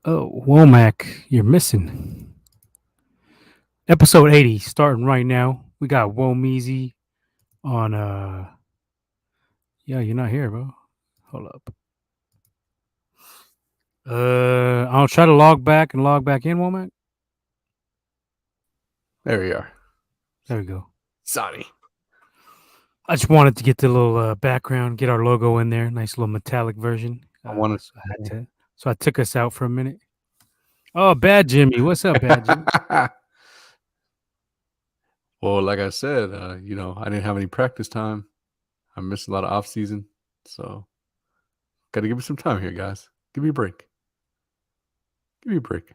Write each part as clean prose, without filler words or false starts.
Oh, Womack, you're missing. Episode 80 starting right now. We got Womeezy on yeah, you're not here, bro. Hold up. I'll try to log back and log back in, Womack. There we are. There we go. Sorry. I just wanted to get the little background, get our logo in there, nice little metallic version. I wanted. So I took us out for a minute. Oh, Bad Jimmy, what's up, Bad Jimmy? Well, like I said, I didn't have any practice time. I missed a lot of off season, so got to give me some time here, guys. Give me a break. Give me a break.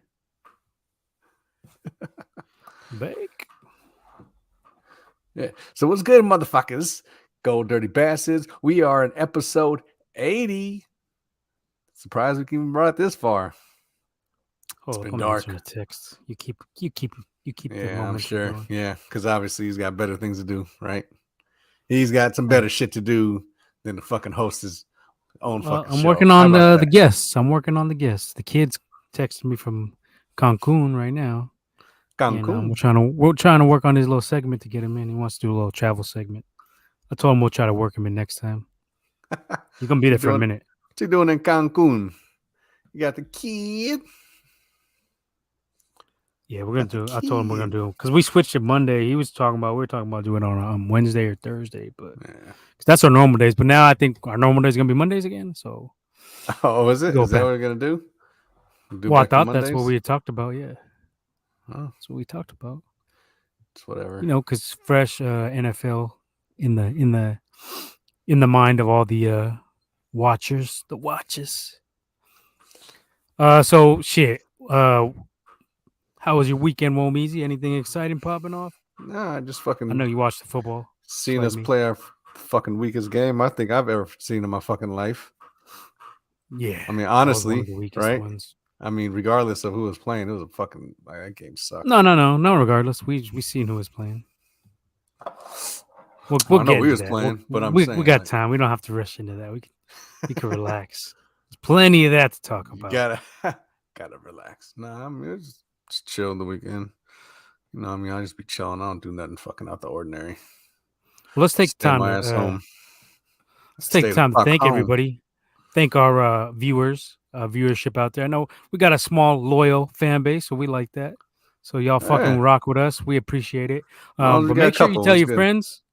Bake. Yeah. So what's good, motherfuckers? Gold Dirty Bastards. We are in episode 80. Surprised we can even brought it this far. It's been dark. A text. You keep. Yeah, I'm sure. Going. Yeah, because obviously he's got better things to do, right? He's got some better shit to do than to fucking host his own fucking show. I'm working on the guests. I'm working on the guests. The kids texting me from Cancun right now. Cancun. And, we're trying to work on his little segment to get him in. He wants to do a little travel segment. I told him we'll try to work him in next time. He's gonna be there for a minute. What you doing in Cancun? You got the kid. Yeah, we're gonna do. I told him we're gonna do because we switched it Monday. We were talking about doing it on Wednesday or Thursday, but that's our normal days. But now I think our normal days are gonna be Mondays again. So, is it? Is that what we're gonna do? Well, I thought that's what we had talked about. Yeah, that's what we talked about. It's whatever, because fresh NFL in the mind of all the watchers, the watches. So shit. How was your weekend, Womeezy? Anything exciting popping off? Nah, just fucking. I know you watched the football. Seeing us play our fucking weakest game I think I've ever seen in my fucking life. Yeah. I mean, honestly, right? Ones. I mean, regardless of who was playing, it was a fucking that game sucked. No. Regardless, we seen who was playing. We'll get we was that. Playing, but I'm saying we got time. We don't have to rush into that. We can relax. There's plenty of that to talk about. Gotta relax. Nah, I mean, just chill the weekend. You know, I mean, I just be chilling. I don't do nothing fucking out the ordinary. Well, let's take time to home. Let's take time to thank everybody. Thank our viewers, viewership out there. I know we got a small, loyal fan base, so we like that. So y'all fucking rock with us. We appreciate it. But make sure you tell your friends.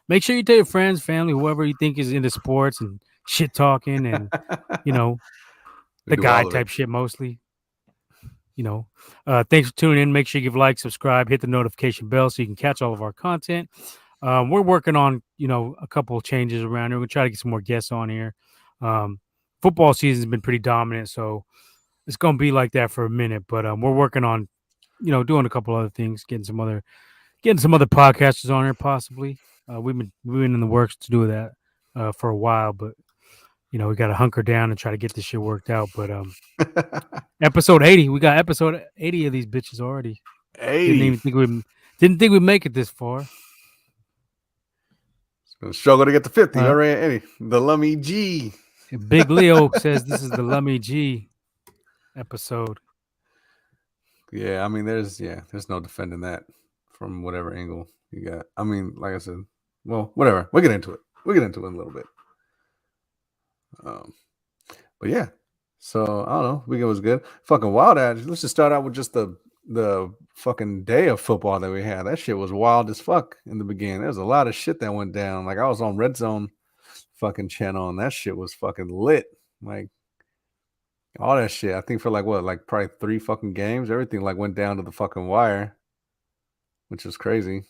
Make sure you tell your friends, family, whoever you think is into sports and shit talking and, the guy type shit mostly. Thanks for tuning in. Make sure you give like, subscribe, hit the notification bell so you can catch all of our content. We're working on, a couple of changes around here. We're going to try to get some more guests on here. Football season's been pretty dominant, so it's going to be like that for a minute. But we're working on, doing a couple other things, getting some other podcasters on here possibly. We've been in the works to do that for a while, but we got to hunker down and try to get this shit worked out. But episode 80, we got episode 80 of these bitches already. 80. Didn't think we'd make it this far. Struggle to get to 50. All right, Eddie. The Lummy G. Big Leo says this is the Lummy G episode. Yeah, I mean, there's no defending that from whatever angle you got. I mean, like I said, well, whatever. We'll get into it. We'll get into it in a little bit. But yeah, so I don't know. Weekend was good. Fucking wild. Let's just start out with just the fucking day of football that we had. That shit was wild as fuck in the beginning. There was a lot of shit that went down. Like I was on Red Zone fucking channel and that shit was fucking lit. Like all that shit. I think for like probably 3 fucking games, everything like went down to the fucking wire, which is crazy.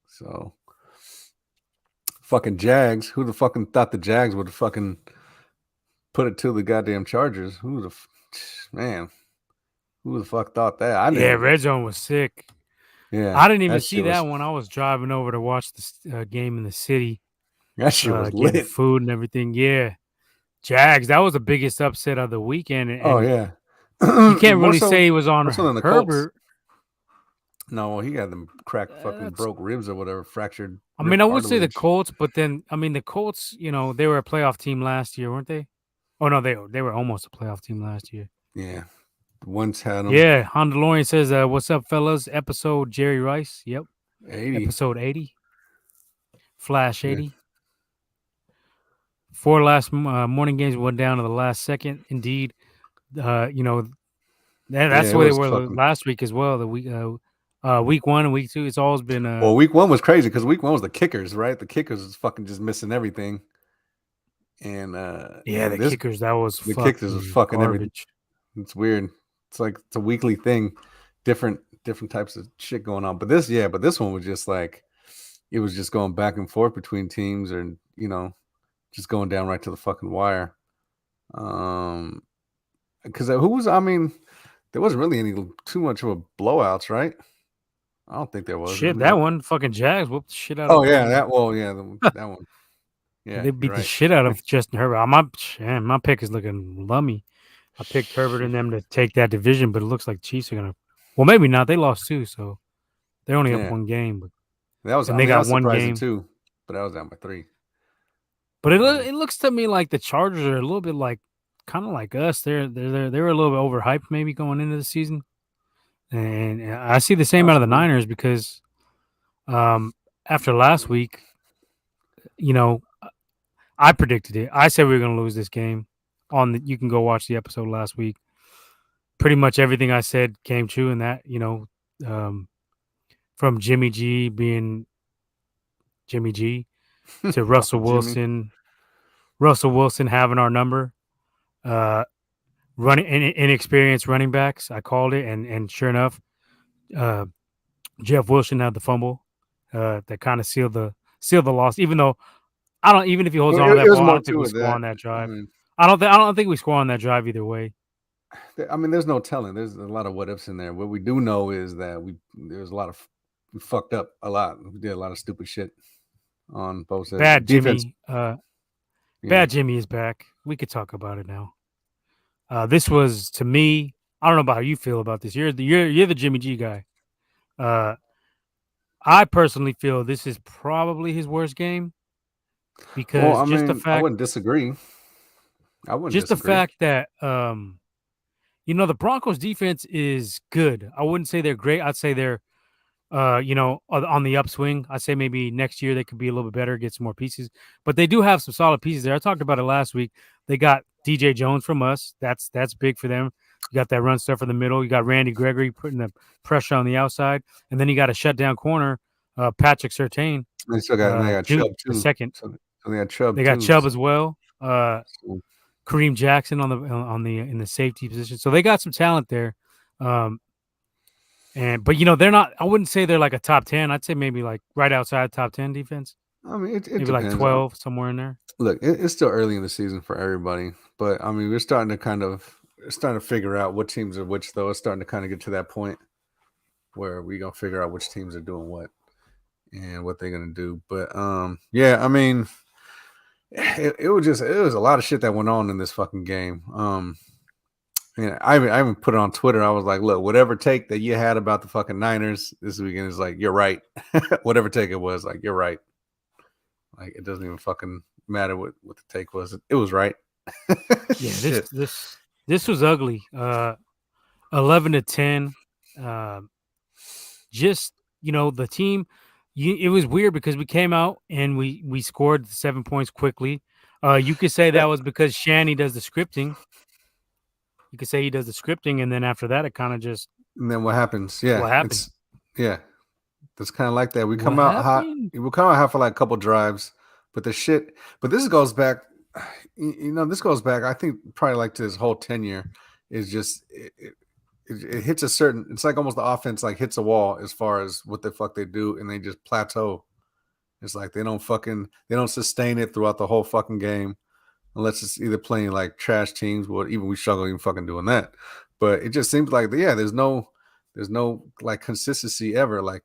So fucking Jags. Who the fucking thought the Jags would fucking put it to the goddamn Chargers? Who the fuck thought that? Red Zone was sick. Yeah, I didn't even see that when I was driving over to watch the game in the city. That shit was lit. Food and everything. Yeah, Jags. That was the biggest upset of the weekend. And yeah, you can't really say it was on Herbert. No, he had them cracked fucking broke ribs or whatever, fractured. I mean, I would say the Colts, but then I mean the Colts. They were a playoff team last year, weren't they? Oh no, they were almost a playoff team last year. Yeah, Once had them Yeah, Hondalorian says, "What's up, fellas?" Episode Jerry Rice. Yep, 80. episode 80. Flash Yeah. 80. Four last morning games went down to the last second. Indeed, you know Yeah, that's it the way they was were fucking. last week as well. The week 1 and week 2. It's always been Well, week one was crazy because week one was the kickers, right? The kickers was fucking just missing everything, and yeah, the this kickers. That was the kickers was fucking fucking everything. garbage. It's weird. It's like it's a weekly thing, different types of shit going on. But this one was just like it was just going back and forth between teams, and just going down right to the fucking wire. Because who was? I mean, there wasn't really any too much of a blowouts, right? I don't think there was. I Shit, mean, that one fucking Jags whooped the shit out oh of yeah, fucking. that well, yeah, that one. Yeah, They you're beat the right. shit out of Justin Herbert. My pick is looking lummy. I picked Herbert and them to take that division, but it looks like Chiefs are gonna. Well, maybe not. They lost 2, so they're only up Yeah, 1 game. But that was. and I they mean, that got was one surprising game. too. But I was down by 3. But Um, it looks to me like the Chargers are a little bit like kind of like us. They were a little bit overhyped maybe going into the season, and I see the same out of the Possibly. Niners because after last week, you know, I predicted it. I said we were going to lose this game. You can go watch the episode last week. Pretty much everything I said came true in that. Um, from Jimmy G being Jimmy G to Uncle Jimmy. Russell Wilson having our number. Uh, running inexperienced running backs. I called it, and sure enough, uh, Jeff Wilson had the fumble that kind of sealed the loss. Even though I don't, even if he holds Well, on to it that was ball, I more don't think to we it score that on that I drive. mean, I don't think we score on that drive either way. there's no telling. There's a lot of what ifs in there. What we do know is that there's a lot of we fucked up a lot. We did a lot of stupid shit on both sides. Bad Defense, Jimmy, yeah. Bad Jimmy is back. We could talk about it now. This was to me. I don't know about how you feel about this. You're the Jimmy G guy. Uh, I personally feel this is probably his worst game Well, because I mean, I wouldn't disagree. I wouldn't just the disagree. fact that the Broncos defense is good. I wouldn't say they're great. I'd say they're on the upswing. I'd say maybe next year they could be a little bit better, get some more pieces. But they do have some solid pieces there. I talked about it last week. They got DJ Jones from us. That's big for them. You got that run stuff in the middle. You got Randy Gregory putting the pressure on the outside, and then you got a shutdown corner, Patrick Surtain, They got June Chubb the too. second. So they got Chubb They got too. Chubb as well. So, Kareem Jackson on the in the safety position. So they got some talent there. Um, but they're not. I wouldn't say they're like a top 10. I'd say maybe like right outside top 10 defense. I mean, it Maybe like depends. 12 somewhere in there. Look, it's still early in the season for everybody, but I mean, we're starting to figure out what teams are which. Though it's starting to kind of get to that point where we gonna figure out which teams are doing what and what they're gonna do. But yeah, I mean, it was a lot of shit that went on in this fucking game. Yeah, I even put it on Twitter. I was like, look, whatever take that you had about the fucking Niners this weekend is like, you're right. Whatever take it was, like, you're right. Like, it doesn't even fucking matter what the take was. It was right. Yeah, Shit. this was ugly. 11-10. Just the team. It was weird because we came out and we scored 7 points quickly. You could say that was because Shanny does the scripting. You could say he does the scripting, and then after that, it kind of just And then what happens? Yeah, what happened. yeah, it's kind of like that. We What come out hot. happened? We come out hot for like a couple drives, but this goes back. This goes back. I think probably like to his whole tenure is just it hits a certain. It's like almost the offense like hits a wall as far as what the fuck they do, and they just plateau. It's like they don't sustain it throughout the whole fucking game unless it's either playing like trash teams, or even we struggle even fucking doing that. But it just seems like there's no like consistency ever. Like,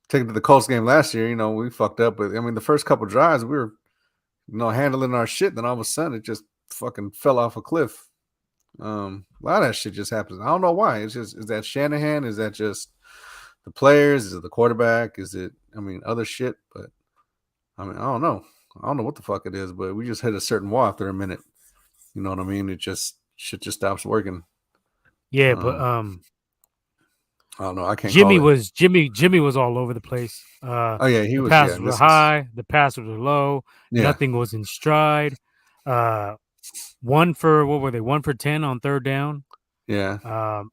taking to the Colts game last year, we fucked up, but I mean the first couple drives we were handling our shit, then all of a sudden it just fucking fell off a cliff. A lot of that shit just happens. I don't know why. Is that Shanahan? Is that just the players? Is it the quarterback? Is it other shit? But I don't know. I don't know what the fuck it is, but we just hit a certain wall after a minute. You know what I mean? It just shit just stops working. Yeah, but Um, I don't know. I can't call it. Jimmy was all over the place. Oh yeah, he The was. Yeah, passes were this is. high, the passes were low, Yeah, nothing was in stride. Uh, one for what were they? 1 for 10 on third down. yeah. Um,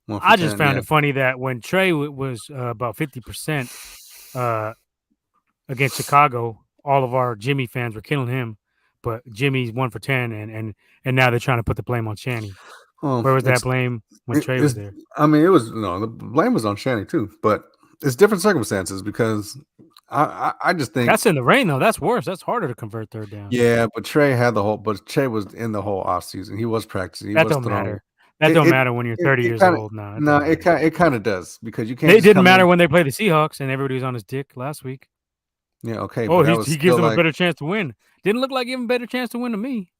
1 for I just 10. found Yeah. it funny that when Trey was about 50% uh, against Chicago, all of our Jimmy fans were killing him, but Jimmy's 1 for 10, and now they're trying to put the blame on Channy. Where was that It's blame when Trey was it's. there? I mean, it was no. The blame was on Shanny too, but it's different circumstances because I just think. That's in the rain though. That's worse. That's harder to convert third down. Yeah, but Trey had the whole. But Trey was in the whole offseason. He was practicing. He That was don't throwing. matter. That It don't it matter when you're it, 30 it years kind of old. No, it no. don't matter. It kind of does because you can't It just didn't come matter in. when they played the Seahawks and everybody was on his dick last week. Yeah, okay, Oh, but that was he gives still them a like better chance to win. Didn't look like giving a better chance to win to me.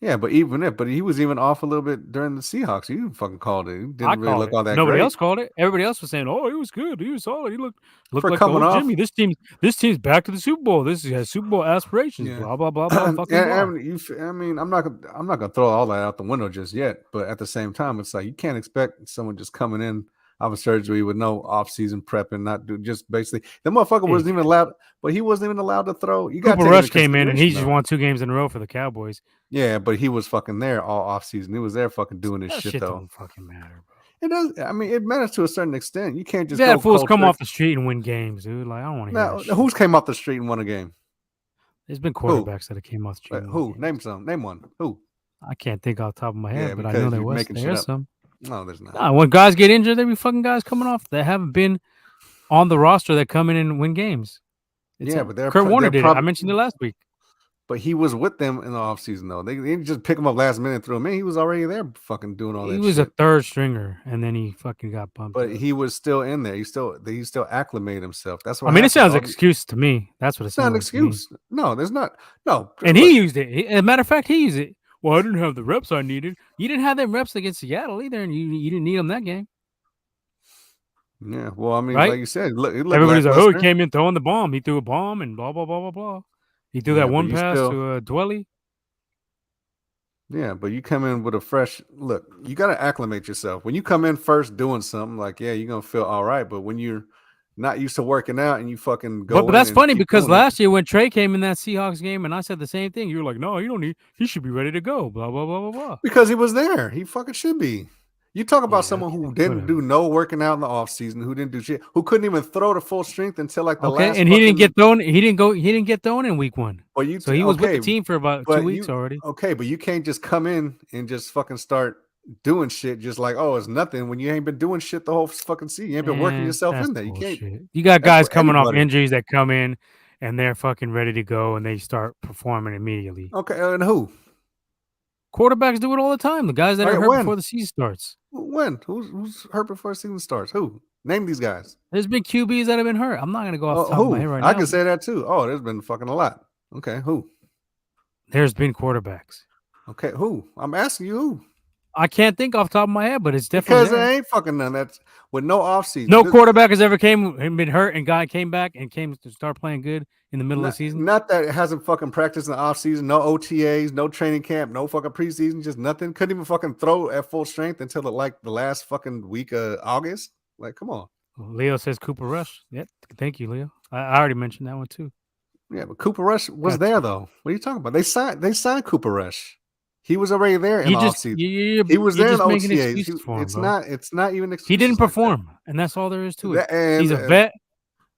yeah, but he was even off a little bit during the Seahawks. You fucking called it. He I didn't really called look it. all that Nobody great else called it. Everybody else was saying, "Oh, he was good. He was solid. He looked for like the coming old off. Jimmy. This team's back to the Super Bowl. This has Super Bowl aspirations." Yeah, Blah blah blah blah fucking blah. and I mean, I'm not gonna throw all that out the window just yet. But at the same time, it's like you can't expect someone just coming in off a surgery with no off season prep and not do just basically the motherfucker Hey, wasn't even allowed. But he wasn't even allowed to throw. You got Cooper to take it into Rush came in and he consideration just though. won 2 games in a row for the Cowboys. Yeah, but he was fucking there all off season. He was there fucking doing his That shit shit though. don't fucking matter, bro. It does. I mean, it matters to a certain extent. You can't We've just had go fools cold come off turkey. the street and win games, dude. Like I don't want to hear that Now, shit. who's came off the street and won a game? There's been Who? quarterbacks that have came off the street and won Who? Name games. some. Name one. Who? I can't think off the top of my Yeah, head, but I know because you're making shit there's up. some. No, there's not. Nah, when guys get injured, there be fucking guys coming off that haven't been on the roster that come in and win games. It's Yeah, but Kurt Warner they're did it. I probably. mentioned it last week. But he was with them in the offseason, though. They didn't just pick him up last minute and throw him in. He was already there, fucking doing all He that was a shit. third stringer, and then he fucking got bumped But up. he was still in there. He still acclimated himself. That's I what mean, it happens. sounds like excuses to me. That's what it It's not sounds an like to me. excuse. No, there's not. No, And look. he used it. As a matter of fact, he used it. Well, I didn't have the reps I needed. You didn't have them reps against Seattle either, and you didn't need them that game. Yeah, well, I mean, Right? like you said, it looked Everybody's like, oh, he lackluster. came in throwing the bomb. He threw a bomb and blah, blah, blah, blah, blah. He threw Yeah, that but one you pass still. to Dwelly. Yeah, but you come in with a fresh look. You got to acclimate yourself. When you come in first doing something, like, yeah, you're going to feel all right. But when you're not used to working out and you fucking But go in that's and funny keep because doing it last year when Trey came in that Seahawks game and I said the same thing, you were like, no, he should be ready to go. Blah, blah, blah, blah, blah. because he was there. He fucking should be. You talk about Yeah, someone okay, who didn't do whatever. no working out in the offseason, who didn't do shit, who couldn't even throw to full strength until like the Okay, last and he didn't fucking. get thrown. He didn't get thrown in week 1. Well, So he was with the okay, team for about 2 but weeks already. but you can't just come in and just fucking start doing shit just like, oh, it's nothing when you ain't been doing shit the whole fucking season. You ain't been working Man, yourself that's in there. You can't. bullshit. You got That's guys for coming off anybody. injuries that come in and they're fucking ready to go and they start performing immediately. Okay, and who? Quarterbacks do it all the time. The guys that All are right, hurt when? before the season starts. When? Who's hurt before the season starts? Who? Name these guys. There's been QBs that have been hurt. I'm not gonna go off the top of my Who? head right I now. can say that too. Oh, there's been fucking a lot. Okay, who? There's been quarterbacks. Okay, who? I'm asking you who. I can't think off the top of my head, but it's definitely Because there. there ain't fucking none. That's with no offseason. No quarterback has ever came and been hurt and came back and came to start playing good in the middle of the season. Not that it hasn't fucking practiced in the offseason, no OTAs, no training camp, no fucking preseason, just nothing. Couldn't even fucking throw at full strength until like the last fucking week of August. Like, come on. Leo says Cooper Rush. Yep. Thank you, Leo. I already mentioned that one too. Yeah, but Cooper Rush was Gotcha. there though. What are you talking about? They signed Cooper Rush. He was already there in the offseason. He was you're there in just the making OTAs. excuses for him, bro. It's not even He didn't excuses like that. perform, and that's all there is to it. And He's a vet.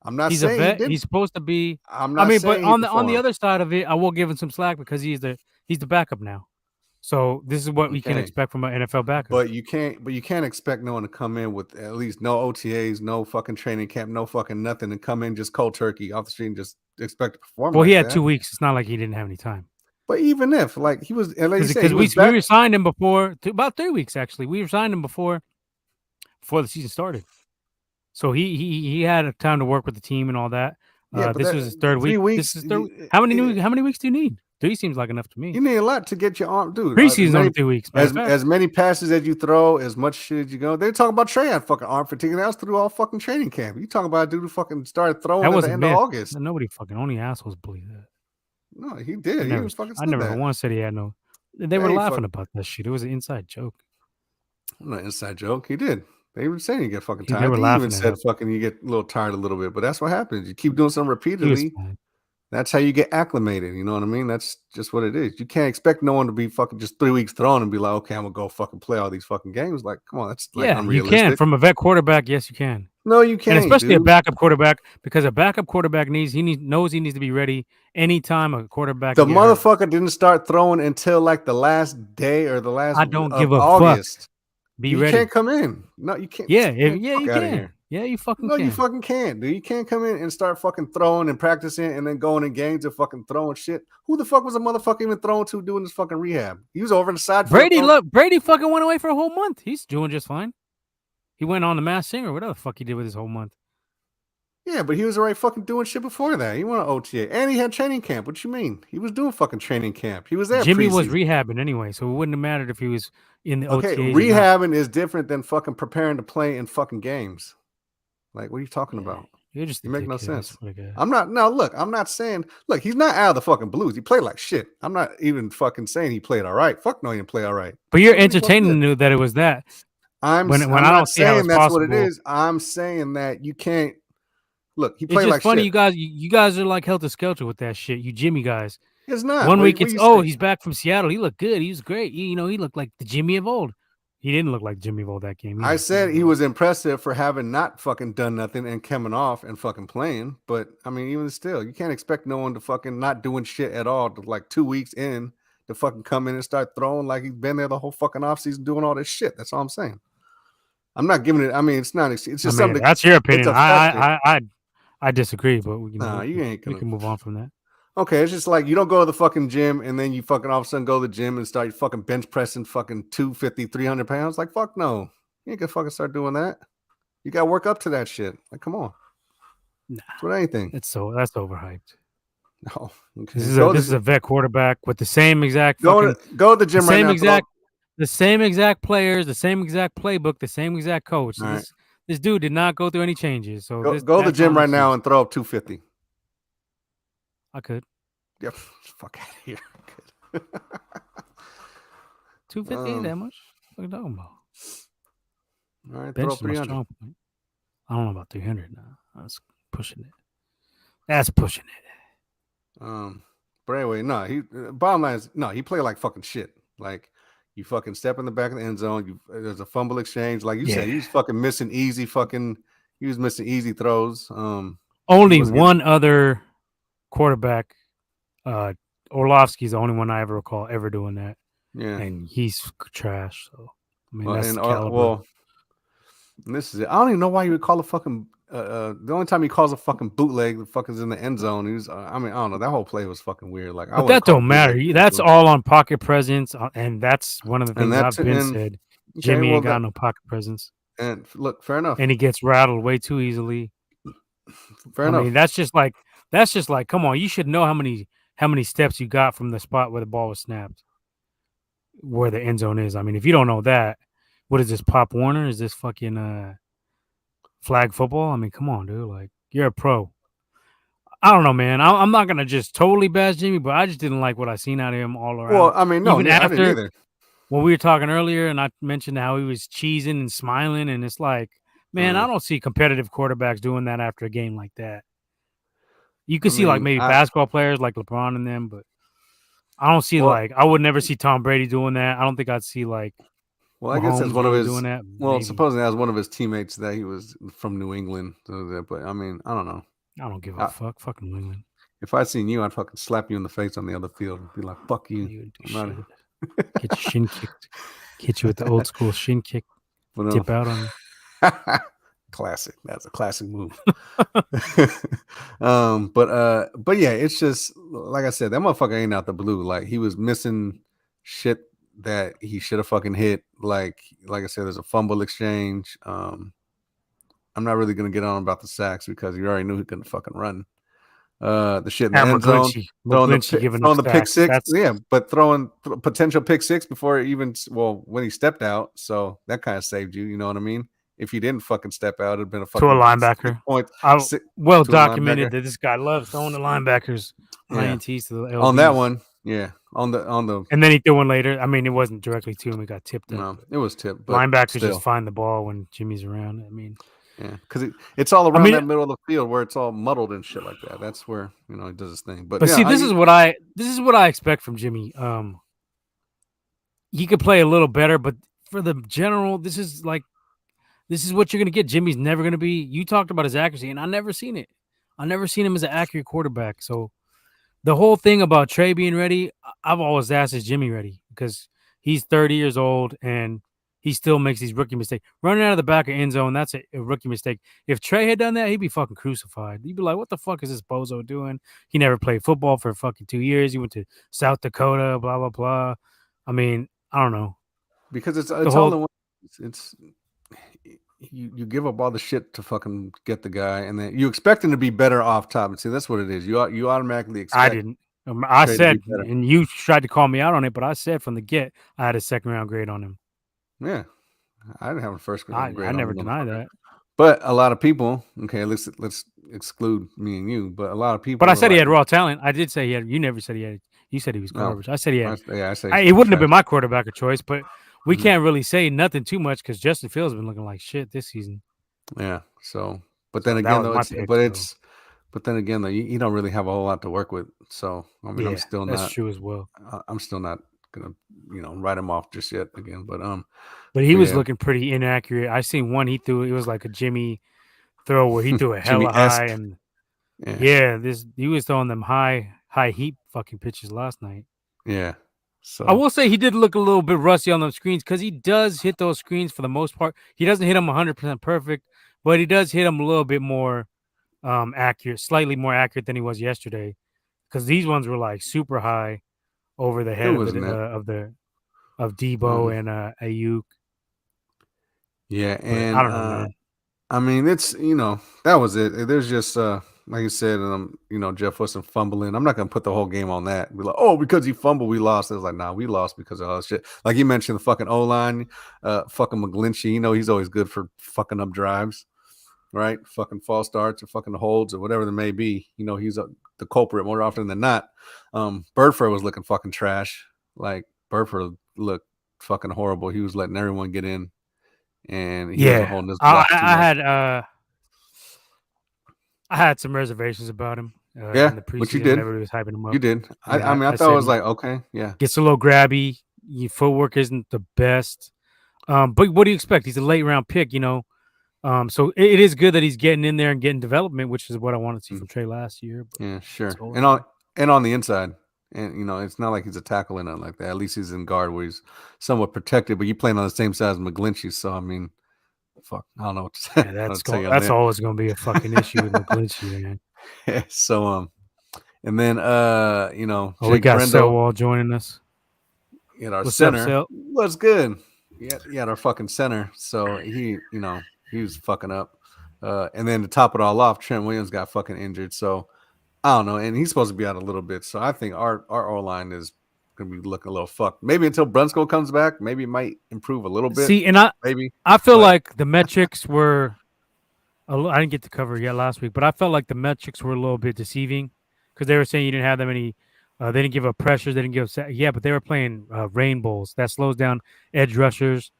I'm not He's a saying he vet. didn't. He's supposed to be. I'm I not mean, but saying he on the performed. other side of it, I will give him some slack because he's the backup now. So this is what we can expect from an NFL backup. But you can't expect no one to come in with at least no OTAs, no fucking training camp, no fucking nothing, and come in just cold turkey off the street and just expect to perform. Well, like he had that. 2 weeks. It's not like he didn't have any time. But even if, like, he was, like you said, because he was we signed him before about 3 weeks actually. We signed him before the season started, so he had time to work with the team and all that. Yeah, this was his third 3 week. weeks. This is third. How many weeks do you need? 3 seems like enough to me. You need a lot to get your arm, dude. Preseason's only 3 weeks. As many passes as you throw, as much shit as you go. They're talking about Trey had fucking arm fatigue. And that was through all fucking training camp. You talking about a dude who fucking started throwing That at was the a end myth. of August. Nobody fucking only assholes believe that. No, he did. He was fucking. I never once said he had no. They were laughing about that shit. It was an inside joke. Not an inside joke. He did. They were saying you get fucking They tired. were They even laughing it said up. fucking you get a little tired a little bit, but that's what happens. You keep doing something He was repeatedly. fine. That's how you get acclimated. You know what I mean? That's just what it is. You can't expect no one to be fucking just 3 weeks thrown and be like, okay, I'm gonna go fucking play all these fucking games. Like, come on, that's like Yeah, you can unrealistic. from a vet quarterback. Yes, you can, No, you and can't, especially a dude. backup quarterback because a backup quarterback knows he needs to be ready anytime a quarterback The can get hurt. motherfucker didn't start throwing until like the last day or the last I don't of give a fuck. August. Be You can't ready. come in. No, you can't. Yeah, Man, yeah, fuck you out of can. here. Yeah, you fucking No, you can. fucking can't, dude. You can't come in and start fucking throwing and practicing and then going in games and fucking throwing shit. Who the fuck was a motherfucker even throwing to doing this fucking rehab? He was over in the side field throwing. Brady fucking went away for a whole month. He's doing just fine. He went on the Masked Singer, whatever the fuck he did with his whole month. Yeah, but he was already fucking doing shit before that. He went on OTA. And he had training camp. What you mean? He was doing fucking training camp. He was there Jimmy was preseason. rehabbing anyway, so it wouldn't have mattered if he was in the Okay, OTAs or not. rehabbing is different than fucking preparing to play in fucking games. Like, what are you talking Yeah, about? you're just a You make no dickhead. I sense. swear to God. I'm not. Now, look, I'm not saying. Look, he's not out of the fucking Blues. He played like shit. I'm not even fucking saying he played all right. Fuck no, he didn't play all right. But you're Pretty fucking entertaining good. that it was that. I'm When I not don't see how saying it's that's what it possible. is. I'm saying that you can't. Look, he It's played just like funny, shit. you guys are like helter skelter with that shit. You Jimmy guys. It's not. 1 week What it's you say? he's back from Seattle. He looked good. He was great. He looked like the Jimmy of old. He didn't look like Jimmy of old that game. I Either. said he was impressive for having not fucking done nothing and coming off and fucking playing. But I mean, even still, you can't expect no one to fucking not doing shit at all to like 2 weeks in to fucking come in and start throwing like he's been there the whole fucking offseason doing all this shit. That's all I'm saying. I'm not giving it. I mean, it's not. It's just I mean, something. that's your It's opinion. affected. I disagree, but Nah, you ain't we gonna. can move on from that. Okay, it's just like you don't go to the fucking gym and then you fucking all of a sudden go to the gym and start fucking bench pressing fucking 250, 300 pounds. Like, fuck no. You ain't gonna fucking start doing that. You gotta work up to that shit. Like, come on. Nah, It's with anything. that's overhyped. Oh, okay. This is a vet quarterback with the same exact Go fucking to the gym right now. the same exact players, the same exact playbook, the same exact coach. All right. This dude did not go through any changes. So Go to the that's not gym an right now excuse. and throw up 250. I could Yeah, fuck out of here. 250 ain't that much. What are you talking about? All right, Bench throw is up my 300. strong point. I don't know about 300 now. That's pushing it. That's pushing it. But anyway, no. He bottom line is no. He played like fucking shit. Like you fucking step in the back of the end zone. There's a fumble exchange. Like you said, he was fucking missing easy fucking. He was missing easy throws. Only one other quarterback, Orlovsky's the only one I ever recall ever doing that. Yeah, and he's trash. So I mean, well, that's and the caliber. and this is it. I don't even know why you would call a fucking. The only time he calls a fucking bootleg, the fuck is in the end zone. He was. I mean, I don't know. That whole play was fucking weird. Like I But wouldn't that call don't matter. That's bootleg. all on pocket presence, and that's one of the And things that I've been said. okay, Jimmy well ain't got no pocket presence, and look, fair enough. and he gets rattled way too easily. Fair I enough. mean, that's just like come on, you should know how many steps you got from the spot where the ball was snapped, where the end zone is. I mean, if you don't know that, what is this, Pop Warner? Is this fucking flag football? I mean, come on, dude. Like, you're a pro. I don't know, man. I'm not gonna just totally bash Jimmy, but I just didn't like what I seen out of him all around. Well, I mean, no, Even I didn't after either. when we were talking earlier, and I mentioned how he was cheesing and smiling, and it's like, man, I don't see competitive quarterbacks doing that after a game like that. You could see like maybe basketball players like LeBron and them, but I don't see I would never see Tom Brady doing that. I don't think I'd see like I guess that's Mahomes one of really his. doing that. Well, Maybe. supposedly that was one of his teammates that he was from New England. But I mean, I don't know. I don't give a fuck. Fuck New England. If I seen you, I'd fucking slap you in the face on the other field and be like, "Fuck you." You should get your shin kicked. Hit you with the old school shin kick. Dip out on you. Classic. That's a classic move. But yeah, it's just like I said, that motherfucker ain't out the blue. Like he was missing shit that he should have fucking hit. Like I said, there's a fumble exchange. I'm not really gonna get on about the sacks because you already knew he couldn't fucking run. The shit in the end zone, throwing the pick six, but throwing potential pick six before even when he stepped out. So that kind of saved you. You know what I mean? If he didn't fucking step out, it'd been a fucking to a linebacker. Well documented that this guy loves throwing the linebackers. INTs to the LBs. On that one, yeah. on the. And then he threw one later. I mean, it wasn't directly to him. It got tipped up. No, But it was tipped, but linebackers just still, find the ball when Jimmy's around. I mean, yeah, because it's all I around mean, that middle of the field where it's all muddled and shit like that. That's where he does his thing. But but yeah, see, this is what I expect from Jimmy. He could play a little better, but for the general, this is what you're gonna get. Jimmy's never gonna be. You talked about his accuracy, and I never seen it. I never seen him as an accurate quarterback. So the whole thing about Trey being ready, I've always asked, is Jimmy ready? Because he's 30 years old and he still makes these rookie mistakes. Running out of the back of end zone, that's a rookie mistake. If Trey had done that, he'd be fucking crucified. He'd be like, what the fuck is this bozo doing? He never played football for fucking 2 years. He went to South Dakota, blah, blah, blah. I mean, I don't know. because it's The all whole in one. It's you give up all the shit to fucking get the guy, and then you expect him to be better off top. And see, that's what it is. You automatically I expect didn't. I Trey to be said, better. and you tried to call me out on it, but I said from the get, I had a second round grade on him. Yeah, I didn't have a first I grade on never the deny motherfucker. that. But a lot of people, okay, let's exclude me and you. But a lot of But people I were said he like, had raw talent. I did say he had. You never said he had. You said he was no, garbage. I said he had. I say he's It fucking wouldn't have been trash. my quarterback of choice, but we Mhm. can't really say nothing too much because Justin Fields has been looking like shit this season. Yeah. So, but then So that again, was though, my pick. So but then again, though, you don't really have a whole lot to work with. So, I mean, yeah, that's true as well. I'm still not gonna, write him off just yet again. But he but was yeah, looking pretty inaccurate. I seen one he threw. It was like a Jimmy throw where he threw a hella Jimmy high, esque. and Yeah. yeah, this he was throwing them high heat fucking pitches last night. Yeah. I So will say he did look a little bit rusty on those screens because he does hit those screens for the most part. He doesn't hit them 100% perfect, but he does hit them a little bit more accurate, slightly more accurate than he was yesterday. Because these ones were like super high over the it head of wasn't the that. of Debo Um, and Ayuk. yeah, But I and don't know, man. I mean, it's that was it. There's just like you said, Jeff Wilson fumbling. I'm not gonna put the whole game on that. Be like, oh, because he fumbled, we lost. It was like, nah, we lost because of all this shit. Like you mentioned, the fucking O line, fucking McGlinchey. He's always good for fucking up drives, right? Fucking false starts or fucking holds or whatever there may be. He's the culprit more often than not. Burford was looking fucking trash. Like Burford looked fucking horrible. He was letting everyone get in, and he wasn't Yeah, holding his blocks too much. I had some reservations about him Yeah, in the but you preseason did. whenever he was hyping him You up. did. I Yeah, mean, I I thought it said was he like, okay, yeah. gets a little grabby. Your footwork isn't the best. But what do you expect? He's a late round pick, So it is good that he's getting in there and getting development, which is what I wanted to see Mm, from Trey last year. But yeah, it's sure. over And on now. the inside. And it's not like he's a tackle or nothing like that. At least he's in guard where he's somewhat protected, but you playing on the same side as McGlinchey, so I mean, fuck. I don't know what to say, Yeah, how to tell you on that's that. always going to be a fucking issue with McGlinchey, man. So and then Oh, we Jake got Brendo Selwall joining us. at our What's up, center Sel? was good. Yeah, at our fucking center. So he was fucking up. And then to top it all off, Trent Williams got fucking injured. So I don't know, and he's supposed to be out a little bit. So I think our O line is gonna be looking a little fucked. Maybe until Brunskill comes back, maybe it might improve a little bit. See, and I Maybe, I feel but like the metrics were I didn't get to cover it yet last week, but I felt like the metrics were a little bit deceiving because they were saying you didn't have that many. They didn't give up pressures. They didn't give up. Yeah, but they were playing rain bowls. That slows down edge rushers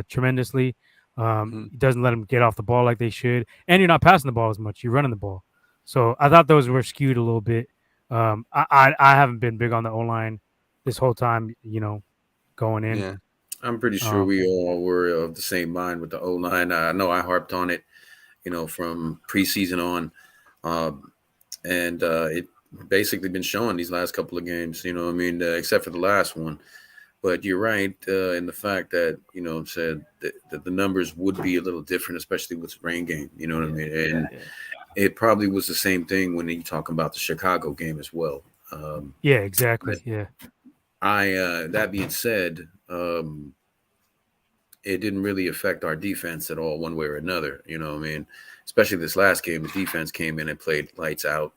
tremendously. mhm, It doesn't let them get off the ball like they should, and you're not passing the ball as much. You're running the ball. So I thought those were skewed a little bit. I haven't been big on the O line this whole time. Going in. yeah, I'm pretty sure Um, we all were of the same mind with the O line. I know I harped on it, from preseason on, and it basically been showing these last couple of games. You know, what I mean, except for the last one. But you're right in the fact that said that the numbers would be a little different, especially with the rain game. You know what I mean? And yeah. it probably was the same thing when you talking about the Chicago game as well. Yeah. But Exactly. Yeah. that being said, it didn't really affect our defense at all, one way or another. You know what I mean? Especially this last game, the defense came in and played lights out.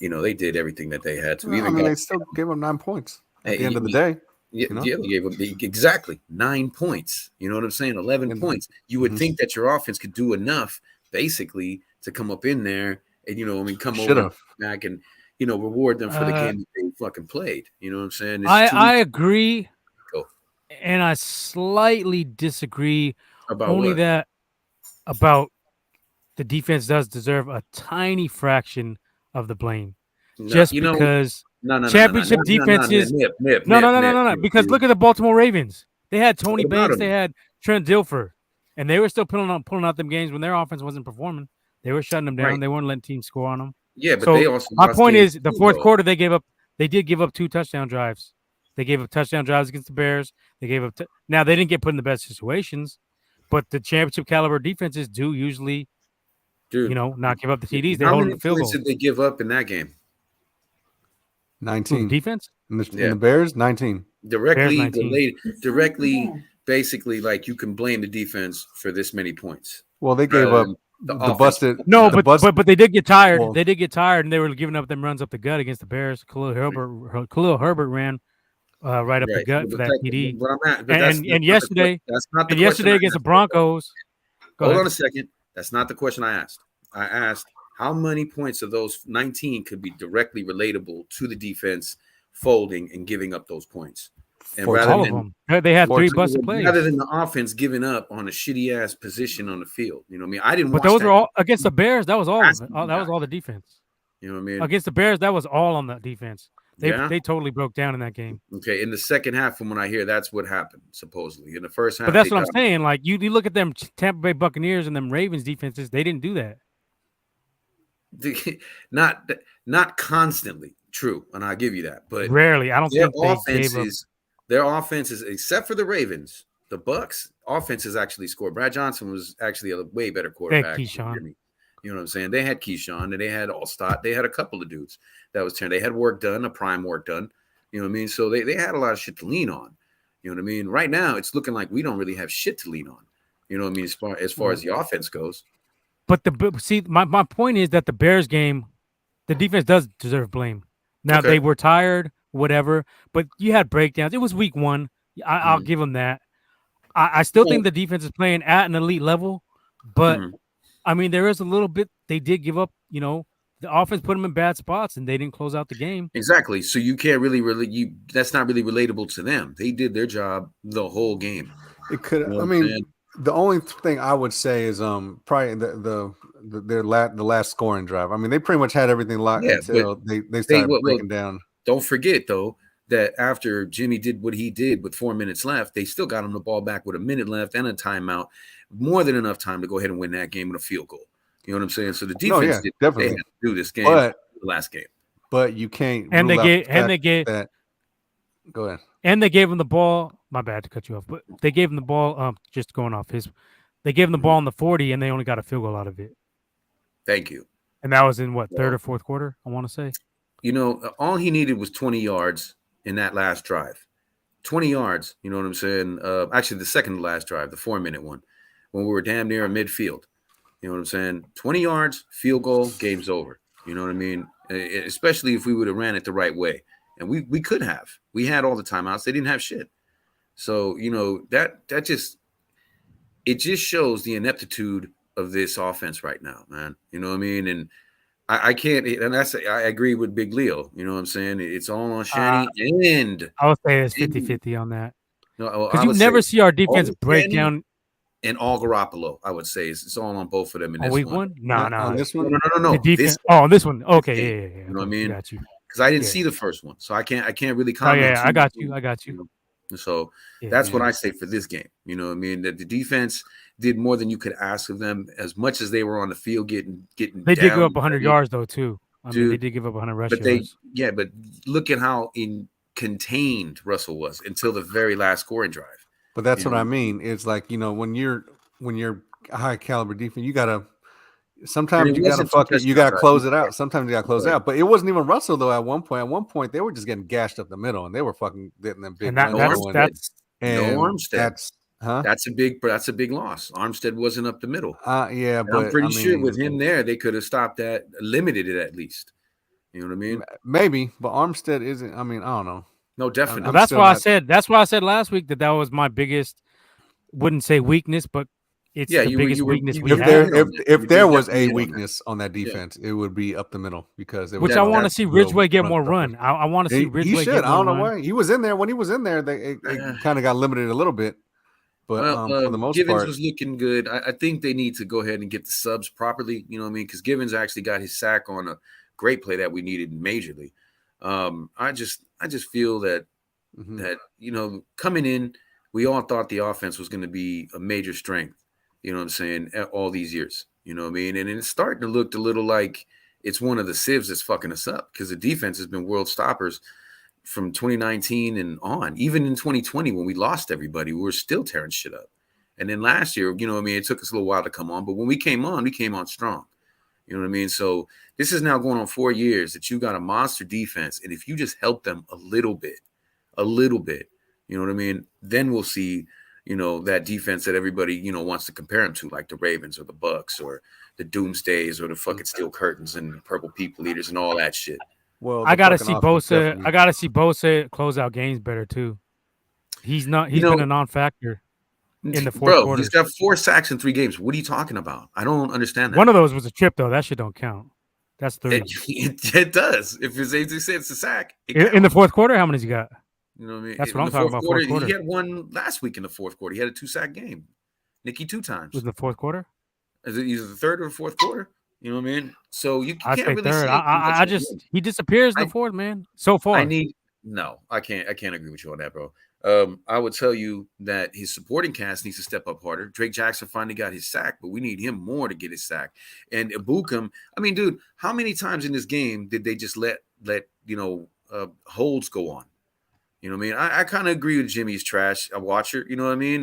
They did everything that they had to. We well, I even mean, got they still gave him 9 points at the end hey, of the day. yeah, You know, yeah, they gave up exactly 9 points. You know what I'm saying? 11 and points. You would mhm. think that your offense could do enough, basically, to come up in there and I mean, come Should over and have. back and reward them for the Uh, game that they fucking played. You know what I'm saying? It's I 2 I weeks agree, ago. and I slightly disagree. About Only what? that about the defense does deserve a tiny fraction of the blame, No, just because no, no, no, no, no, no, championship no, no, no, defenses. nip, nip, No, no, nip, no, no, nip, no, no. nip, Because dude. look at the Baltimore Ravens. They had Tony What about Banks. They them? had Trent Dilfer, and they were still pulling out them games when their offense wasn't performing. They were shutting them down. Right. They weren't letting teams score on them. Yeah, but they So also my lost point games is, the too, fourth though. quarter they gave up. They did give up 2 touchdown drives. They gave up touchdown drives against the Bears. They gave up. Now they didn't get put in the best situations, but the championship caliber defenses do usually, Dude, not give up the TDs. They how hold them many to field points goals. did they give up in that game? Who, the 19 defense? in Yeah. the Bears. 19. Bears Directly 19. related, directly, basically, like you can blame the defense for this many points. Well, they gave rather up than the the offense. busted. No, the but they did get tired. Well- They did get tired, and they were giving up them runs up the gut against the Bears. Khalil Herbert ran right up the Right. gut for that TD. But I'm at, but And that's and not the yesterday, that's not the and question yesterday I against the asked. Broncos. Go Hold ahead. on a second. That's not the question I asked. I asked how many points of those 19 could be directly relatable to the defense folding and giving up those points. And rather All of than them. They had 3 14 busted rather plays. than the offense giving up on a shitty ass position on the field. You know what I mean? I didn't But watch those that. were all against the Bears. That was all of it. Asking you That was guys. all the defense. You know what I mean? Against the Bears, that was all on the defense. Yeah. They totally broke down in that game. Okay. In the second half, from what I hear, that's what happened, supposedly. In the first half, But that's they what I'm got- saying. Like you look at them Tampa Bay Buccaneers and them Ravens defenses, they didn't do that. not constantly. True, and I'll give you that. But Rarely. I don't their think they gave up. offenses, except for the Ravens, the Bucks offenses actually scored. Brad Johnson was actually a way better quarterback. Keyshawn. Than Jimmy. You know what I'm saying? They had Keyshawn and they had Allstott. They had a couple of dudes that was turned. They had work done, a prime work done. You know what I mean? So they had a lot of shit to lean on. You know what I mean? Right now, it's looking like we don't really have shit to lean on. You know what I mean? As far as the offense goes. But my point is that the Bears game, the defense does deserve blame. Now Okay. they were tired, whatever, but you had breakdowns. It was week 1. I'll give them that. I still think the defense is playing at an elite level, but I mean there is a little bit they did give up. The offense put them in bad spots and they didn't close out the game. Exactly. So you can't really that's not really relatable to them. They did their job the whole game. It could. You know I what I'm mean, saying? the only thing I would say is probably the last scoring drive. I mean, they pretty much had everything locked Yeah, until they started well, breaking down. Don't forget though that after Jimmy did what he did with 4 minutes left, they still got him the ball back with a minute left and a timeout, more than enough time to go ahead and win that game with a field goal. You know what I'm saying? So the defense did definitely they had to do this game, but the last game. But you can't. And they rule out gave the and they fact gave that. Go ahead. and they gave him the ball. My bad to cut you off, but they gave him the ball. Just going off his, they gave him the ball on the 40, and they only got a field goal out of it. Thank you. And that was in what, third or fourth quarter? I want to say. You know, all he needed was 20 yards in that last drive. 20 yards. You know what I'm saying? Actually, the second to last drive, the 4-minute one, when we were damn near midfield. You know what I'm saying? 20 yards, field goal, game's over. You know what I mean? Especially if we would have ran it the right way. And we could have. We had all the timeouts. They didn't have shit. So, you know, that just shows the ineptitude of this offense right now, man. You know what I mean? And I can't, and I agree with Big Leo. You know what I'm saying? It's all on Shanny and I would say it's 50-50 on that. Because you you never see our defense break down. And all Garoppolo, I would say it's all on both of them in On this week one. No. On this one? No. The defense. This one. Okay, yeah. You know what I mean? Got you. Because I didn't see the first one, so I can't really comment. Oh yeah, I got you. So that's what I say for this game. You know what I mean? That the defense did more than you could ask of them, as much as they were on the field getting. They did give up 100 yards though too. I mean, they did give up 100 rush yards. But look at how contained Russell was until the very last scoring drive. But that's what I mean. It's like, you know, when you're a high caliber defense, you gotta sometimes you gotta fuck it. You gotta close it out. Sometimes you gotta close it out. But it wasn't even Russell though. At one point, they were just getting gashed up the middle, and they were fucking getting them big. And that's Armstead. That's a big loss. Armstead wasn't up the middle. Yeah, and but I'm pretty sure with him there, they could have stopped that, limited it at least. You know what I mean? Maybe, but Armstead isn't. I mean, I don't know. No, definitely. That's why I said last week that was my biggest, wouldn't say weakness, but It's Yeah, the biggest weakness we If you have. there hit on that. if You there did was definitely a hit on that. weakness on that Yeah. defense, it would be up the middle because they Which would I That want to that's see real Ridgeway get run more stuffers. run. I want to see He Ridgeway should. get I more don't know run. why he was in there. When he was in there, it kind of got limited a little bit. But Well, for the most Givens part, was looking good. I think they need to go ahead and get the subs properly. You know what I mean? Because Givens actually got his sack on a great play that we needed majorly. I just feel that mhm. coming in, we all thought the offense was going to be a major strength. You know what I'm saying? All these years. You know what I mean? And it's starting to look a little like it's one of the sieves that's fucking us up because the defense has been world stoppers from 2019 and on. Even in 2020 when we lost everybody, we were still tearing shit up. And then last year, you know what I mean, it took us a little while to come on, but when we came on strong. You know what I mean? So this is now going on 4 years that you got a monster defense, and if you just help them a little bit, you know what I mean, then we'll see, that defense that everybody, wants to compare them to, like the Ravens or the Bucks or the Doomsdays or the fucking Steel Curtains and Purple People Eaters and all that shit. Well, I the gotta fucking see offense Bosa. definitely. I gotta see Bosa close out games better too. He's not. You He's been know, a non-factor in the fourth bro, he's quarters. got 4 sacks in 3 games. What are you talking about? I don't understand that. One of those was a chip though. That shit don't count. That's 3. It does. If it's it's a sack, it In the counts. fourth quarter, how many's he got? You know what I mean? That's what In I'm the talking fourth about. quarter, Fourth quarter. he had one last week in the fourth quarter. He had a 2-sack game. Nicky 2 Was times. in the fourth quarter? Is it either the third or the fourth quarter? You know what I mean? So you I can't say really third. say too much. I just he disappears in the I fourth, man. So I far. need no. I can't agree with you on that, bro. I would tell you that his supporting cast needs to step up harder. Drake Jackson finally got his sack, but we need him more to get his sack. And Ibukum, I mean, dude, how many times in this game did they just let holds go on? You know what I mean? I kind of agree with Jimmy's trash, a watcher, you know what I mean?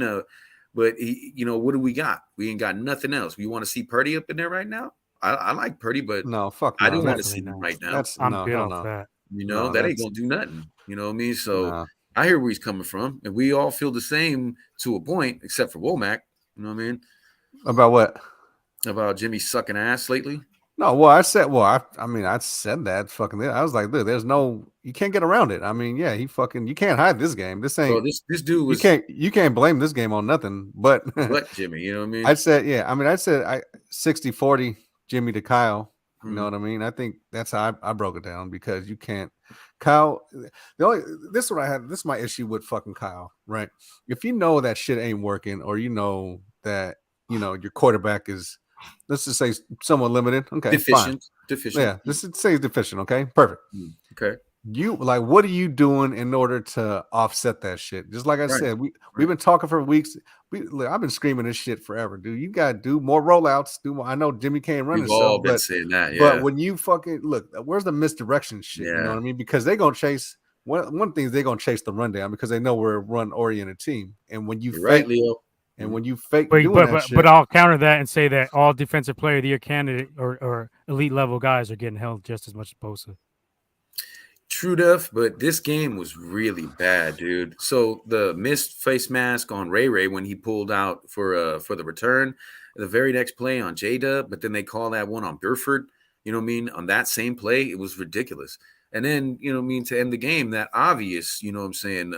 But what do we got? We ain't got nothing else. We want to see Purdy up in there right now. I like Purdy, but No, fuck I no. don't want to That's see him right now. that's I'm no good hell off no. that. No, That ain't that's gonna do nothing. You know what I mean? So no. I hear where he's coming from, and we all feel the same to a point, except for Womack. You know what I mean? About what? About Jimmy sucking ass lately. No, well, I said, I mean, I said that fucking. I was like, look, you can't get around it. I mean, yeah, you can't hide this game. This ain't, Bro, this dude was you can't blame this game on nothing. But but Jimmy, you know what I mean? I said, yeah, I mean, I said 60-40 Jimmy to Kyle. You know what I mean? I think that's how I broke it down because you can't. Kyle, this is what I had. This is my issue with fucking Kyle, right? If you know that shit ain't working, or you know that your quarterback is, let's just say, somewhat limited. Okay, fine. Deficient. Yeah, this is say deficient. Okay, perfect. Okay. You what are you doing in order to offset that shit? Just like I said, we've been talking for weeks. I've been screaming this shit forever, dude. You got to do more rollouts. Do more. I know Jimmy can't run We've himself, all been but saying that, yeah. but when you fucking look, where's the misdirection shit? You know what I mean? Because they're gonna chase one thing is they're gonna chase the rundown because they know we're a run oriented team. And when you You're right, Leo. and when you fake doing that shit, but I'll counter that and say that all defensive player of the year candidate or elite level guys are getting held just as much as Bosa. True enough, but this game was really bad, dude. So the missed face mask on Ray when he pulled out for the return, the very next play on J-Dub, but then they call that one on Burford, you know what I mean? On that same play, it was ridiculous. And then, you know what I mean, to end the game, that obvious, you know what I'm saying,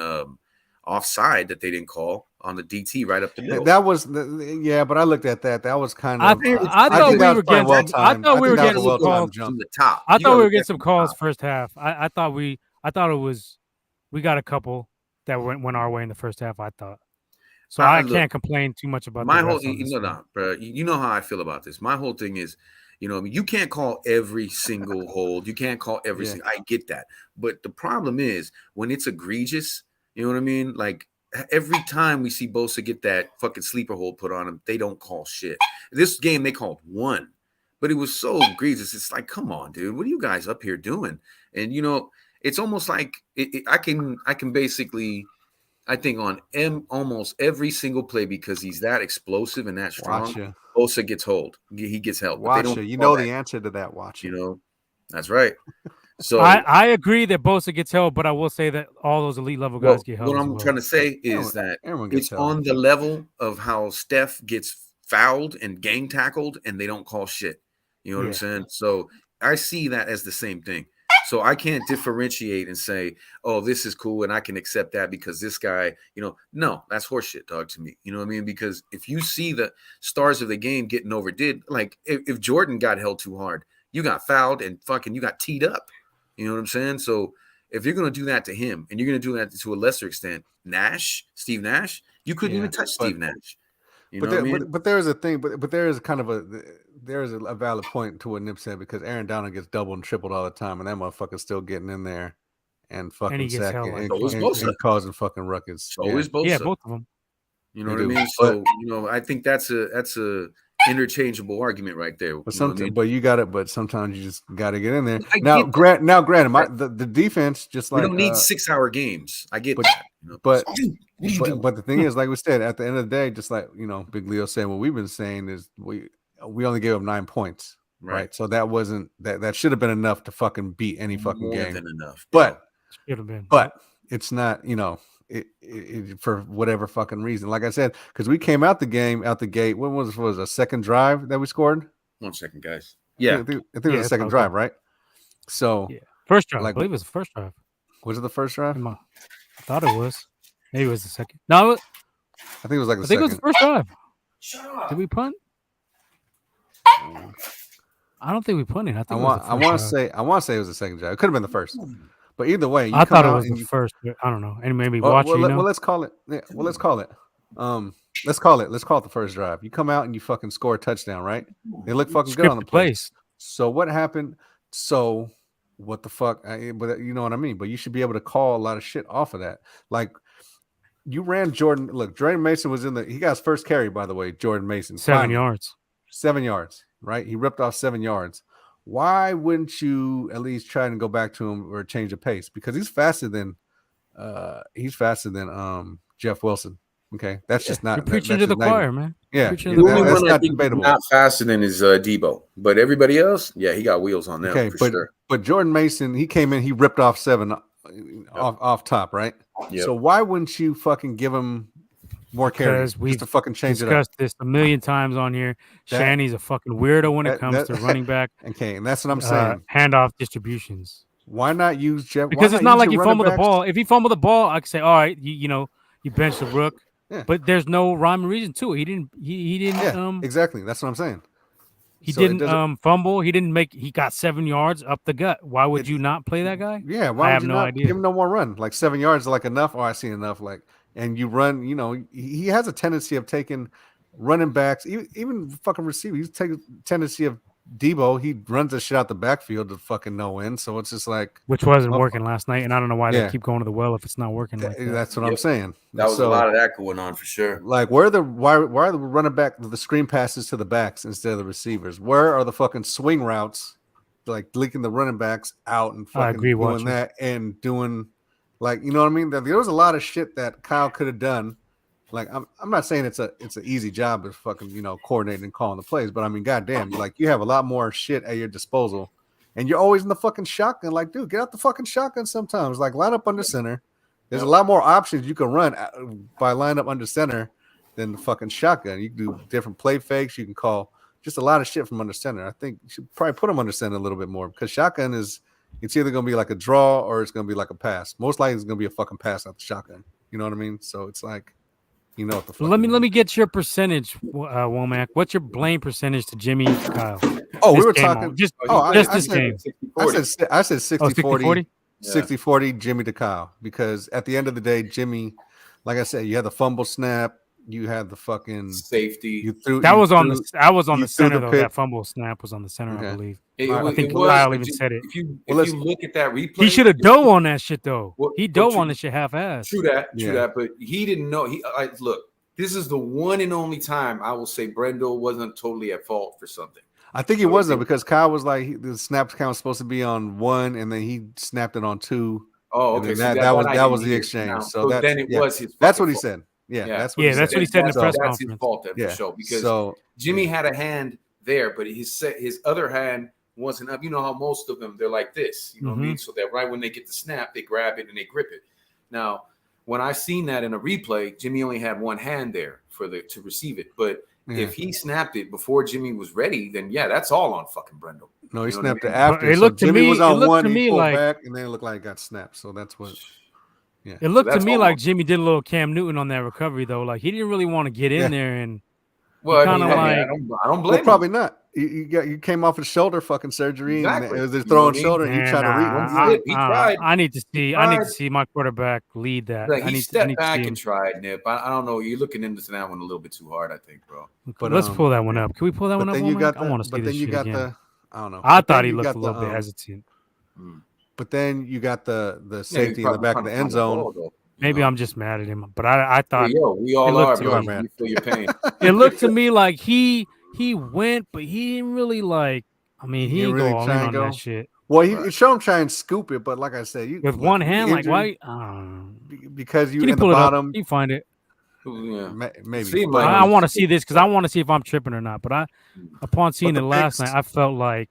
offside that they didn't call on the DT right up the middle. that was but I looked at that. That was kind of. I thought we were getting. I thought we were getting some calls from the top. I thought we were getting some calls first half. I thought it was. We got a couple that went our way in the first half. I thought. So I can't complain too much about my the whole. refs Bro. You know how I feel about this. My whole thing is, you can't call every single hold. You can't call every single. I get that, but the problem is when it's egregious. You know what I mean? Like every time we see Bosa get that fucking sleeper hold put on him, they don't call shit. This game they called one, but it was so egregious. It's like, come on, dude, what are you guys up here doing? And it's almost like I can basically. I think on almost every single play because he's that explosive and that strong. Bosa gets hold. He gets help. Watch it. You know the answer to that. Watch it. That's right. So I agree that Bosa gets held, but I will say that all those elite level guys get held. What I'm trying to say is that it's held. on the level of how Steph gets fouled and gang tackled and they don't call shit. You know what I'm saying? So I see that as the same thing. So I can't differentiate and say, oh, this is cool and I can accept that because this guy, no, that's horseshit, dog, to me. You know what I mean? Because if you see the stars of the game getting overdid, like if Jordan got held too hard, you got fouled and fucking you got teed up. You know what I'm saying? So if you're going to do that to him and you're going to do that to a lesser extent, Steve Nash, you couldn't even touch Steve Nash. You know what I mean? But there is a thing, but there is kind of a valid point to what Nip said because Aaron Donald gets doubled and tripled all the time, and that motherfucker's still getting in there and fucking sacking and causing fucking ruckus. So is Bosa. Yeah, both of them. You know what I mean? So I think that's a interchangeable argument right there. But you got it. But sometimes you just got to get in there. Granted, the defense just we don't need 6-hour games. I get that. But the thing is, like we said, at the end of the day, just like Big Leo said, what we've been saying is we only gave up 9 points, right? So that wasn't that should have been enough to fucking beat any fucking More game. than enough, but should have been. But it's not, it for whatever fucking reason. Like I said, because we came out the gate. What was a second drive that we scored? 1 second, guys. Yeah, I think it was a second drive, right? So first drive. I believe it was the first drive. Was it the first drive? I thought it was. Maybe it was the second. No, I think it was like the second. I think it was the first drive. Shut up. Did we punt? I don't think we punted. I want to say it was the second drive. It could have been the first. But either way, I thought it was the first. But I don't know. And maybe watching. Let's call it. Yeah, let's call it. Let's call it the first drive. You come out and you fucking score a touchdown, right? They look fucking good on the place. So what happened? So what the fuck? But you know what I mean. But you should be able to call a lot of shit off of that. Like you ran Jordan. Look, Jordan Mason was he got his first carry, by the way. Jordan Mason, 7 yards. 7 yards, right? He ripped off 7 yards. Why wouldn't you at least try and go back to him or change the pace? Because he's faster than Jeff Wilson. Okay, that's just not. You're preaching to the choir, man. Yeah, that's not debatable. Not faster than his Debo, but everybody else, yeah, he got wheels on them. Okay, sure. But Jordan Mason, he came in, he ripped off 7 off top, right? Yep. So why wouldn't you fucking give him more carries? We've to fucking change it up. Discussed this a million times on here. Shanny's a fucking weirdo when it comes to running back. Okay, and that's what I'm saying. Handoff distributions. Why not use Jeff? Because it's not like you fumble the ball. If he fumbled the ball, I could say, all right, you bench the rook. Yeah. But there's no rhyme or reason to it. He didn't. Yeah, exactly. That's what I'm saying. He didn't fumble. He didn't make. He got 7 yards up the gut. Why would you not play that guy? Yeah. Why I have no idea. Give him no more run. Like 7 yards is like enough. Oh, I see enough. Like, and you run. He has a tendency of taking running backs, even fucking receiver. He's taking tendency of Debo. He runs the shit out the backfield to fucking no end. So it's just like which wasn't working last night, and I don't know why they keep going to the well if it's not working. That's what I'm saying. That was a lot of that going on for sure. Like why are the running back the screen passes to the backs instead of the receivers? Where are the fucking swing routes, like leaking the running backs out and fucking doing that and doing like you know what I mean? There was a lot of shit that Kyle could have done. Like I'm not saying it's an easy job of fucking coordinating and calling the plays, but I mean, goddamn, like you have a lot more shit at your disposal, and you're always in the fucking shotgun. Like, dude, get out the fucking shotgun sometimes. Like, line up under center. There's a lot more options you can run by line up under center than the fucking shotgun. You can do different play fakes. You can call just a lot of shit from under center. I think you should probably put them under center a little bit more because shotgun it's either going to be like a draw or it's going to be like a pass. Most likely it's going to be a fucking pass out the shotgun. You know what I mean? So it's like. What the fuck let me get your percentage, Womack. What's your blame percentage to Jimmy Kyle? Oh, we were talking this game. I said 60-40, 60-40 Jimmy to Kyle because at the end of the day, Jimmy, like I said, you had the fumble snap, you had the fucking safety. I was on the center though. That fumble snap was on the center, I believe. I think Kyle even said it. If you look at that replay, he should have dove on that shit though. He dove on that shit half-ass. True that. But he didn't know. Look. This is the one and only time I will say Brendel wasn't totally at fault for something. I think he was though because Kyle was like the snap count was supposed to be on 1, and then he snapped it on 2. Oh, okay. So that was the exchange. So then it was his. That's what he said. Yeah, that's what he said in the press conference. That's his fault for sure because Jimmy had a hand there, but his other hand wasn't up. You know how most of them they're like this. You know what I mean? So that right when they get the snap, they grab it and they grip it. Now. When I seen that in a replay, Jimmy only had one hand there to receive it. But if he snapped it before Jimmy was ready, then that's all on fucking Brendel. No, he You know what I snapped it mean? after. it So looked to Jimmy me, was it on looked one. to He me pulled like back, and then it looked like it got snapped. So that's what. Yeah. it looked So to that's me like almost- Jimmy did a little Cam Newton on that recovery though. Like he didn't really want to get in Yeah. there, and Well, I kinda mean, hey, like- I don't Well, blame probably him. not. You came off his shoulder fucking surgery, and Exactly. it was his You know what throwing I mean? shoulder, and you man, try to One nah, flip, he tried. I need to He see. I need tried. to see my quarterback lead that. Like I he need stepped to see back him. and tried, Nip. I don't know. You're looking into that one a little bit too hard, I think, bro. But Let's pull that one yeah. up. Can we pull that But one up, then you Womack? got I want to see but this then you shit got again. I don't know. I But thought then he you looked got a little bit hesitant. But then you got the Yeah, he's safety in the probably back of trying the to end find the zone. ball, though. Maybe I'm just mad at him, but I Yeah, thought yo, we it all looked are, to You bro. are me. mad. We feel your pain. It looked to me like he went, but he didn't really like. I mean, He he didn't didn't go really all try in and on go. that shit Well, Right. he showed him try and scoop it, but like I said, with look, one hand. Like injury, why? because you Can you in the pull it up? bottom. Can you find it? Yeah. Maybe. seemed But, like I he want to was see this because I want to see if I'm tripping or not. But upon seeing the it last picks- night, I felt like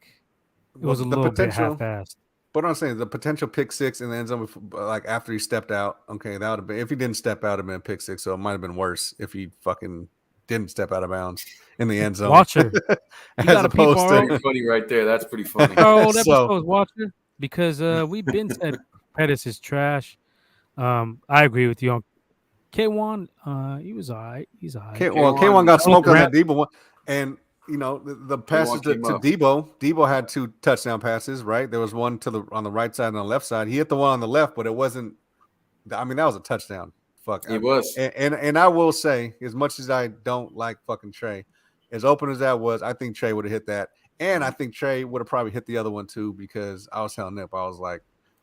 it was a the little bit potential. half-assed. But I'm saying the potential pick six in the end zone, like after he stepped out. Okay, that would have been if he didn't step out, it'd been a pick six. So it might have been worse if he fucking didn't step out of bounds in the end zone. Watcher, you as got to peep opposed our pretty funny right there. That's pretty funny. old So- episodes, Watcher, because we've been said Pettis is trash. I agree with you on K1. He was all right. He's all right. K1 got K1 smoked on that Grant- Debo one, and you know the passes to came up. Debo. Debo had 2 touchdown passes. Right, there was one on the right side and on the left side. He hit the one on the left, but it wasn't. I mean, that was a touchdown. Fuck, It was. And I will say, as much as I don't like fucking Trey, as open as that was, I think Trey would have hit that, and I think Trey would have probably hit the other one too because I was telling Nip, I was like,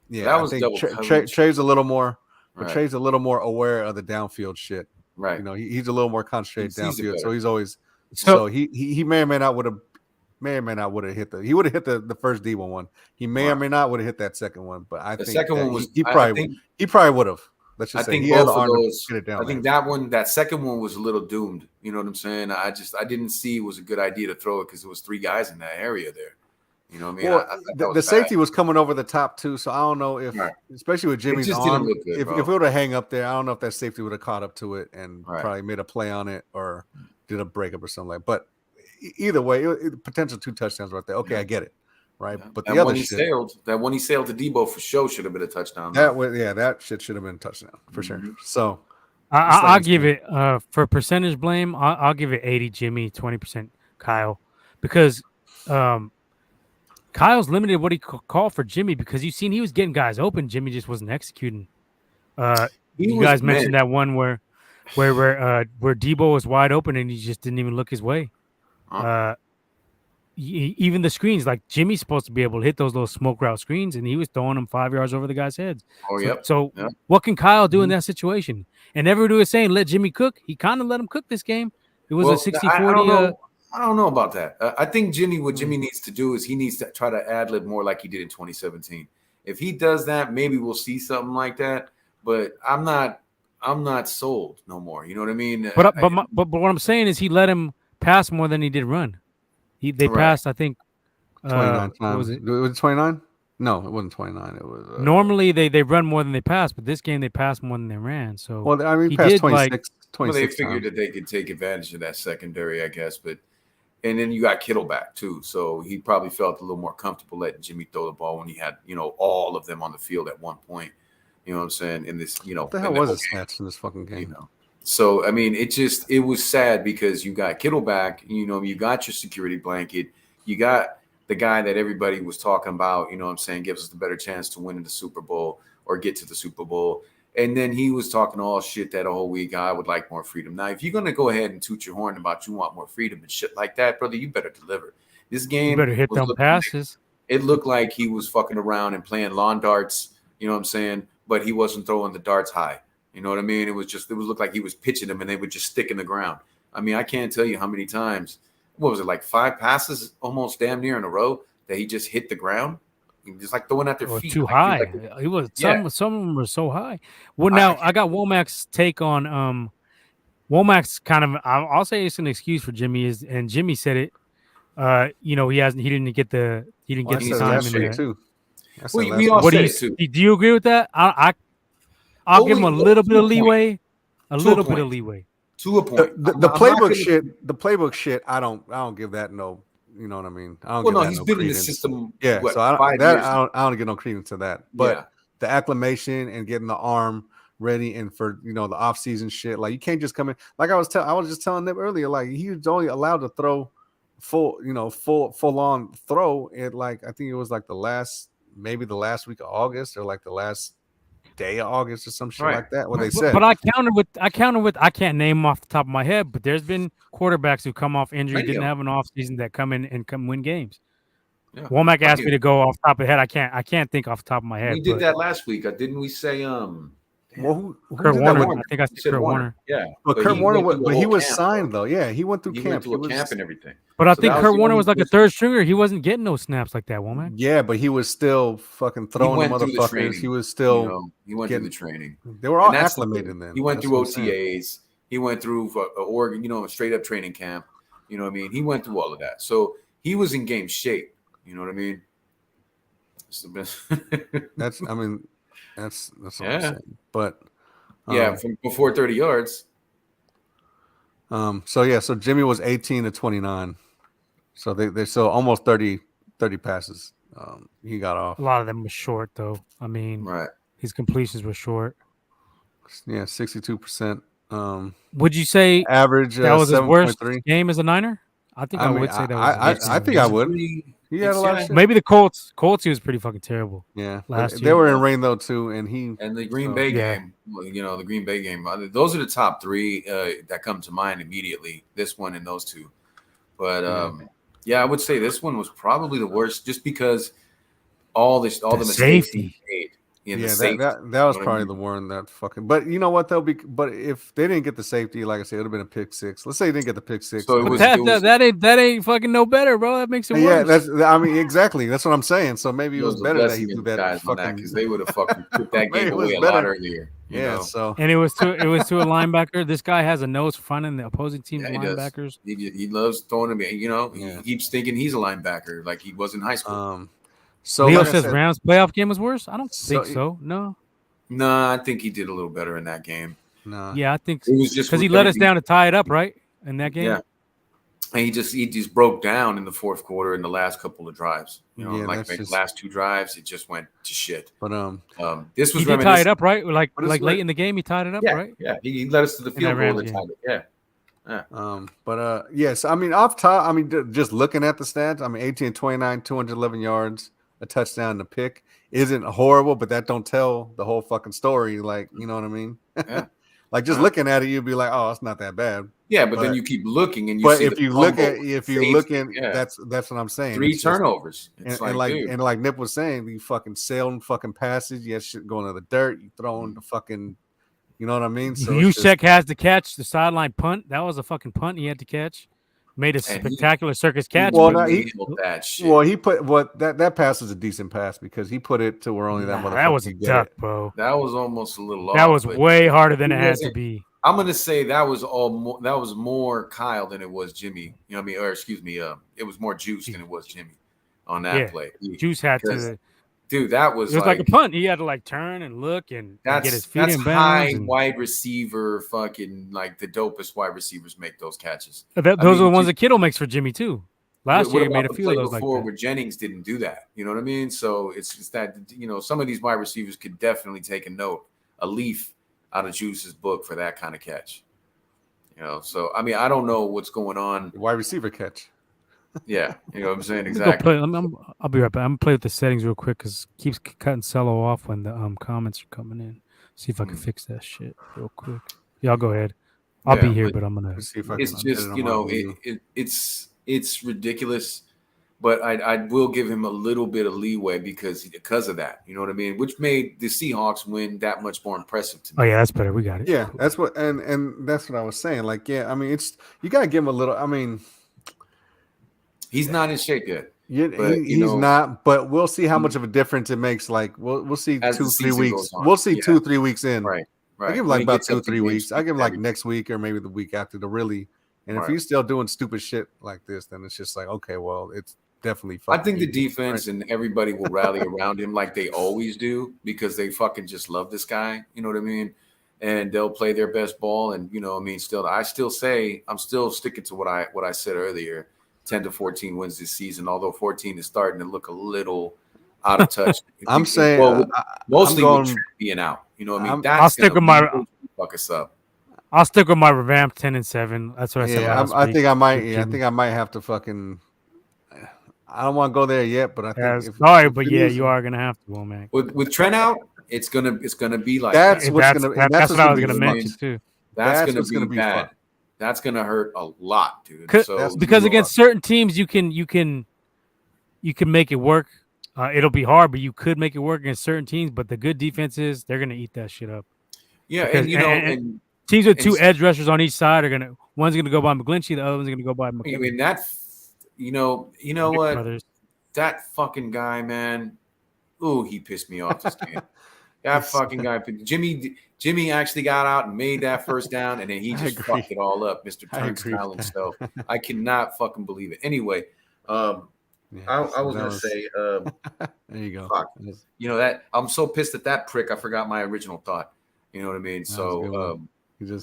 yeah, That I was think double coverage. Trey's a little more. But Right. Trey's a little more aware of the downfield shit. Right. You know, he's a little more concentrated He sees it downfield. better. So he's always So- he may or may not would have hit he would have hit the first D one. He may or Right. may not would have hit that second one. But I The think second that one was. he I think probably would have. Let's I just say think he had both the of arm to those. get it down. I think there. that second one was a little doomed. You know what I'm saying? I didn't see it was a good idea to throw it because there was 3 guys in that area there. You know what I mean? Well, I thought that the was safety bad. was coming over the top too, so I don't know if, Right. especially with Jimmy's just didn't arm, look good, if bro. it would have hang up there, I don't know if that safety would have caught up to it and Right. probably made a play on it or did a breakup or something like. But either way, potential 2 touchdowns right there. Okay, I get it, right? But the that other one he shit, sailed to Debo for sure should have been a touchdown. that shit should have been a touchdown for sure. So I'll give it for percentage blame. I'll give it 80 Jimmy, 20% Kyle, because Kyle's limited what he called for Jimmy because you seen he was getting guys open. Jimmy just wasn't executing. You guys mentioned that one where Debo was wide open and he just didn't even look his way. Even the screens, like Jimmy's supposed to be able to hit those little smoke route screens, and he was throwing them 5 yards over the guy's heads. So what can Kyle do in that situation? And everybody was saying, let Jimmy cook. He kind of let him cook this game. It was a 60-40. I don't know about that. I think what Jimmy needs to do is he needs to try to ad-lib more like he did in 2017. If he does that, maybe we'll see something like that. But I'm not sold no more. You know what I mean? But what I'm saying is he let him pass more than he did run. They passed, I think, 29 times. what was it? Was it 29? No, it wasn't 29. It was normally they run more than they pass, but this game they passed more than they ran. So well, I mean, he passed did 26. Well, they 26 figured that they could take advantage of that secondary, I guess. And then you got Kittle back too, so he probably felt a little more comfortable letting Jimmy throw the ball when he had all of them on the field at one point. You know what I'm saying? In this, what the hell was his stats in this fucking game? So I mean, it was sad because you got Kittle back. You got your security blanket. You got the guy that everybody was talking about. You know what I'm saying? Gives us the better chance to win in the Super Bowl or get to the Super Bowl. And then he was talking all shit that whole week. I would like more freedom. Now, if you're going to go ahead and toot your horn about you want more freedom and shit like that, brother, you better deliver. This game, you better hit them passes. It looked like he was fucking around and playing lawn darts. You know what I'm saying? But he wasn't throwing the darts high. You know what I mean? It looked like he was pitching them and they would just stick in the ground. I mean, I can't tell you how many times. What was it, like 5 passes almost damn near in a row that he just hit the ground? Just like throwing at their feet. Too high. It was some of them were so high. Well, now I got Womack's take on Womack's kind of. I'll say it's an excuse for Jimmy and Jimmy said it. He didn't get the time in there too. We all said it too. Do you agree with that? I'll give him a little bit of leeway. A little bit of leeway. To a point. The playbook shit. The playbook shit. I don't give that no You know what I mean? I don't Well, give no, that he's no been in the credence. system. Yeah, what, so I 5 don't, years? I don't get no credence to that. But Yeah. the acclimation and getting the arm ready and for the off season shit, like you can't just come in. Like I was just telling them earlier, like he was only allowed to throw full on throw at like I think it was like maybe the last week of August or like the last day of August or some shit Right. like that. What they Right. said. But I counter with I can't name them off the top of my head, but there's been quarterbacks who come off injury, Plenty didn't of have an off season that come in and come win games. Yeah. Womack asked Plenty me to go off the top of the head. I can't think off the top of my head. We did but that last week. Didn't we say Well, who Kurt did Warner. that with? I think I You said said Kurt Warner. Warner. Yeah. But Kurt he Warner, went through a but he whole was camp, signed though. though. Yeah, he went through He camp. went through a camp and everything. But I So think that Kurt the Warner only was like a person- third stringer. He wasn't getting no snaps like that, Womack. Yeah, but he was still fucking throwing the went through the motherfuckers. training, He was still he went getting. through the training. They were all And that's the acclimated thing. then. He went That's through what I'm saying. OTAs. He went through Oregon, a straight up training camp. You know what I mean? He went through all of that. So he was in game shape. You know what I mean? It's the best. That's what I'm Yeah. saying. But Yeah, from before 30 yards. so Jimmy was 18 to 29. So they so almost 30 passes. He got off. A lot of them were short, though. I mean, Right. his completions were short. Yeah, 62%. Would you say Average that was his worst 7.3. game as a Niner? I think I would say that was. his worst I game think as a I Niner. would. He had a lot of shit. Maybe the Colts. He was pretty fucking terrible. Yeah, last they year. were in rain though too, and the Green so- Bay Yeah. game, the Green Bay game. Those are the top three that come to mind immediately. This one and those two. But I would say this one was probably the worst, just because all the mistakes safety. he made. In Yeah, the safety, that was you know what I probably mean? the one that fucking. But you know what though? But if they didn't get the safety, like I said, it would have been a pick six. Let's say they didn't get the pick six. So it But was- that ain't fucking no better, bro. That makes it yeah, worse. exactly. That's what I'm saying. So maybe it was better that he threw that guys on that, fucking. because they would have fucking put that Maybe game it was away a better. lot earlier. You Yeah, know? so And it was to a linebacker. This guy has a nose for finding the opposing team's Yeah, he does. linebackers. He loves throwing them. Yeah. He keeps thinking he's a linebacker, like he was in high school. so Leo like I says said, Rams playoff game was worse. I don't So- think so. No. Nah, I think he did a little better in that game. nah. Yeah, I think It was just because he with let us everything- down to tie it up, right? In that game. Yeah. And he just broke down in the fourth quarter in the last couple of drives. Yeah, like that's just- last two drives, it just went to shit. But This was He did tie it up, right? Like But it's late like- in the game, he tied it up, Yeah, right? yeah. He led us to the In that field goal Rams and game. tied it. Yeah. yes, I mean off top, I mean just looking at the stats, I mean 18 29, 211 yards, a touchdown, and a pick isn't horrible, but that don't tell the whole fucking story. Like, you know what I mean? Yeah. Like just looking at it, you'd be like, oh, it's not that bad. Yeah, but then But- you keep looking and you But see if the you look fumble, at safety, looking, yeah. that's what I'm saying. 3 It's just- turnovers. It's and dude. like Nip was saying, you fucking sailing fucking passes, you had shit going to the dirt, you throwing the fucking, you know what I mean? So it's just- Juszczyk has to catch the sideline punt. That was a fucking punt he had to catch. Made a And he- spectacular circus catch. Well, but- no, he- nailed that shit. well, he put that pass was a decent pass because he put it to where only that Nah, motherfucker that was a could get duck, it. bro. That was almost a little That off, was but way harder than he it had to wasn't- be. I'm gonna say that was more Kyle than it was Jimmy. You know what I mean? Or excuse me, it was more Juice than it was Jimmy on that Yeah. play. Juice had Because to. Dude, that It was was like a punt. He had to like turn and look and get his feet that's in high bounds. and- wide receiver, fucking like the dopest wide receivers make those catches. Those I are mean, the ones you- that Kittle makes for Jimmy too. Last What year he about made a the few play of those like before that. where Jennings didn't do that? You know what I mean? So it's just that some of these wide receivers could definitely take a leaf out of Juice's book for that kind of catch. So I mean, I don't know what's going on. Wide receiver catch. Yeah, you know what I'm saying? Let me go Exactly. I'll be right back. I'm gonna play with the settings real quick because it keeps cutting Cello off when the comments are coming in. See if I can fix that shit real quick. Y'all go ahead. I'll be Yeah, here, but but I'm gonna. Let's see if I It's can get just it on my view. it's ridiculous, but I will give him a little bit of leeway because of that. You know what I mean? Which made the Seahawks win that much more impressive to Oh me. yeah, that's better. We got it. Yeah, that's what and that's what I was saying. Like, yeah, I mean, it's you gotta give him a little. I mean, He's not in shape yet. But, he's not, but we'll see how much of a difference it makes. Like, we'll see As the 2-3 season weeks. goes on. We'll see Yeah. 2-3 weeks in. Right. I give him When like he about gets up to 2-3 game weeks. I give him speed, like everything. next week or maybe the week after to really. And if Right. he's still doing stupid shit like this, then it's just like, okay, well, it's definitely. I think the fucking easy, defense right? and everybody will rally around him like they always do because they fucking just love this guy. You know what I mean? And they'll play their best ball. And still, I'm still sticking to what I said earlier. 10 to 14 wins this season, although 14 is starting to look a little out of touch. I'm saying mostly I'm with going, Trent being out. You know what I mean? I'll That's stick with gonna my fuck us up. I'll stick with my revamp 10-7. That's what I said yeah, last I week. think I might. with Yeah, I Jimmy. think I might have to fucking. I don't want to go there yet, but I think sorry, but it yeah, is- you are gonna have to, Womack. With Trent out, it's gonna be like That's that. what's gonna. and That's what's what I was be gonna fun. mention too. That's That's gonna what's be gonna be bad. fun. That's gonna hurt a lot, dude. Because So against certain teams, you can make it work. It'll be hard, but you could make it work against certain teams. But the good defenses, they're gonna eat that shit up. yeah, Because, and you know, and teams with and two edge rushers on each side are one's gonna go by McGlinchey, the other one's gonna go by I McKinnon. mean that, you know what, Brothers. that fucking guy, man. Ooh, he pissed me off this game. That fucking guy, Jimmy actually got out and made that first down, and then he just fucked it all up, Mr. Turnstile himself. I cannot fucking believe it. Anyway, I was gonna say, there you go. Fuck. You know that I'm so pissed at that prick. I forgot my original thought. You know what I mean? So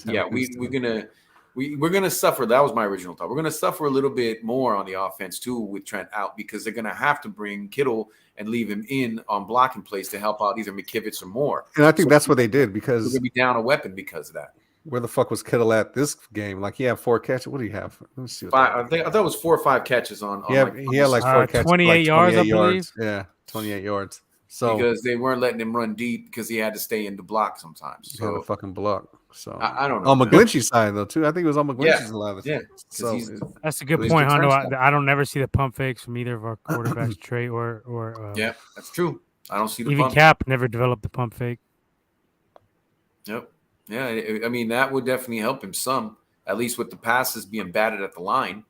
yeah, we're gonna suffer. That was my original thought. We're gonna suffer a little bit more on the offense too with Trent out because they're gonna have to bring Kittle and leave him in on blocking plays to help out either McKivitz or Moore. And I think that's what they did because we're gonna be down a weapon because of that. Where the fuck was Kittle at this game? Like he had 4 catches. What do you have? Let me see. I thought it was 4 or 5 catches on. He had like 4 catches, 28 like yards, 28 I believe. Yeah, 28 yards. So because they weren't letting him run deep because he had to stay in the block sometimes. So he had a fucking block. So I don't know. On McGlinchey's side though too. I think it was on McGlinchey's side. Yeah. So that's a good point, Hondo. I don't never see the pump fakes from either of our quarterbacks, Trey or yeah, that's true. I don't see the even pump. Cap never developed the pump fake. Yep. Yeah, I mean that would definitely help him some, at least with the passes being batted at the line.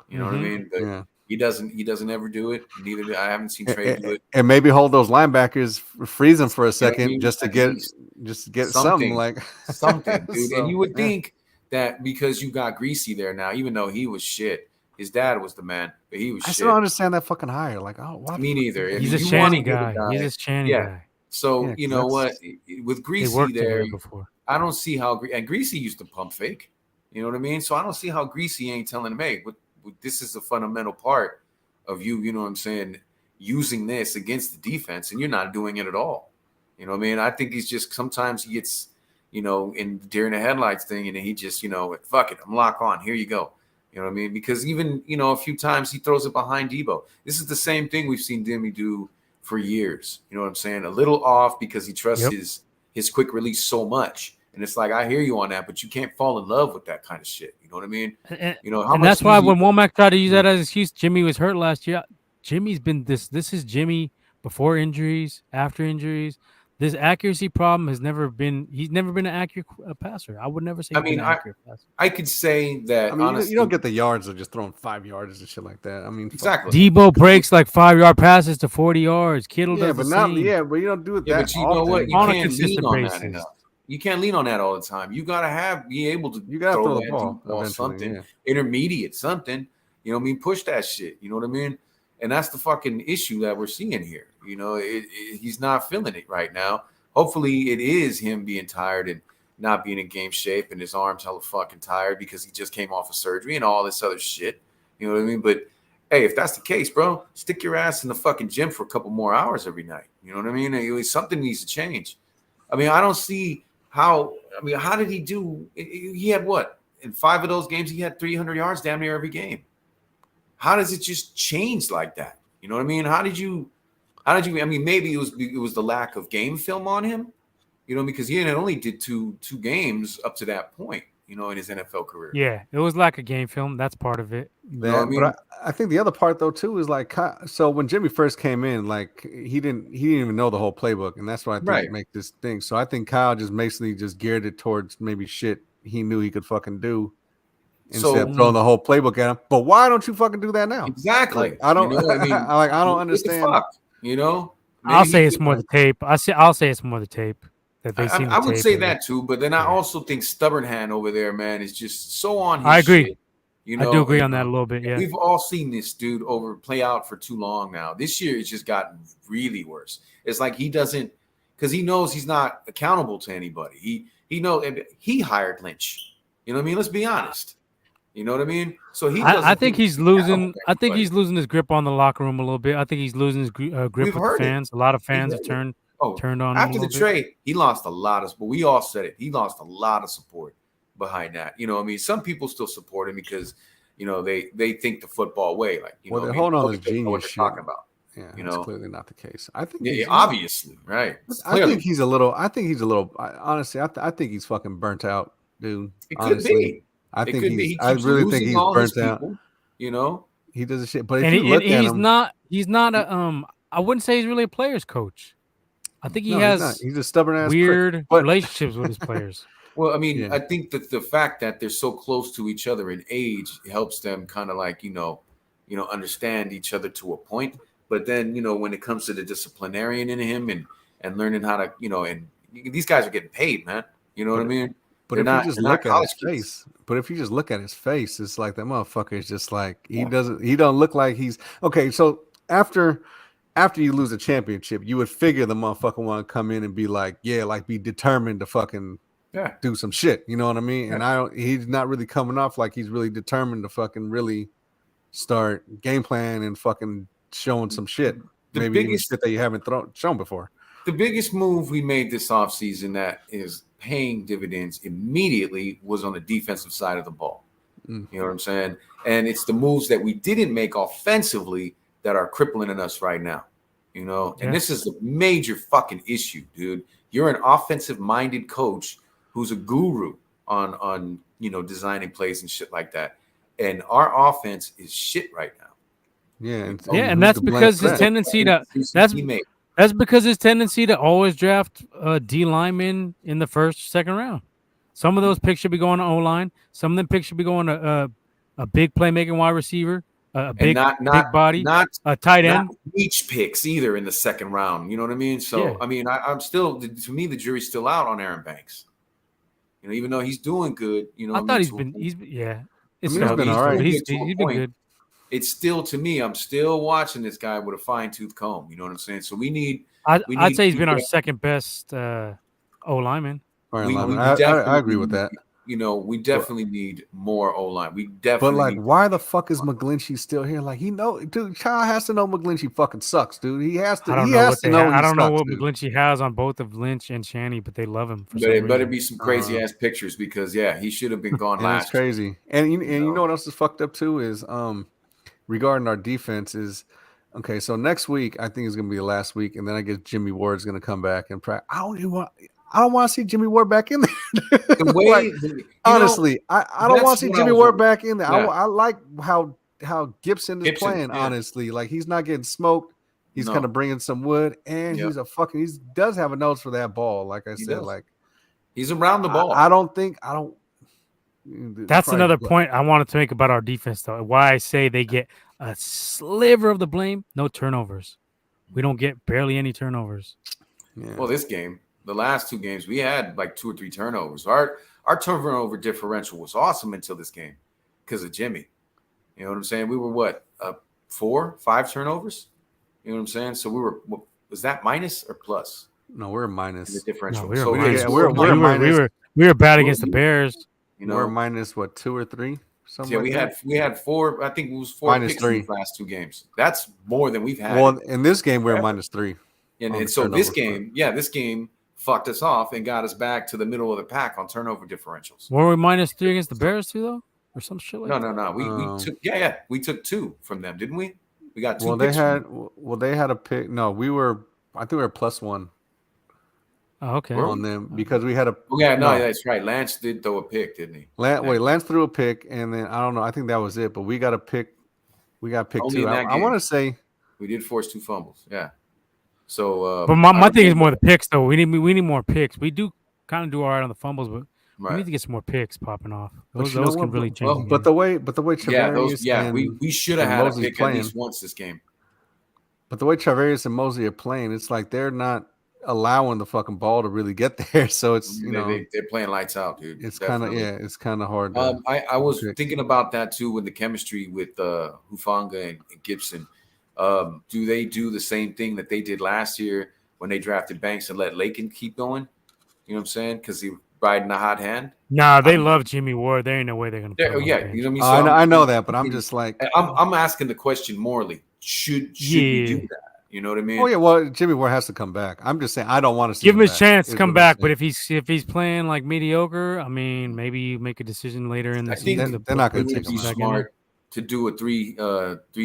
You know what I mean? But he doesn't ever do it. Neither I haven't seen Trey do it. And maybe hold those linebackers, freeze them for a second, just to get something like something, dude. And you would think that because you got Greasy there now, even though he was shit, his dad was the man, but he was shit. I still don't understand that fucking hire. Like, me neither. He's a Shanny guy. He's a Shanny guy. So you know what? With Greasy there, before. I don't see how. And Greasy used to pump fake. You know what I mean? So I don't see how Greasy ain't telling him, hey, this is a fundamental part of you. You know what I'm saying? Using this against the defense, and you're not doing it at all. You know what I mean? I think he's just sometimes he gets, in during the headlights thing, and then he just, fuck it, I'm lock on. Here you go. You know what I mean? Because even, a few times he throws it behind Debo. This is the same thing we've seen Demi do for years. You know what I'm saying? A little off because he trusts his quick release so much. And it's like, I hear you on that, but you can't fall in love with that kind of shit. You know what I mean? And that's why when Womack tried to use that as an excuse, Jimmy was hurt last year. Jimmy's been this is Jimmy before injuries, after injuries. This accuracy problem he's never been an accurate passer. I would never say he's been an accurate passer. I could say that honestly, you don't get the yards of just throwing 5 yards and shit like that. I mean, exactly. Debo breaks like 5-yard passes to 40 yards. Kittle does but the not same. but you don't do it that but you know often. what? You on a can't lean consistent on basis. that enough. You can't lean on that all the time. You gotta be able to throw the ball something intermediate, something. You know what I mean? Push that shit. You know what I mean? And that's the fucking issue that we're seeing here. He's not feeling it right now. Hopefully, it is him being tired and not being in game shape, and his arms hella fucking tired because he just came off of surgery and all this other shit. You know what I mean? But hey, if that's the case, bro, stick your ass in the fucking gym for a couple more hours every night. You know what I mean? Something needs to change. I mean, I don't see how. I mean, how did he do? He had what? In 5 of those games, he had 300 yards damn near every game. How does it just change like that? You know what I mean? How did you? I mean, maybe it was the lack of game film on him, because he had only did two games up to that point, in his NFL career. Yeah, it was lack of game film. That's part of it. Yeah, but I think the other part though too is like, so when Jimmy first came in, like he didn't even know the whole playbook, and that's what I think make this thing. So I think Kyle just basically just geared it towards maybe shit he knew he could fucking do. Instead of throwing the whole playbook at him. But why don't you fucking do that now? Exactly. Like, I don't. I don't understand. I'll say it's more the tape. I'll say it's more the tape that they see. I would say that too, but then I also think Stubborn Hand over there, man, is just so on his I agree. Shit, I do agree on that a little bit. Yeah, we've all seen this dude play out for too long now. This year, it's just gotten really worse. It's like he doesn't, because he knows he's not accountable to anybody. He knows he hired Lynch. You know what I mean? Let's be honest. You know what I mean? So he doesn't. I think he's losing. I think anybody. he's losing his grip on the locker room a little bit. I think he's losing his grip We've with the heard it. fans. A lot of We've fans have heard it. turned on him a After the little bit. trade, he lost a lot of. But we all said it. He lost a lot of support behind that. You know, what I mean, some people still support him because they think the football way. Like, Well, they're what I mean, holding on other this people know what genius they're shit. talking about. Yeah, You that's know? clearly not the case. I think Yeah, obviously, right? I think he's a little. Honestly, I think he's fucking burnt out, dude. It could Honestly, be. I It think could be. he's. He I keeps really think losing he's all his burnt out. people. You know, He does a shit. But if And you look at he's him, not. He's not a. I wouldn't say he's really a players coach. I think he no, has he's not. He's a stubborn ass weird prick. But relationships with his players. well, I mean, Yeah. I think that the fact that they're so close to each other in age helps them kind of like understand each other to a point. But then when it comes to the disciplinarian in him and learning how to and these guys are getting paid, man. You know what I mean? But They're if not, you just they're not look at his college kids. face, it's like that motherfucker is just like he don't look like he's okay. So after you lose a championship, you would figure the motherfucker want to come in and be like, yeah, like be determined to fucking do some shit. You know what I mean? Yeah. And he's not really coming off like he's really determined to fucking really start game plan and fucking showing some shit. Maybe even shit that you haven't shown before. The biggest move we made this offseason that is paying dividends immediately was on the defensive side of the ball. You know what I'm saying? And it's the moves that we didn't make offensively that are crippling in us right now. And this is a major fucking issue, dude. You're an offensive-minded coach who's a guru on designing plays and shit like that. And our offense is shit right now. Yeah, and that's because his tendency to that's because his tendency to always draft D linemen in the first, second round. Some of those picks should be going to O line. Some of them picks should be going to a big playmaking wide receiver, a big body, a tight end. Not reach picks either in the second round. You know what I mean? So I mean, I'm still, to me, the jury's still out on Aaron Banks. Even though he's doing good. I thought he's been It's he's been all right. He's been good. It's still, to me, I'm still watching this guy with a fine-tooth comb. You know what I'm saying? So we need. I'd say he's been our second best O lineman. I agree with that. We definitely need more O line. We definitely. But like, why the fuck is McGlinchey still here? Like, dude, Kyle has to know McGlinchey fucking sucks, dude. He has to. I don't know what McGlinchey has on both of Lynch and Shanny, but they love him. But it better be some crazy ass pictures because he should have been gone last. It's crazy. And you know what else is fucked up too is regarding our defense is okay. So next week I think is gonna be the last week, and then I guess Jimmy Ward's gonna come back and practice. I don't want to see Jimmy Ward back in there. The way, honestly, I don't want to see Jimmy Ward back in there. Yeah. I like how Gibson is playing. Honestly, like he's not getting smoked. He's kind of bringing some wood, and he does have a nose for that ball. Like I said, like he's around the ball. I don't. That's another point I wanted to make about our defense, though. Why I say they get a sliver of the blame. No turnovers. We don't get barely any turnovers. Yeah. Well, this game. The last two games, we had like 2 or 3 turnovers. Our turnover differential was awesome until this game because of Jimmy. You know what I'm saying? We were 4, 5 turnovers? You know what I'm saying? So we were, was that minus or plus? No, we're minus. The differential. No, so minus. We're minus. We were bad against the Bears. We're minus 2 or 3? Yeah, we had 4. I think it was 4 minus picks 3 in the last 2 games. That's more than we've had. Well, in this game we're minus 3. And so this game fucked us off and got us back to the middle of the pack on turnover differentials. Were we minus 3 against the Bears too, though, or some shit like that? No. We took 2 from them, didn't we? We got 2. They had a pick. No, I think we were plus 1. Oh, okay. On them because we had a. That's right. Lance did throw a pick, didn't he? Lance threw a pick, and then I don't know. I think that was it. But we got a pick. We got pick Only 2. I want to say we did force 2 fumbles. Yeah. So, but my thing is more the picks, though. We need more picks. We do kind of do all right on the fumbles, but we need to get some more picks popping off. Those can really change. But the way Travarius we should have had a pick at least once this game. But the way Travarius and Mosley are playing, it's like they're not allowing the fucking ball to really get there. So it's they're playing lights out, dude. It's kind of hard. I was thinking about that too with the chemistry with Hufanga and Gibson. Do they do the same thing that they did last year when they drafted Banks and let Lakin keep going? You know what I'm saying? Because riding a hot hand. Nah, they I'm- love Jimmy Ward. There ain't no way they're gonna. Put him on the Yeah, bench. you know what I mean. So I know that, but I'm just like, I'm asking the question morally. Should we do Yeah. that? You know what I mean? oh yeah, well Jimmy Ward has to come back. I'm just saying I don't want to see Give him his back, chance to is come what I'm back, but saying. if he's playing like mediocre, I mean, maybe you make a decision later in the I think season. they're not it going to would take be him out. smart to do a three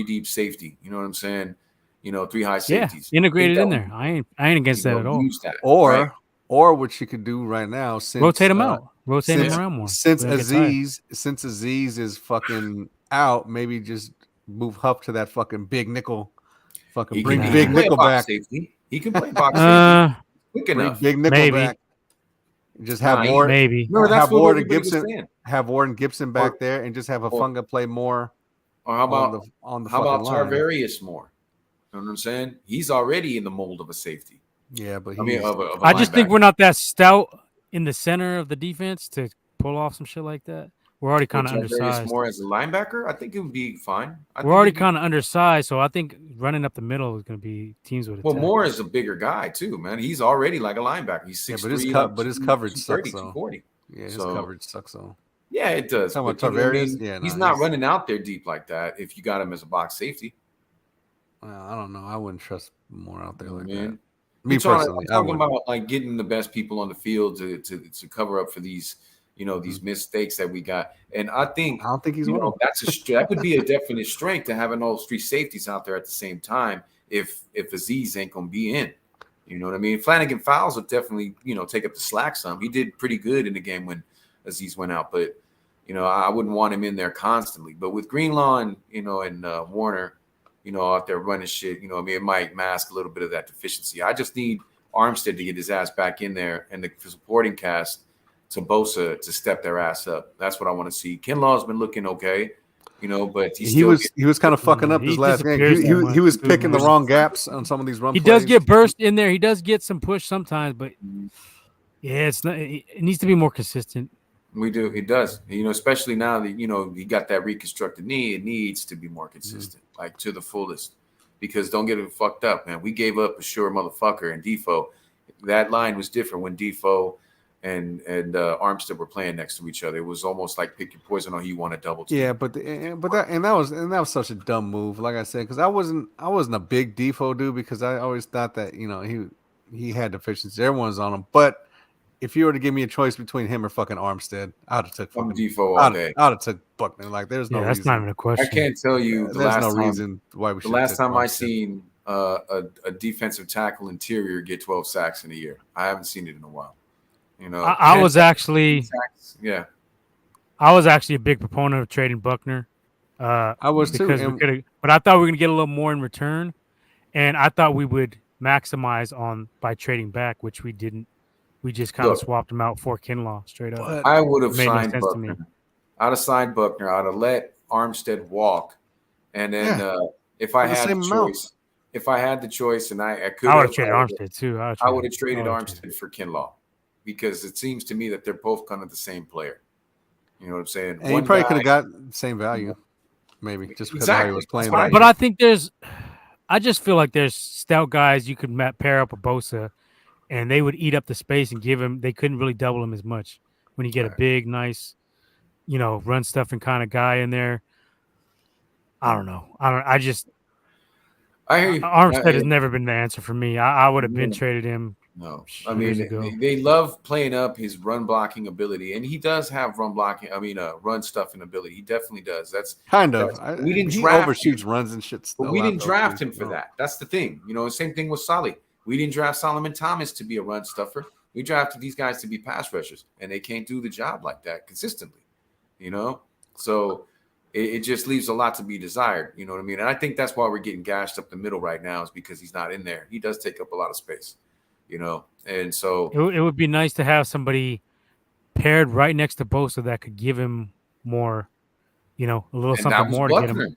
deep safety. You know what I'm saying? You know, 3 high Yeah, safeties. integrated I in think there. I ain't against that at all. use that. Right? Or what you could do right now, since Rotate him out. Rotate him since around more. since They'll get tired. Aziz is fucking out, maybe just move Huff to that fucking big nickel. Fucking bring can- big play a nickel box back. Safety. He can play box safety. Quick Bring enough. big nickel Maybe. back. Just have Nah, Ward. Maybe. No, that's have what Ward and everybody was Gibson. saying. Have Ward and Gibson back there, and just have Afunga play more. Or how about on the how fucking about line. Tarvarius more? You know what I'm saying? He's already in the mold of a safety. Yeah, but I mean, he's of a I just think linebacker. we're not that stout in the center of the defense to pull off some shit like that. We're already kind of Tarvarius undersized. more as a linebacker. I think it would be fine. We're already kind of undersized, so I think running up the middle is going to be teams with Well, attack. Moore is a bigger guy too, man. He's already like a linebacker. He's 6'3", but his coverage sucks 230, though. 240. Yeah, his So- coverage sucks though. Yeah, it does. Talking But, about you know what I Tarvarius? mean? Yeah, he's no, not he's- running out there deep like that if you got him as a box safety. Well, I don't know. I wouldn't trust more out there You know like what I mean? that. Me I'm personally, I talking wouldn't. about like getting the best people on the field to cover up for these, you know, these mistakes that we got. And I think I don't think he's you one. know, that would be a definite strength to having those 3 safeties out there at the same time. If Aziz ain't gonna be in, you know what I mean. Flanagan Fowles will definitely take up the slack some. He did pretty good in the game when Aziz went out, but I wouldn't want him in there constantly. But with Greenlaw and Warner, out there running shit, I mean, it might mask a little bit of that deficiency. I just need Armstead to get his ass back in there and the supporting cast to Bosa to step their ass up. That's what I want to see. Kinlaw's been looking okay, but He was kind of fucking up He this last game. disappears He too much, was too picking the much. wrong gaps on some of these run He plays. does get burst in there. He does get some push sometimes, but yeah, it's not. It needs to be more consistent. We do. He does. Especially now that he got that reconstructed knee. It needs to be more consistent, like to the fullest. Because don't get it fucked up, man. We gave up a sure motherfucker and Defoe. That line was different when Defoe and Armstead were playing next to each other. It was almost like pick your poison or he won a double team. Yeah, but that was such a dumb move. Like I said, because I wasn't a big Defoe dude because I always thought that he had deficiencies. Everyone's on him, but if you were to give me a choice between him or fucking Armstead, I'd have took fucking Defoe all day. I'd have took Buckner. Like, there's no that's reason. not even a question. I can't tell you the There's last no time. reason why we The should. last time I seen a defensive tackle interior get 12 sacks in a year, I haven't seen it in a while. I was actually yeah. I was actually a big proponent of trading Buckner. I was too, because but I thought we were gonna get a little more in return, and I thought we would maximize by trading back, which we didn't. We just kind of swapped him out for Kinlaw straight up. I would have It made no signed sense to me. Buckner. I'd have signed Buckner. I'd have let Armstead walk, and then if I had the choice, and I could, I would have traded Armstead too. I would have traded Armstead for Kinlaw because it seems to me that they're both kind of the same player. You know what I'm saying? And you probably could have got the same value, maybe just because how he was playing. But I think I just feel like there's stout guys you could pair up with Bosa, and they would eat up the space and give him. They couldn't really double him as much when you get a big, nice, run stuffing kind of guy in there. I don't know. I hear you. Armstead has never been the answer for me. I would have been traded him. No, I mean they love playing up his run blocking ability, and he does have run blocking. I mean, run stuffing ability. He definitely does. That's kind of. We didn't he draft overshoots him, runs and shit. But we didn't draft him for that. That's the thing. Same thing with Solly. We didn't draft Solomon Thomas to be a run stuffer. We drafted these guys to be pass rushers, and they can't do the job like that consistently. So it just leaves a lot to be desired. You know what I mean? And I think that's why we're getting gashed up the middle right now is because he's not in there. He does take up a lot of space. And so it would be nice to have somebody paired right next to Bosa that could give him more, a little something more to get him.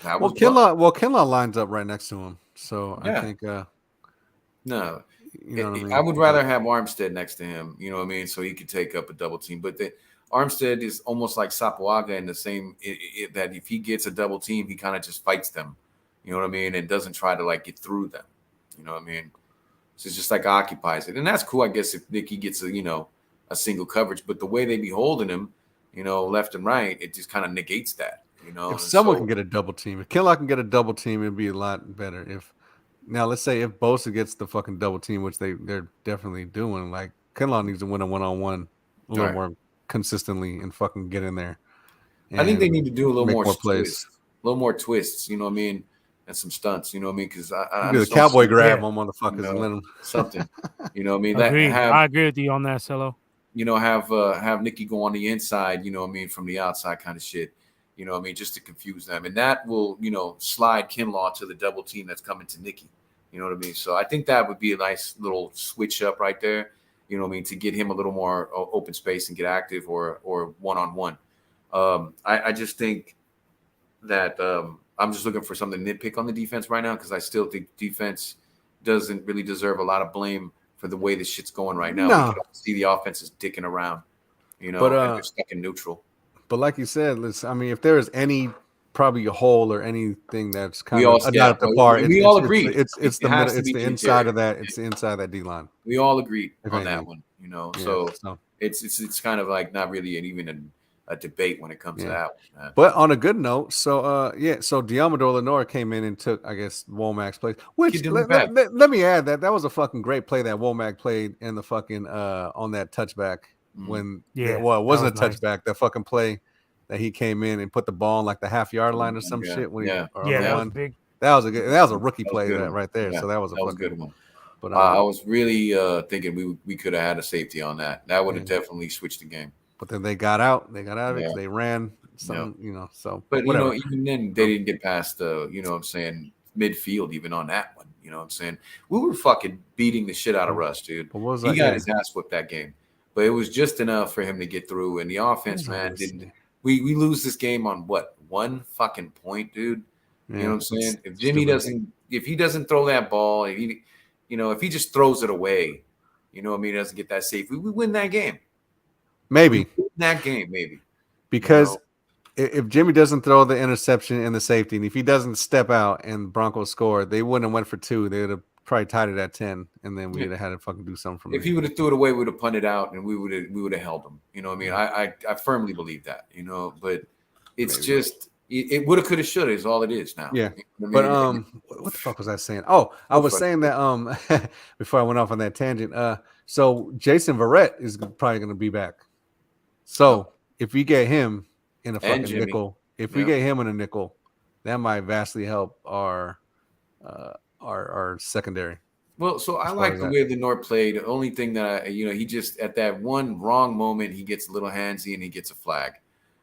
Well, Kinlaw lines up right next to him, so yeah. I think. No, what I mean? I would rather have Armstead next to him. You know what I mean? So he could take up a double team. But Armstead is almost like Sapuaga in the same that if he gets a double team, he kind of just fights them. You know what I mean? And doesn't try to get through them. You know what I mean? So it's just occupies it, and that's cool. I guess if Nicky gets a a single coverage. But the way they be holding him, left and right, it just kind of negates that. If someone can get a double team, if Kinlaw can get a double team, it'd be a lot better. Now let's say if Bosa gets the fucking double team, which they're definitely doing, like Kinlaw needs to win a 1-on-1 a little more consistently and fucking get in there. I think they need to do a little more plays, a little more twists. You know what I mean? And some stunts. You know what I mean? Because I do the cowboy grab on motherfuckers and let them something. You know what I mean? I agree with you on that, Cello. Have Nicky go on the inside. You know what I mean? From the outside kind of shit. You know what I mean? Just to confuse them. And that will, slide Kinlaw to the double team that's coming to Nicky. You know what I mean? So I think that would be a nice little switch up right there. You know what I mean? To get him a little more open space and get active or one-on-one. I just think that I'm just looking for something to nitpick on the defense right now because I still think defense doesn't really deserve a lot of blame for the way this shit's going right now. No. We can see the offense is dicking around, but, and they're stuck in neutral. But like you said, if there is any probably a hole or anything that's kind of not up to par, we all agree. It's the middle, it's the inside of that. It's the inside of that D line. We all agreed on that one, So it's kind of like not really even a debate when it comes to that one. But on a good note, so Diamador Lenore came in and took, I guess, Womack's place. Which let me add that was a fucking great play that Womack played in the fucking on that touchback when it wasn't a touchback. Nice. That fucking play that he came in and put the ball on like the half-yard line or some shit. When that was big. That was a rookie play right there. Yeah, so that was a good one. But I was really thinking we could have had a safety on that. That would have definitely switched the game. But then they got out. They got out of it. They ran some, So, but whatever. Even then, they didn't get past the, what I'm saying, midfield even on that one. You know what I'm saying? We were fucking beating the shit out of Russ, dude. He got his ass whipped that game, but it was just enough for him to get through. And the offense, man, didn't. We lose this game on what, 1 fucking point, dude. You know what I'm saying? If Jimmy doesn't throw that ball, if he just throws it away, he doesn't get that safe. We win that game. Maybe that game, maybe because if Jimmy doesn't throw the interception and the safety, and if he doesn't step out and Broncos score, they wouldn't have went for 2. They would have probably tied it at 10, and then we would have had to fucking do something from. If he would have threw it away, we would have punted out, and we would have held him. You know what I mean? I firmly believe that. But it's just it woulda, coulda, shoulda is all it is now. Yeah. But what the fuck was I saying? Oh, I was saying that before I went off on that tangent. So Jason Verrett is probably going to be back. So if we get him in a fucking nickel, we get him in a nickel, that might vastly help our secondary. Well, so I like the way the North played. The only thing that he just at that one wrong moment, he gets a little handsy and he gets a flag.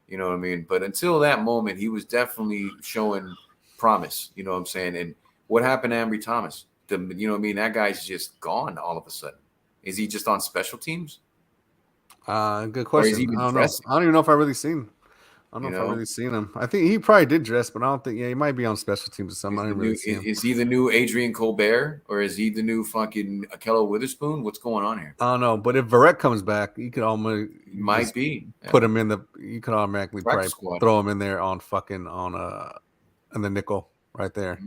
You know what I mean? But until that moment, he was definitely showing promise. You know what I'm saying? And what happened to Ambry Thomas? That guy's just gone all of a sudden. Is he just on special teams? Good question. I don't know. I don't even know if I really seen. I don't know if I really seen him. I think he probably did dress, but I don't think. Yeah, he might be on special teams or something. I didn't really see him. Is he the new Adrian Colbert or is he the new fucking Akello Witherspoon? What's going on here? I don't know. But if Verrett comes back, you could almost put him in the. You could automatically probably throw him in there on in the nickel right there.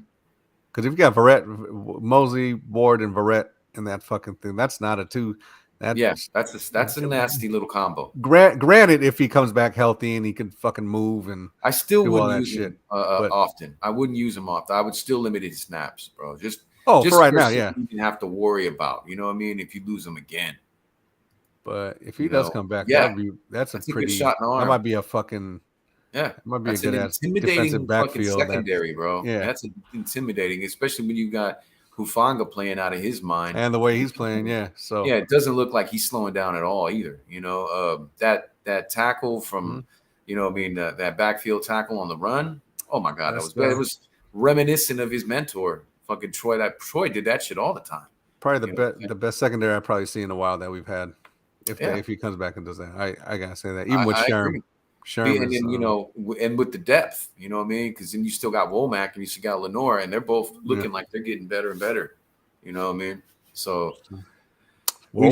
Because if you got Verrett, Mosley, Ward, and Verrett in that fucking thing, that's not a 2. That's a nasty little combo. Granted, if he comes back healthy and he can fucking move and I still wouldn't use him often. I wouldn't use him often. I would still limit his snaps, bro. Just for right now, yeah. You didn't have to worry about. You know what I mean? If you lose him again. But if he does come back, that's a pretty shot in the arm. That might be a fucking it might be a good ass defensive backfield. Secondary, bro. Yeah, that's intimidating, especially when you got Hufanga playing out of his mind and the way he's playing, So it doesn't look like he's slowing down at all either. That tackle from that backfield tackle on the run. Oh my God, it was reminiscent of his mentor, fucking Troy. That Troy did that shit all the time. Probably the best secondary I've probably seen in a while that we've had. If he comes back and does that, I gotta say that even with Sherman. And then, and with the depth, you know what I mean? Because then you still got Womack and you still got Lenore, and they're both looking like they're getting better and better. You know what I mean? So we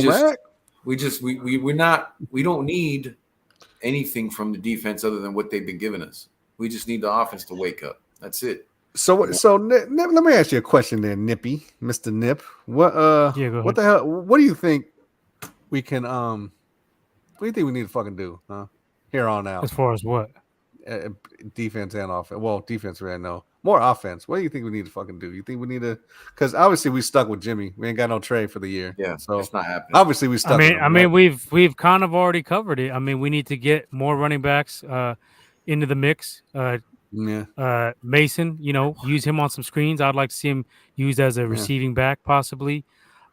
don't need anything from the defense other than what they've been giving us. We just need the offense to wake up. That's it. So let me ask you a question there, Nippy, Mr. Nip. What the hell? What do you think we can What do you think we need to fucking do, huh? Here on out. As far as what? Defense and offense. Well, defense right now. More offense. What do you think we need to fucking do? You think we need to? Because obviously we stuck with Jimmy. We ain't got no trade for the year. Yeah, so it's not happening. Obviously we stuck. with him, we've kind of already covered it. I mean, we need to get more running backs into the mix. Mason, use him on some screens. I'd like to see him used as a receiving back, possibly.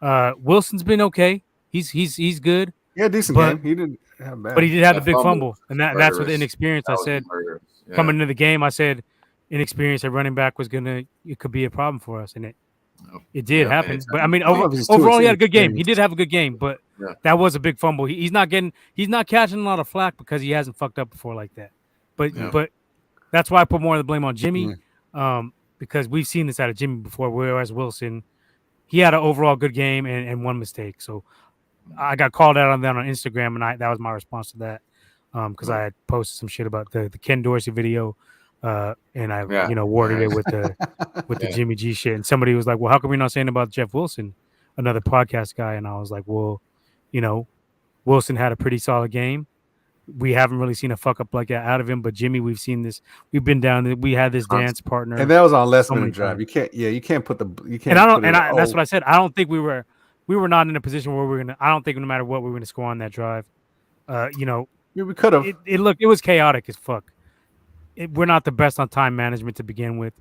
Wilson's been okay. He's good. Yeah, decent game. He didn't have bad. But he did have a big fumble, and that's with inexperience. I said coming into the game, I said inexperience at running back it could be a problem for us, and it did happen. But I mean, overall, he had a good game. He did have a good game, but that was a big fumble. He's not catching a lot of flack because he hasn't fucked up before like that. But that's why I put more of the blame on Jimmy, because we've seen this out of Jimmy before. Whereas Wilson, he had an overall good game and one mistake. So I got called out on that on Instagram, and that was my response to that, because I had posted some shit about the Ken Dorsey video, and I worded it with the Jimmy G shit. And somebody was like, "Well, how come you're not saying about Jeff Wilson, another podcast guy?" And I was like, "Well, Wilson had a pretty solid game. We haven't really seen a fuck up like that out of him, but Jimmy, we've seen this. We've been down. We had this dance partner, and that was on less minute drive. You can't put the. You can't. That's what I said. I don't think we were not in a position where I don't think no matter what we were gonna score on that drive. We could have. It was chaotic as fuck. We're not the best on time management to begin with.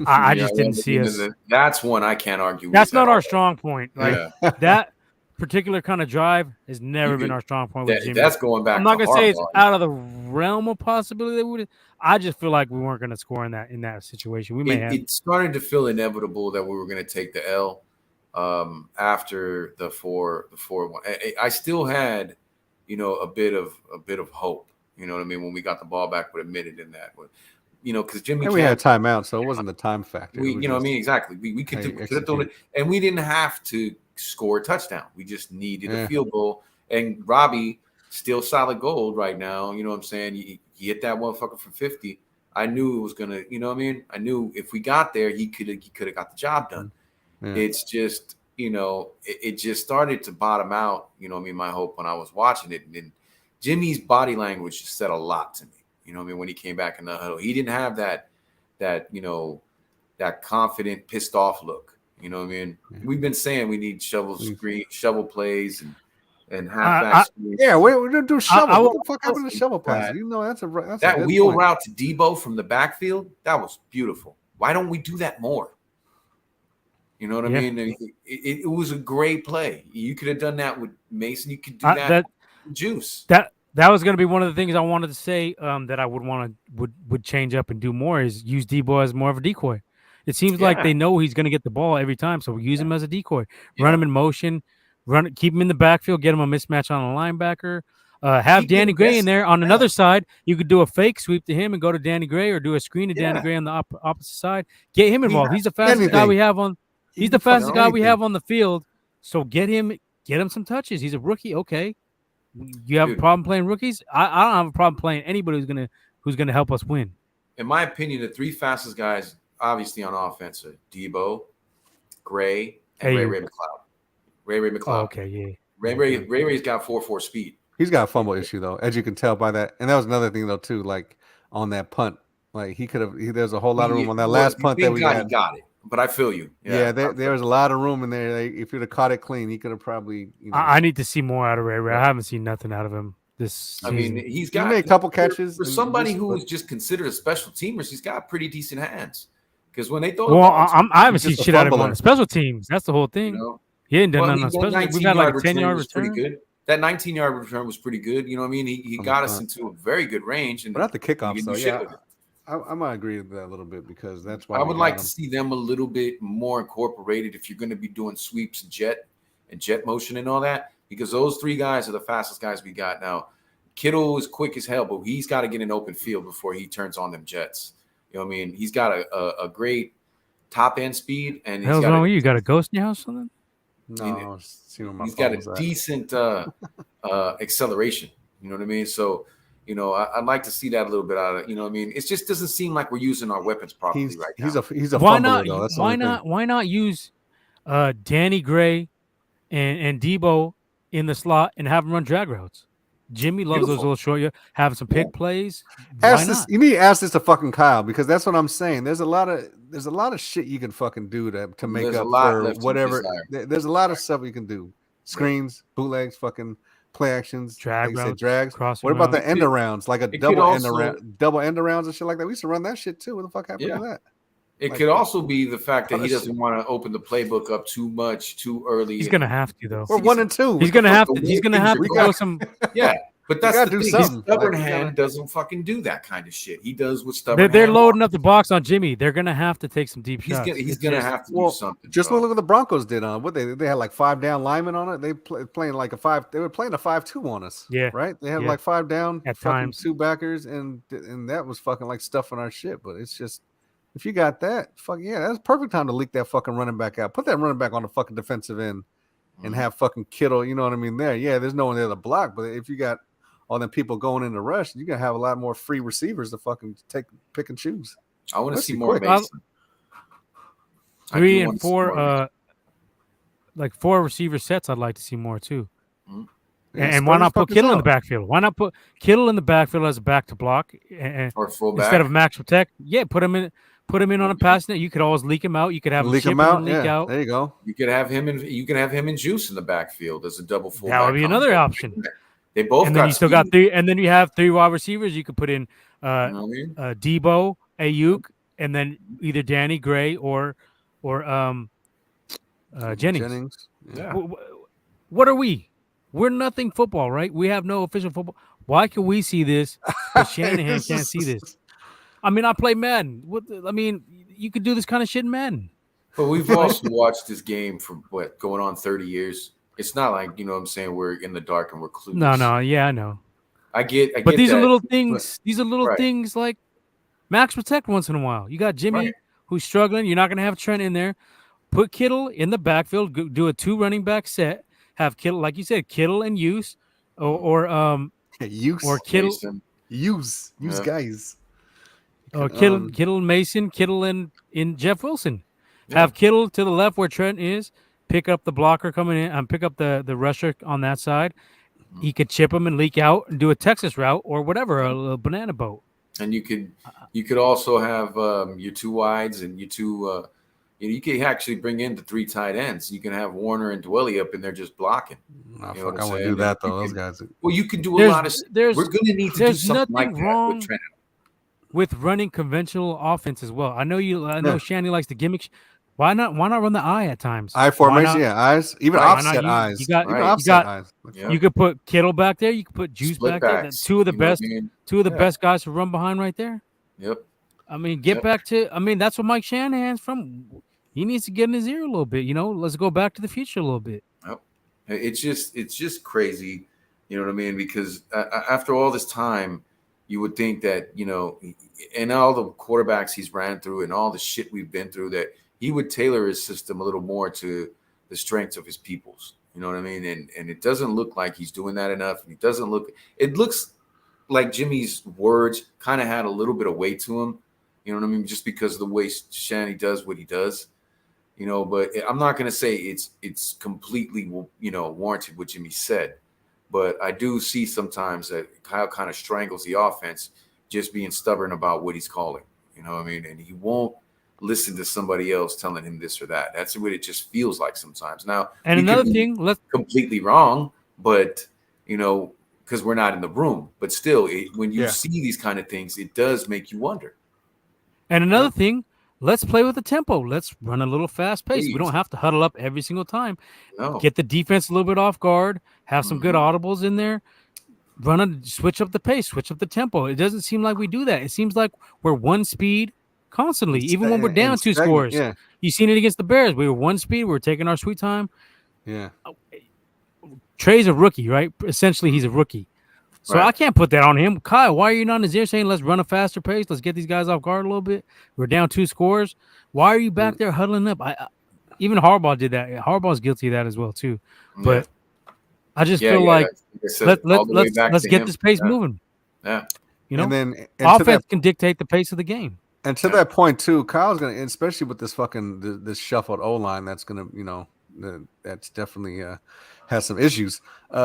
I just didn't see us. That's one I can't argue. That's not our strong point. That particular kind of drive has never been our strong point with Jimmy. That's going back. I'm not gonna say it's out of the realm of possibility that we would. I just feel like we weren't gonna score in that situation. It started to feel inevitable that we were gonna take the L after the 4-1. I still had, a bit of hope. You know what I mean? When we got the ball back, but admitted in that, because Jimmy. And we had timeout, so it wasn't the time factor. Exactly. We could have thrown it, and we didn't have to score a touchdown. We just needed a field goal. And Robbie, still solid gold right now. You know what I'm saying? He hit that motherfucker from 50. I knew it was gonna. You know what I mean? I knew if we got there, he could have got the job done. Yeah. It's just, it just started to bottom out. You know what I mean? My hope when I was watching it, and Jimmy's body language said a lot to me. You know what I mean? When he came back in the huddle, he didn't have that confident, pissed off look. You know what I mean? Yeah. We've been saying we need shovel plays and halfback. We're gonna do shovel. What the fuck happened to shovel pass? That's that wheel route to Debo from the backfield. That was beautiful. Why don't we do that more? You know what I mean? It was a great play. You could have done that with Mason. You could do that with Juice. That was going to be one of the things I wanted to say that I would change up and do more is use Debo as more of a decoy. It seems like they know he's going to get the ball every time, so we use him as a decoy. Run him in motion, keep him in the backfield, get him a mismatch on a linebacker. Have Danny Gray in there on another side. You could do a fake sweep to him and go to Danny Gray, or do a screen to Danny Gray on the opposite side. Get him involved. He's the fastest guy we have on. He's the fastest guy we have on the field. So get him some touches. He's a rookie. Okay. You have a problem playing rookies? I don't have a problem playing anybody who's gonna help us win. In my opinion, the three fastest guys, obviously on offense, are Debo, Gray, and Ray McLeod. Ray McLeod. Oh, okay, yeah. Ray's got 4.4 speed. He's got a fumble issue though, as you can tell by that. And that was another thing though too, like on that punt, like he could have. There's a whole lot of room on that last punt that we had. He got it. But I feel you. There was a lot of room in there. Like, if you'd have caught it clean, he could have probably. I need to see more out of Ray. I haven't seen nothing out of him this season. I mean, he made a couple catches. For somebody who is just considered a special teamer, he's got pretty decent hands. Because when they throw, I haven't seen shit out of him on special teams. That's the whole thing. He ain't done nothing on special. We've had like a 10-yard return. Pretty good. That 19-yard return was pretty good. You know what I mean? He got us into a very good range. But not the kickoff, though. Yeah. I might agree with that a little bit because that's why I would like to see them a little bit more incorporated if you're going to be doing sweeps and jet motion and all that, because those three guys are the fastest guys we got now. Kittle is quick as hell, but he's got to get an open field before he turns on them jets. You know what I mean? He's got a great top end speed, and hell's wrong with you? You got a ghost in your house or something? No, he's got a decent acceleration. You know what I mean? So. I'd like to see that a little bit out of it. You know what I mean? It just doesn't seem like we're using our weapons properly right now. He's a fumbler, though. That's why not use Danny Gray and Debo in the slot and have them run drag routes? Jimmy loves those Beautiful. little short, having some pick plays. Why Ask this. not? You need to ask this to fucking Kyle because that's what I'm saying. There's a lot of shit you can fucking do to make There's a up lot for left to whatever. desire. There's a lot of stuff you can do. Screens, bootlegs, fucking play actions, Drag like you said, routes, drags. crossing What about the routes. end arounds, like a it could double end also- around, double end arounds and shit like that? We used to run that shit too. What the fuck happened Yeah. to that? It Like, could also be the fact that he other doesn't shit. want to open the playbook up too much, too early. He's in gonna the have to though. We're 1 and 2. He's What the gonna fuck? have to. He's gonna have to We go got- some. Yeah, but that's gotta the do thing. something. Stubborn Like, we gotta- hand doesn't fucking do that kind of shit. He does what stubborn. They're hand loading wants. up the box on Jimmy. They're gonna have to take some deep He's shots. gonna, he's It's gonna just- have to Well, do something. just bro. look what the Broncos did on what they had like 5 down linemen on it. They playing like a 5. They were playing a 5-2 on us. Yeah, right. They had yeah. like 5 down At fucking times. 2 backers, and that was fucking like stuffing our shit. But it's just if you got that, fuck yeah, that's perfect time to leak that fucking running back out. Put that running back on the fucking defensive end and have fucking Kittle. You know what I mean? There, yeah. There's no one there to block, but if you got all them people going in the rush, you're gonna have a lot more free receivers to fucking pick and choose. I want to Let's see be more quick. Mason. I 3 do and wanna see more 4, Mason. like 4 receiver sets. I'd like to see more too. Yeah, And why spread not his put fuckers Kittle in the out. backfield? Why not put Kittle in the backfield as a back to block Or fullback. instead of Max Protect? Yeah, put him in on a pass net. You could always leak him out. You could have him Leak chip them him out. and leak Yeah, out. there you go. You could have him and Juice in the backfield as a double fullback. That would be another combo. option. They both And got then you still got 3, and then you have 3 wide receivers. You could put in You know what I mean? Debo, Ayuk, and then either Danny Gray or Jennings. Yeah. What are we? We're nothing football, right? We have no official football. Why can we see this, but Shanahan can't see this? I mean, I play Madden. You could do this kind of shit in Madden. But we've also watched this game for going on 30 years. It's not like, you know what I'm saying, we're in the dark and we're clueless. No, yeah, I know. I get But these that, are little things. These are little right. things like Max Protect once in a while. You got Jimmy Right. who's struggling. You're not going to have Trent in there. Put Kittle in the backfield. Do a 2 running back set. Have Kittle, like you said, Kittle and Use, or Kittle, Mason. use Yeah. guys. or Kittle and Mason, Kittle and Jeff Wilson. Yeah. Have Kittle to the left where Trent is. Pick up the blocker coming in and pick up the rusher on that side. He could chip him and leak out and do a Texas route or whatever, a banana boat. And you could also have your 2 wides and your 2 you could actually bring in the 3 tight ends. You can have Warner and Dwelly up in there just blocking. Nah, You know fuck, what I I'm want to saying? do that You though. Those can- guys. Well, you can do a There's- lot of. there's- We're going to need to do there's something like nothing that wrong with Trent. with running conventional offense as well. I know Yeah. Shanny likes the gimmick. Why not run the eye at times? Eye Why formation, not? yeah, eyes, even Right. Why not? offset You- eyes. you got- even Right. offset you got- eyes. Yeah. You could put Kittle back there. You could put Juice Split back there. backs, Two of the you know what best, I mean? two of the Yeah. best guys to run behind right there. Yep. I mean, get Yep. back to. I mean, that's what Mike Shanahan's from. He needs to get in his ear a little bit. Let's go back to the future a little bit. It's just crazy, you know what I mean? Because after all this time, you would think that, and all the quarterbacks he's ran through and all the shit we've been through, that he would tailor his system a little more to the strengths of his peoples. You know what I mean? And it doesn't look like he's doing that enough. It looks like Jimmy's words kind of had a little bit of weight to him. You know what I mean? Just because of the way Shanny does what he does. But I'm not going to say it's completely, warranted what Jimmy said. But I do see sometimes that Kyle kind of strangles the offense just being stubborn about what he's calling. You know what I mean? And he won't listen to somebody else telling him this or that. That's what it just feels like sometimes. Now, And he another could be thing, let's completely wrong, but, because we're not in the room. But still, when you Yeah. see these kind of things, it does make you wonder. let's play with the tempo. Let's run a little fast pace. We Please. don't have to huddle up every single time. No. Get the defense a little bit off guard. Have some good Mhm. audibles in there. Switch up the pace, switch up the tempo. It doesn't seem like we do that. It seems like we're one speed constantly, even when we're down And 2 stagnant, scores. Yeah, You seen it against the Bears. We were one speed. We were taking our sweet time. yeah. Trey's a rookie, right? Essentially, he's a rookie. So Right. I can't put that on him. Kyle, why are you not in his ear saying, let's run a faster pace? Let's get these guys off guard a little bit. We're down 2 scores. Why are you back there huddling up? Even Harbaugh did that. Harbaugh's guilty of that as well, too. But I just feel like I said, all the way back let's to get him. this pace Yeah. moving. Yeah. And then Offense can dictate the pace of the game. and to that point too, Kyle's gonna, especially with this fucking this shuffled O line, that's gonna that's definitely has some issues.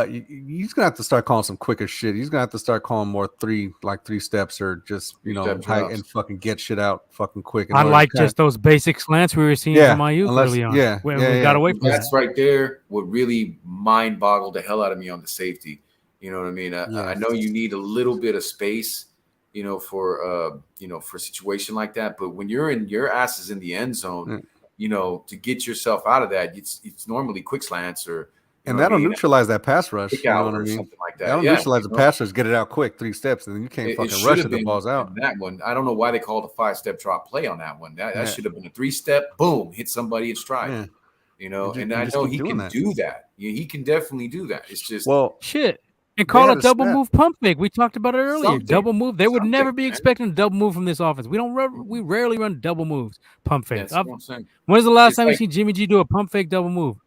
He's gonna have to start calling some quicker shit. He's gonna have to start calling more three steps, or just Three-step high drops. and fucking get shit out fucking quick. I like just those basic slants we were seeing from my youth early on. We got away from That's that. right there. What really mind boggled the hell out of me on the safety. You know what I mean? I know you need a little bit of space, for for a situation like that. But when your ass is in the end zone, to get yourself out of that, it's normally quick slants or and that'll neutralize that pass rush. Kick You know out what I or mean? something like that. That'll neutralize the pass rush, get it out quick, 3 steps, and then you can't fucking rush it. The ball's out. That one, I don't know why they called a 5-step drop play on that one. That should have been a 3-step, boom, hit somebody in stride. Yeah. And I know he can do that. Yeah, he can definitely do that. It's just shit. And call a double move pump fake. We talked about it earlier. Double move. They would never be expecting a double move from this offense. We rarely run double moves, pump fakes. That's what I'm saying. When's the last time you seen Jimmy G do a pump fake double move?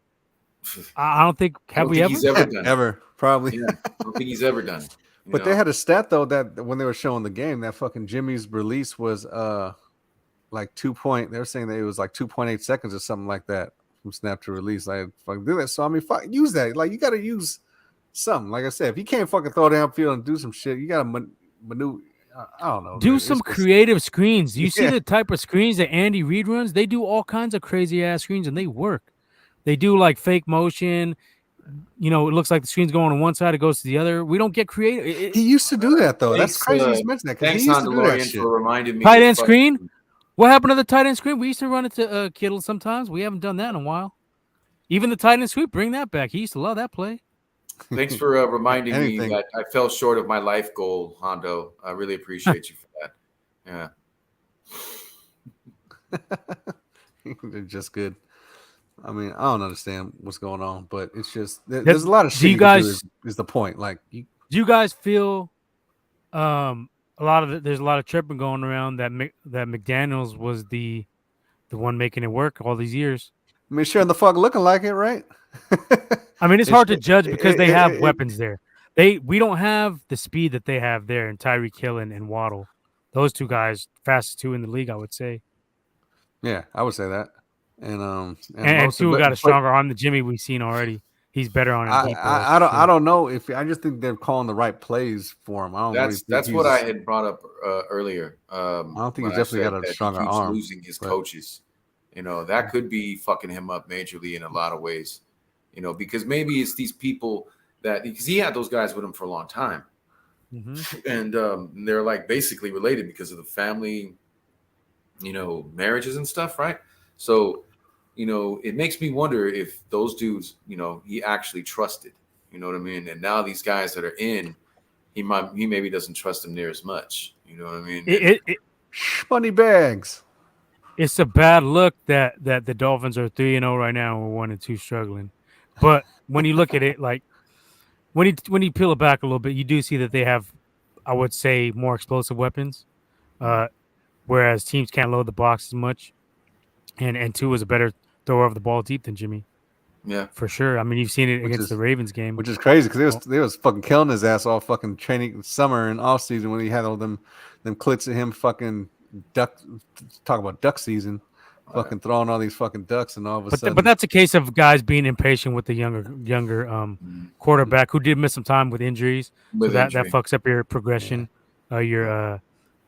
I don't think. Have we ever? He's ever done it. Ever, probably. Yeah, I don't think he's ever done it. But they had a stat though that when they were showing the game, that fucking Jimmy's release was like 2 point. They were saying that it was like 2.8 seconds or something like that from snap to release. I fucking do that. So I mean, use that. Like you got to use something. Like I said, if you can't fucking throw downfield and do some shit, you got to maneuver. I don't know. Do some creative screens. Do you see the type of screens that Andy Reid runs? They do all kinds of crazy ass screens and they work. They do like fake motion. It looks like the screen's going on one side, it goes to the other. We don't get creative. He used to do that though. That's crazy. You mentioned that because he used to do that shit. For reminding me. Tight end screen. What happened to the tight end screen? We used to run it to Kittle sometimes. We haven't done that in a while. Even the tight end sweep, bring that back. He used to love that play. Thanks for reminding me that I fell short of my life goal, Hondo. I really appreciate you for that. Yeah. They're just good. I mean, I don't understand what's going on, but it's just there's a lot of shit. You guys is the point. Like, do you guys feel there's a lot of tripping going around that McDaniels was the one making it work all these years? I mean, sure in the fuck looking like it, right? I mean, it's hard to judge because they have weapons there. We don't have the speed that they have there in Tyreek Hill and Waddle. Those two guys, fastest two in the league, I would say. Yeah, I would say that. And Tua got a stronger arm than Jimmy we've seen already. He's better on it. I don't know if I just think they're calling the right plays for him. That's what I had brought up earlier. I don't think he's definitely got a stronger arm. Losing his coaches, that could be fucking him up majorly in a lot of ways. Because maybe it's these people because he had those guys with him for a long time, and they're like basically related because of the family, marriages and stuff, right? So, it makes me wonder if those dudes, he actually trusted, you know what I mean? And now these guys that are in, he maybe doesn't trust them near as much. You know what I mean? Money bags. It's a bad look that the Dolphins are 3-0 right now and we're 1-2 struggling. But when you look at it, like when you peel it back a little bit, you do see that they have, I would say, more explosive weapons, whereas teams can't load the box as much. And Tua is a better thrower of the ball deep than Jimmy. Yeah, for sure. I mean, you've seen it against the Ravens game, which is crazy because they was fucking killing his ass all fucking training summer and off season when he had all them clips of him fucking talk about duck season, fucking throwing all these fucking ducks and all of a sudden. But that's a case of guys being impatient with the younger quarterback who did miss some time with injuries. So that fucks up your progression. It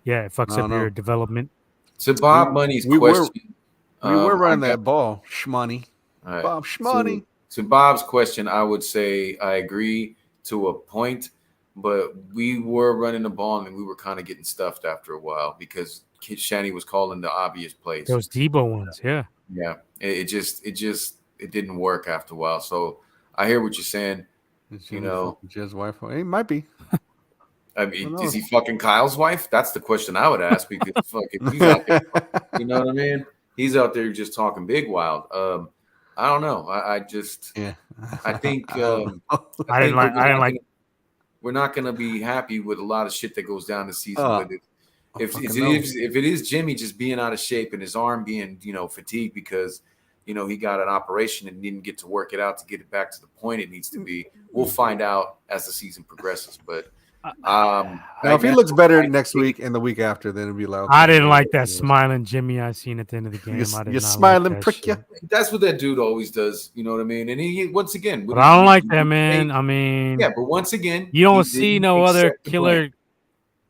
fucks up your development. So Bob Money's question. We were running that ball, Shmoney. Right. Bob Shmoney. So Bob's question, I would say I agree to a point, but we were running the ball and we were kind of getting stuffed after a while because Shanny was calling the obvious plays. Those Debo ones, yeah. Yeah. It didn't work after a while. So I hear what you're saying. Jed's wife. He might be. I mean, is he fucking Kyle's wife? That's the question I would ask because fucking he's out there, you know what I mean? He's out there just talking big wild. I don't know. I think we're not gonna be happy with a lot of shit that goes down this season. But if it is Jimmy just being out of shape and his arm being fatigued because he got an operation and didn't get to work it out to get it back to the point it needs to be, we'll find out as the season progresses. But Now, if he now, looks better I next think week and the week after, then it'd be like, I okay, didn't like yeah, that smiling Jimmy I seen at the end of the game. I did you not smiling like that prick, shit. that's what that dude always does. You know what I mean? And he once again, But I don't like that, man. I mean, yeah, but once again, you don't he see didn't no other accept the blame.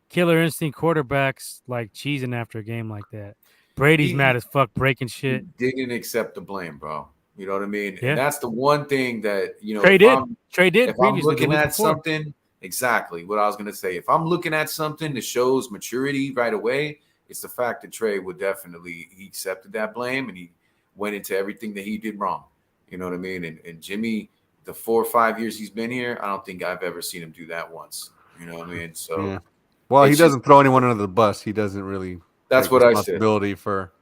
killer instinct quarterbacks like cheesing after a game like that. Brady's He, mad as fuck, breaking he shit. didn't accept the blame, bro. You know what I mean? Yeah. And that's the one thing that Trey did if I'm previously the looking week at before. something, exactly what I was gonna say. If I'm looking at something that shows maturity right away, it's the fact that Trey would definitely he accepted that blame and he went into everything that he did wrong. You know what I mean? And Jimmy, the 4 or 5 years he's been here, I don't think I've ever seen him do that once. You know what I mean? So Yeah. Well, he it's doesn't throw anyone under the bus. He doesn't really that's take what I said. responsibility for.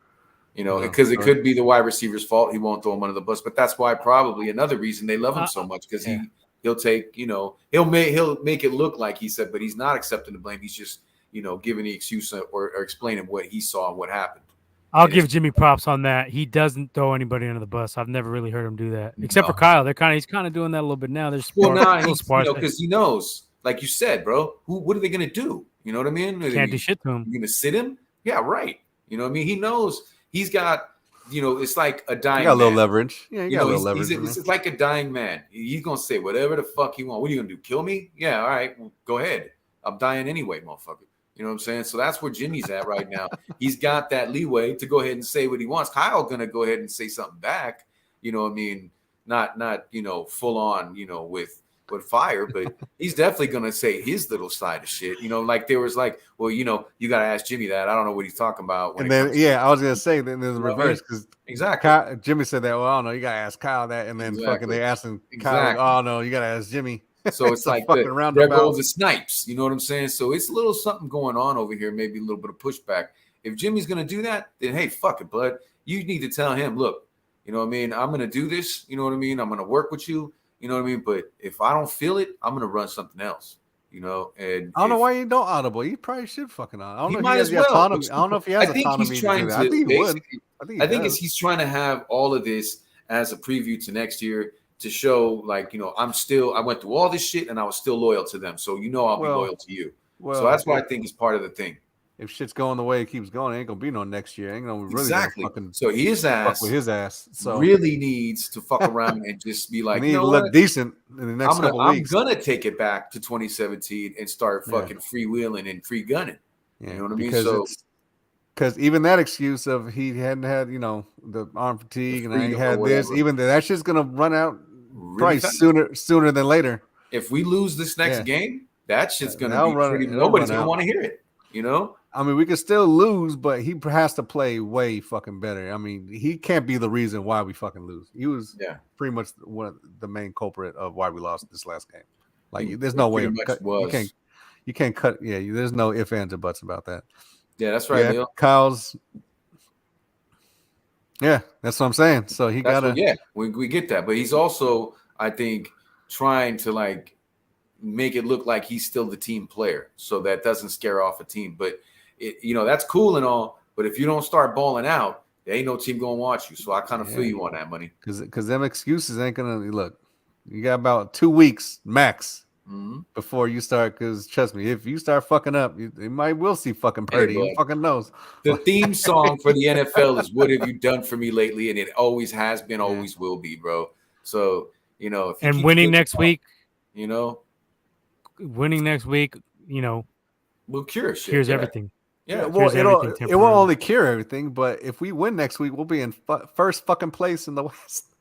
Because it could be the wide receiver's fault. He won't throw him under the bus, but that's why probably another reason they love him so much because he'll take he'll make it look like he said, but he's not accepting the blame. He's just giving the excuse or explaining what he saw and what happened. I'll give Jimmy props on that. He doesn't throw anybody under the bus. I've never really heard him do that, except for Kyle. He's kind of doing that a little bit now. There's because he knows, like you said, bro. What are they gonna do? You know what I mean? Can't do shit to him. You're gonna sit him? Yeah, right. You know what I mean? He knows. He's got, it's like a dying man. He got a little leverage. Yeah, he got a little leverage. It's like a dying man. He's going to say whatever the fuck he wants. What are you going to do? Kill me? Yeah, all right. Well, go ahead. I'm dying anyway, motherfucker. You know what I'm saying? So that's where Jimmy's at right now. He's got that leeway to go ahead and say what he wants. Kyle's going to go ahead and say something back. You know what I mean? Not full on, with fire, but he's definitely gonna say his little side of shit. Like there was like, well, you got to ask Jimmy that. I don't know what he's talking about. And then I was gonna say then there's a reverse because exactly Jimmy said that. Well, I don't know. You gotta ask Kyle that, and then fucking they asked him Kyle. Oh no, you gotta ask Jimmy. So it's like there goes the snipes. You know what I'm saying? So it's a little something going on over here. Maybe a little bit of pushback. If Jimmy's gonna do that, then hey, fuck it, bud. You need to tell him, look, you know what I mean? I'm gonna do this. You know what I mean? I'm gonna work with you. You know what I mean? But if I don't feel it, I'm gonna run something else. And I don't know why you don't audible. He probably should fucking audible. I don't know might if he has autonomy. I don't know if he has autonomy to do that. I think he would. I think he's trying to have all of this as a preview to next year to show, like, I went through all this shit and I was still loyal to them. So I'll be loyal to you. So that's why I think it's part of the thing. If shit's going the way it keeps going, it ain't gonna be no next year. Ain't gonna really exactly. So his ass with his ass. So really needs to fuck around and just be like, you know, look decent in the next couple weeks. I'm gonna take it back to 2017 and start fucking freewheeling and free gunning. Yeah, you know what I mean? So because even that excuse of he hadn't had the arm fatigue and I had this, even that shit's gonna run out really probably sooner than later. If we lose this next game, that shit's gonna be pretty. Nobody's gonna want to hear it. I mean, we could still lose, but he has to play way fucking better. I mean, he can't be the reason why we fucking lose. He was pretty much the main culprit of why we lost this last game. Like, there's no way you can't cut. Yeah, there's no ifs, ands, or buts about that. Yeah, that's right, Leo. Kyle's. Yeah, that's what I'm saying. So he got to. We get that, but he's also, I think, trying to like make it look like he's still the team player, so that doesn't scare off a team. But that's cool and all, but if you don't start balling out, there ain't no team gonna watch you. So I kind of feel you on that, money. Because them excuses ain't gonna look. You got about 2 weeks max before you start. Because trust me, if you start fucking up, you will see fucking Purdy. Who fucking knows? The theme song for the NFL is "What Have You Done for Me Lately," and it always has been, always will be, bro. So if winning next week, winning next week, will cure shit. Cures everything. Yeah, well, it won't only cure everything, but if we win next week, we'll be in first fucking place in the West.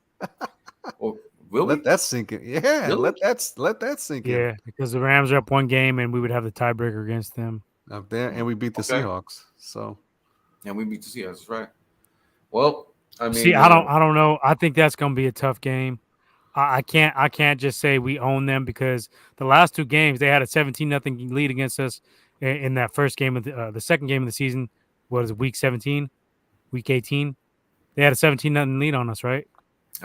Well, will let that sink in? Yeah, really? let that sink in. Yeah, because the Rams are up one game, and we would have the tiebreaker against them up there, and we beat the Seahawks. So, and we beat the Seahawks. That's right. Well, I mean, see, I don't know. I think that's going to be a tough game. I can't just say we own them because the last 2 games they had a 17-0 lead against us. In that first game of the second game of the season, was it week 17, week 18? They had a 17-0 lead on us, right?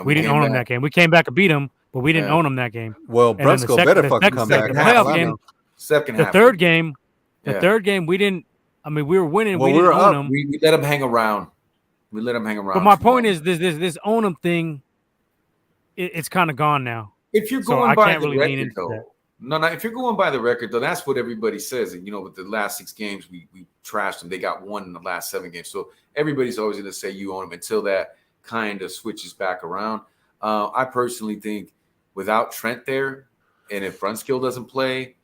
We didn't own them that game. We came back and beat them, but we didn't own them that game. Well, Brusco better fucking come back. The third game, we didn't. I mean, we were winning. Well, we didn't own them. We let them hang around. But my point is, this own them thing, it's kind of gone now. If you're going by the record, though, No. If you're going by the record, though, that's what everybody says. And with the last 6 games, we trashed them. They got 1 in the last 7 games. So everybody's always going to say you own them until that kind of switches back around. I personally think without Trent there, and if Brunskill doesn't play,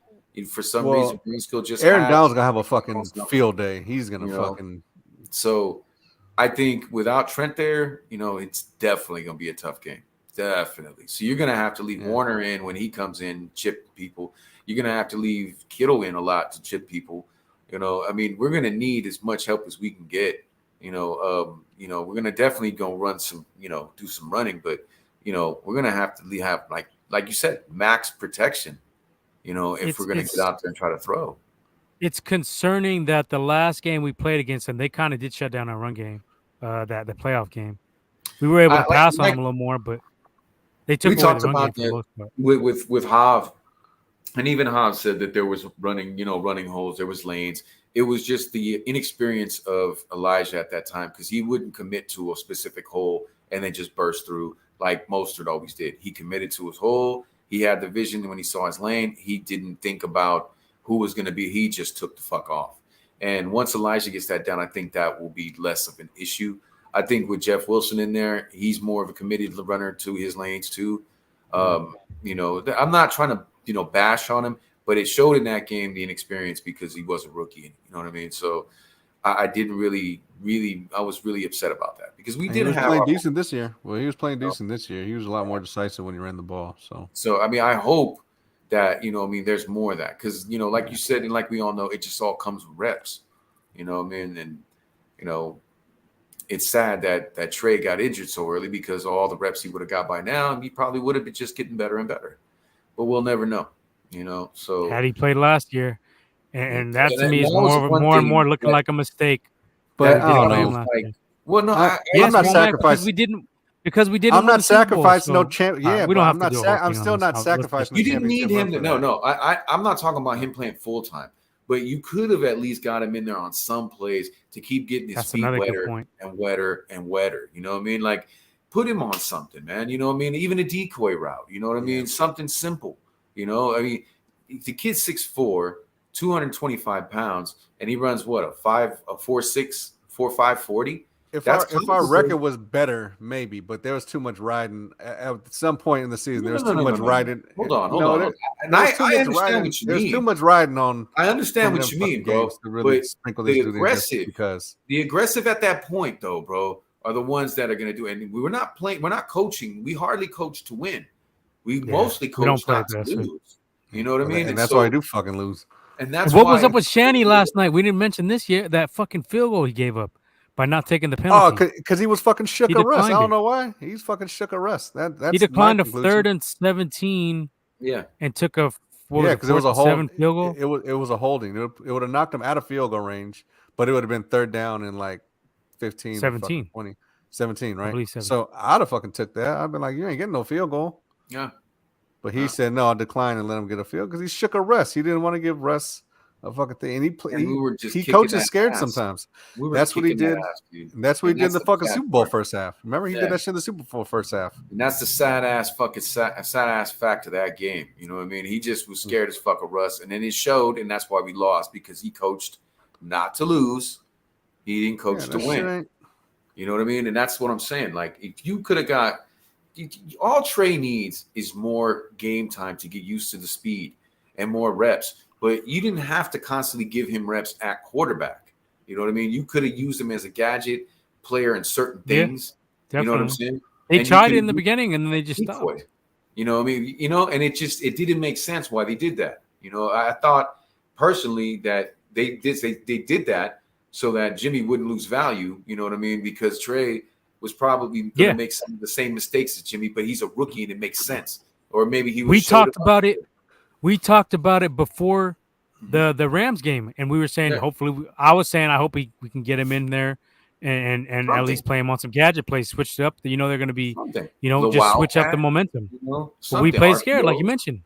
for some reason, Brunskill just Aaron Donald's gonna have a fucking field day. He's gonna fucking. So I think without Trent there, it's definitely gonna be a tough game. Definitely. So you're gonna have to leave Warner in when he comes in, chip people. You're gonna have to leave Kittle in a lot to chip people. I mean, we're gonna need as much help as we can get. We're gonna definitely go run some, do some running, but we're gonna have to have like you said, max protection. If we're gonna get out there and try to throw. It's concerning that the last game we played against them, they kind of did shut down our run game. That the playoff game, we were able to pass on them a little more, but they took away the run game for the most part. With Hav, and even Hav said that there was running holes, there was lanes. It was just the inexperience of Elijah at that time because he wouldn't commit to a specific hole and then just burst through like Mostert always did. He committed to his hole. He had the vision when he saw his lane. He didn't think about who was going to be. He just took the fuck off. And once Elijah gets that down, I think that will be less of an issue. I think with Jeff Wilson in there, he's more of a committed runner to his lanes too. I'm not trying to, bash on him, but it showed in that game the inexperience because he was a rookie. You know what I mean? So I didn't really, I was really upset about that because we did have playing decent this year. Well, he was playing decent this year. He was a lot more decisive when he ran the ball. So I mean, I hope that there's more of that because like you said and like we all know, it just all comes with reps. And it's sad that Trey got injured so early because of all the reps he would have got by now, and he probably would have been just getting better and better. But we'll never know. So had he played last year. And that to me is more and more looking like a mistake. But I don't know. I'm not sacrificing because we didn't. I'm not sacrificing no champ. Yeah, we don't have to do. I'm still not sacrificing. You didn't need him. No. I'm not talking about him playing full time, but you could have at least got him in there on some plays to keep getting his feet wetter and wetter and wetter. You know what I mean? Like put him on something, man. You know what I mean? Even a decoy route. You know what I mean? Something simple. I mean, the kid's 6'4". 225 pounds, and he runs what a 4.6, 4.5 40. If our record was better, maybe, but there was too much riding at some point in the season. There was too much riding. Hold on. And I understand what you mean. There's too much riding on. I understand what you mean, bro. To really sprinkle this the aggressive at that point, though, bro, are the ones that are going to do it. And we're not playing. We're not coaching. We hardly coach to win. We mostly coach not to lose. You know what I mean? And that's why I do fucking lose. And that's what was up with Shanny last night. We didn't mention this year that fucking field goal he gave up by not taking the penalty. Oh, because he was fucking shook a rest. I don't know why. He's fucking shook a rest. That's he declined a 3rd and 17. Yeah, and took a because it was a hold. Field goal. It was a holding. It would have knocked him out of field goal range, but it would have been 3rd down in like 15, 17, 20, 17, right? I believe 17. So I'd have fucking took that. I'd been like, you ain't getting no field goal. Yeah, but he said no. I'll decline and let him get a field because he shook a rest. He didn't want to give Russ a fucking thing, and he coaches scared sometimes. That's what he did. That's what he did in the fucking Super Bowl first half. Remember, he did that shit in the Super Bowl first half. And that's the sad ass fact of that game. You know what I mean? He just was scared as fuck of Russ, and then it showed, and that's why we lost because he coached not to lose. He didn't coach to win. You know what I mean? And that's what I'm saying. Like, if you could have got all Trey needs is more game time to get used to the speed and more reps. But you didn't have to constantly give him reps at quarterback. You know what I mean? You could have used him as a gadget player in certain things. Yeah, you know what I'm saying? They tried it in the beginning and then they just stopped. You know what I mean? And it didn't make sense why they did that. I thought personally that they did that so that Jimmy wouldn't lose value. You know what I mean? Because Trey was probably going to make some of the same mistakes as Jimmy, but he's a rookie and it makes sense. Or maybe he was. We talked about it. We talked about it before the Rams game, and we were saying I was saying I hope we can get him in there and at least play him on some gadget plays, switch it up. They're going to be just switch up the momentum. But we play scared, like you mentioned.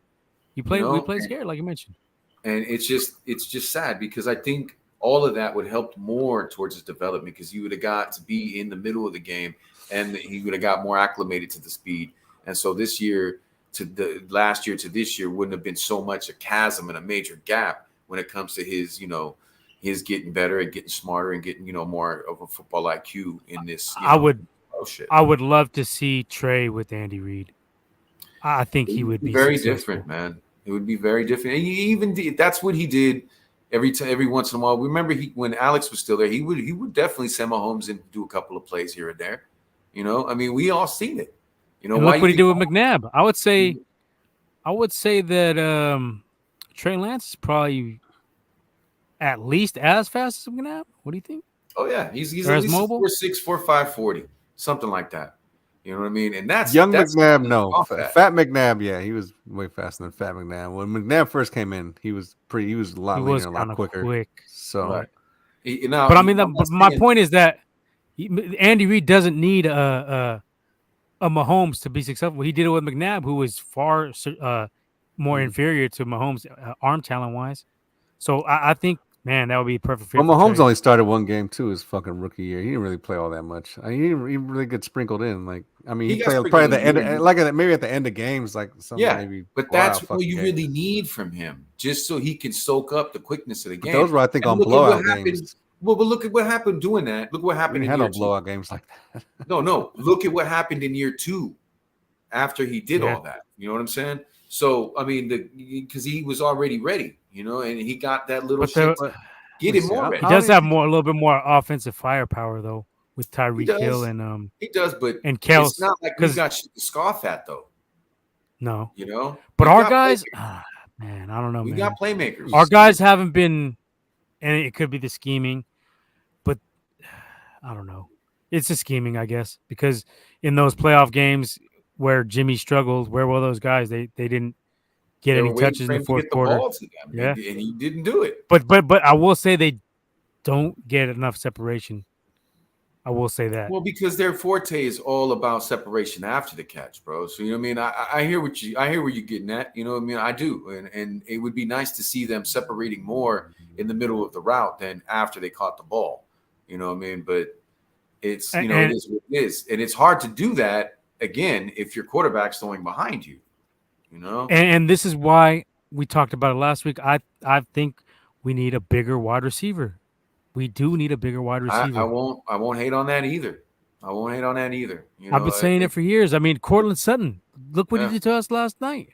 We play scared, like you mentioned. And it's just sad because I think all of that would help more towards his development because he would have got to be in the middle of the game and he would have got more acclimated to the speed. And so this year, to the last year to this year wouldn't have been so much a chasm and a major gap when it comes to his, his getting better and getting smarter and getting, more of a football IQ in this. I would shit. I would love to see Trey with Andy Reid. I think he would be very successful. different, man. It would be very different. And he even did, that's what he did every once in a while. Remember, when Alex was still there, he would definitely send Mahomes and do a couple of plays here and there. I mean, we all seen it. And look what he did with McNabb. I would say that Trey Lance is probably at least as fast as McNabb. What do you think? Oh yeah, he's at least mobile? 4.6, 4.5, 40, something like that. You know what I mean? And that's McNabb. No, Fat McNabb. Yeah, he was way faster than Fat McNabb. When McNabb first came in, he was a lot leaner, a lot quicker. Quick. So, right. But I mean, my point is that Andy Reid doesn't need a Mahomes to be successful. He did it with McNabb, who was far more inferior to Mahomes arm talent wise. So I think, man, that would be a perfect fit. Well, Mahomes only started one game too his fucking rookie year. He didn't really play all that much. He didn't really get sprinkled in. He played probably at the end, maybe at the end of games, maybe. But that's what you really need from him, just so he can soak up the quickness of the game. But those were, I think, on blowout games. Well, but look at what happened doing that. Look what happened in year 2. Blowout games like that. No. Look at what happened in year 2 after he did all that. You know what I'm saying? So, I mean, because he was already ready, and he got that little shit to get him more ready. He does have a little bit more offensive firepower, though, with Tyreek Hill and he does, but Kels. It's not like we got shit to scoff at, though. No, But our guys, man, I don't know. We got playmakers. Our guys haven't been, and it could be the scheming, but I don't know. It's the scheming, I guess, because in those playoff games where Jimmy struggled, where were those guys? They didn't get any touches in the fourth quarter. And he didn't do it. But I will say they don't get enough separation. I will say that. Well, because their forte is all about separation after the catch, bro. So you know what I mean? I hear where you're getting at. You know what I mean? I do. And it would be nice to see them separating more in the middle of the route than after they caught the ball. You know what I mean? But it's it is what it is. And it's hard to do that again if your quarterback's throwing behind you. And this is why we talked about it last week. I think we need a bigger wide receiver. We do need a bigger wide receiver. I won't hate on that either. I've been saying it for years. I mean, Cortland Sutton, look what he did to us last night.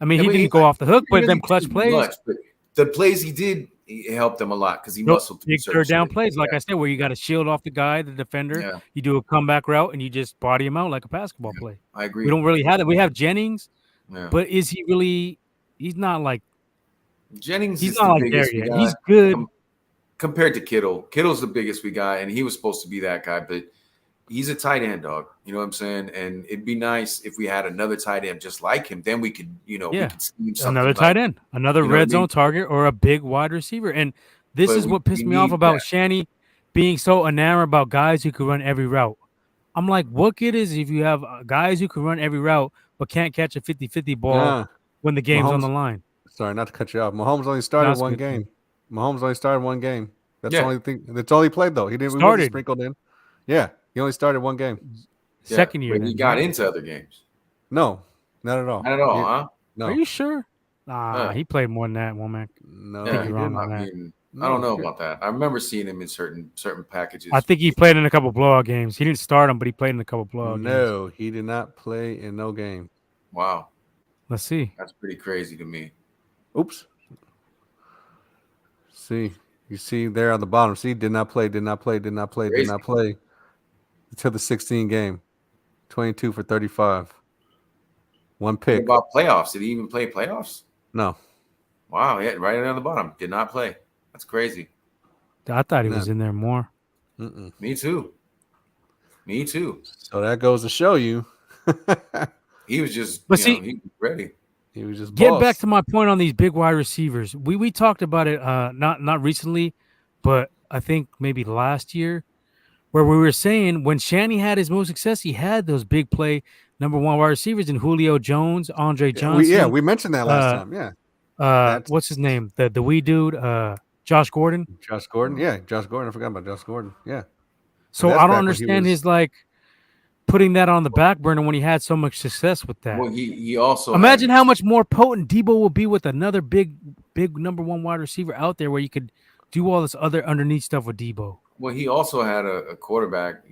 I mean, he didn't go off the hook, but them clutch plays. But the plays he did, it helped them a lot because he muscled big third down plays, like I said, where you got to shield off the guy, the defender. Yeah. You do a comeback route and you just body him out like a basketball play. I agree. We don't really have that. We have Jennings, but is he really? He's not like Jennings. He's not like there yet. He's good compared to Kittle. Kittle's the biggest we got, and he was supposed to be that guy, but he's a tight end, dog. You know what I'm saying? And it'd be nice if we had another tight end just like him. Then we could, we could scheme something. Another tight end, another red zone target, or a big wide receiver. And this is what pissed me off about Shanny being so enamored about guys who could run every route. I'm like, what good is if you have guys who can run every route but can't catch a 50-50 ball when the game's on the line? Sorry, not to cut you off. Mahomes only started one game. Mahomes only started one game. That's the only thing. That's all he played, though. He didn't. We wasn't sprinkled in. Yeah, he only started one game. Second year. But he got into other games. No, not at all. Not at all, huh? No. Are you sure? He played more than that, Womack. No, he didn't. I don't know about that. I remember seeing him in certain packages. I think he played in a couple blowout games. He didn't start him, but he played in a couple blowout games. No, he did not play in no game. Wow. Let's see. That's pretty crazy to me. Oops. See, you see there on the bottom. See, did not play until the 16 game. 22 for 35. One pick. What about playoffs? Did he even play playoffs? No. Wow, yeah, right on the bottom. Did not play. That's crazy. I thought he was in there more. Me too. So that goes to show you. He was just, he was ready. He was just Get back to my point on these big wide receivers. We talked about it not recently, but I think maybe last year, where we were saying when Shanny had his most success, he had those big play number one wide receivers in Julio Jones, Andre Johnson. We mentioned that last time. Yeah. What's his name? The wee dude, Josh Gordon. Josh Gordon. Yeah, Josh Gordon. I forgot about Josh Gordon. Yeah. So I don't understand his putting that on the back burner when he had so much success with that. Well, he also Imagine how much more potent Debo will be with another big number one wide receiver out there where you could do all this other underneath stuff with Debo. Well, he also had a quarterback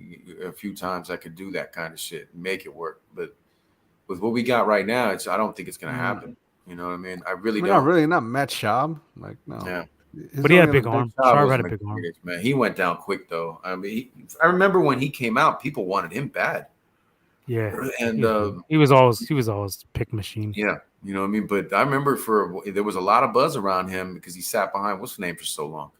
a few times that could do that kind of shit and make it work. But with what we got right now, I don't think it's going to happen. You know what I mean? I really don't. Not Matt Schaub. Like, no. Yeah. But he had a big arm. Schaub had a big arm. Man, he went down quick, though. I mean, I remember when he came out, people wanted him bad. Yeah. And he was always pick machine. Yeah. You know what I mean? But I remember there was a lot of buzz around him because he sat behind what's the name for so long.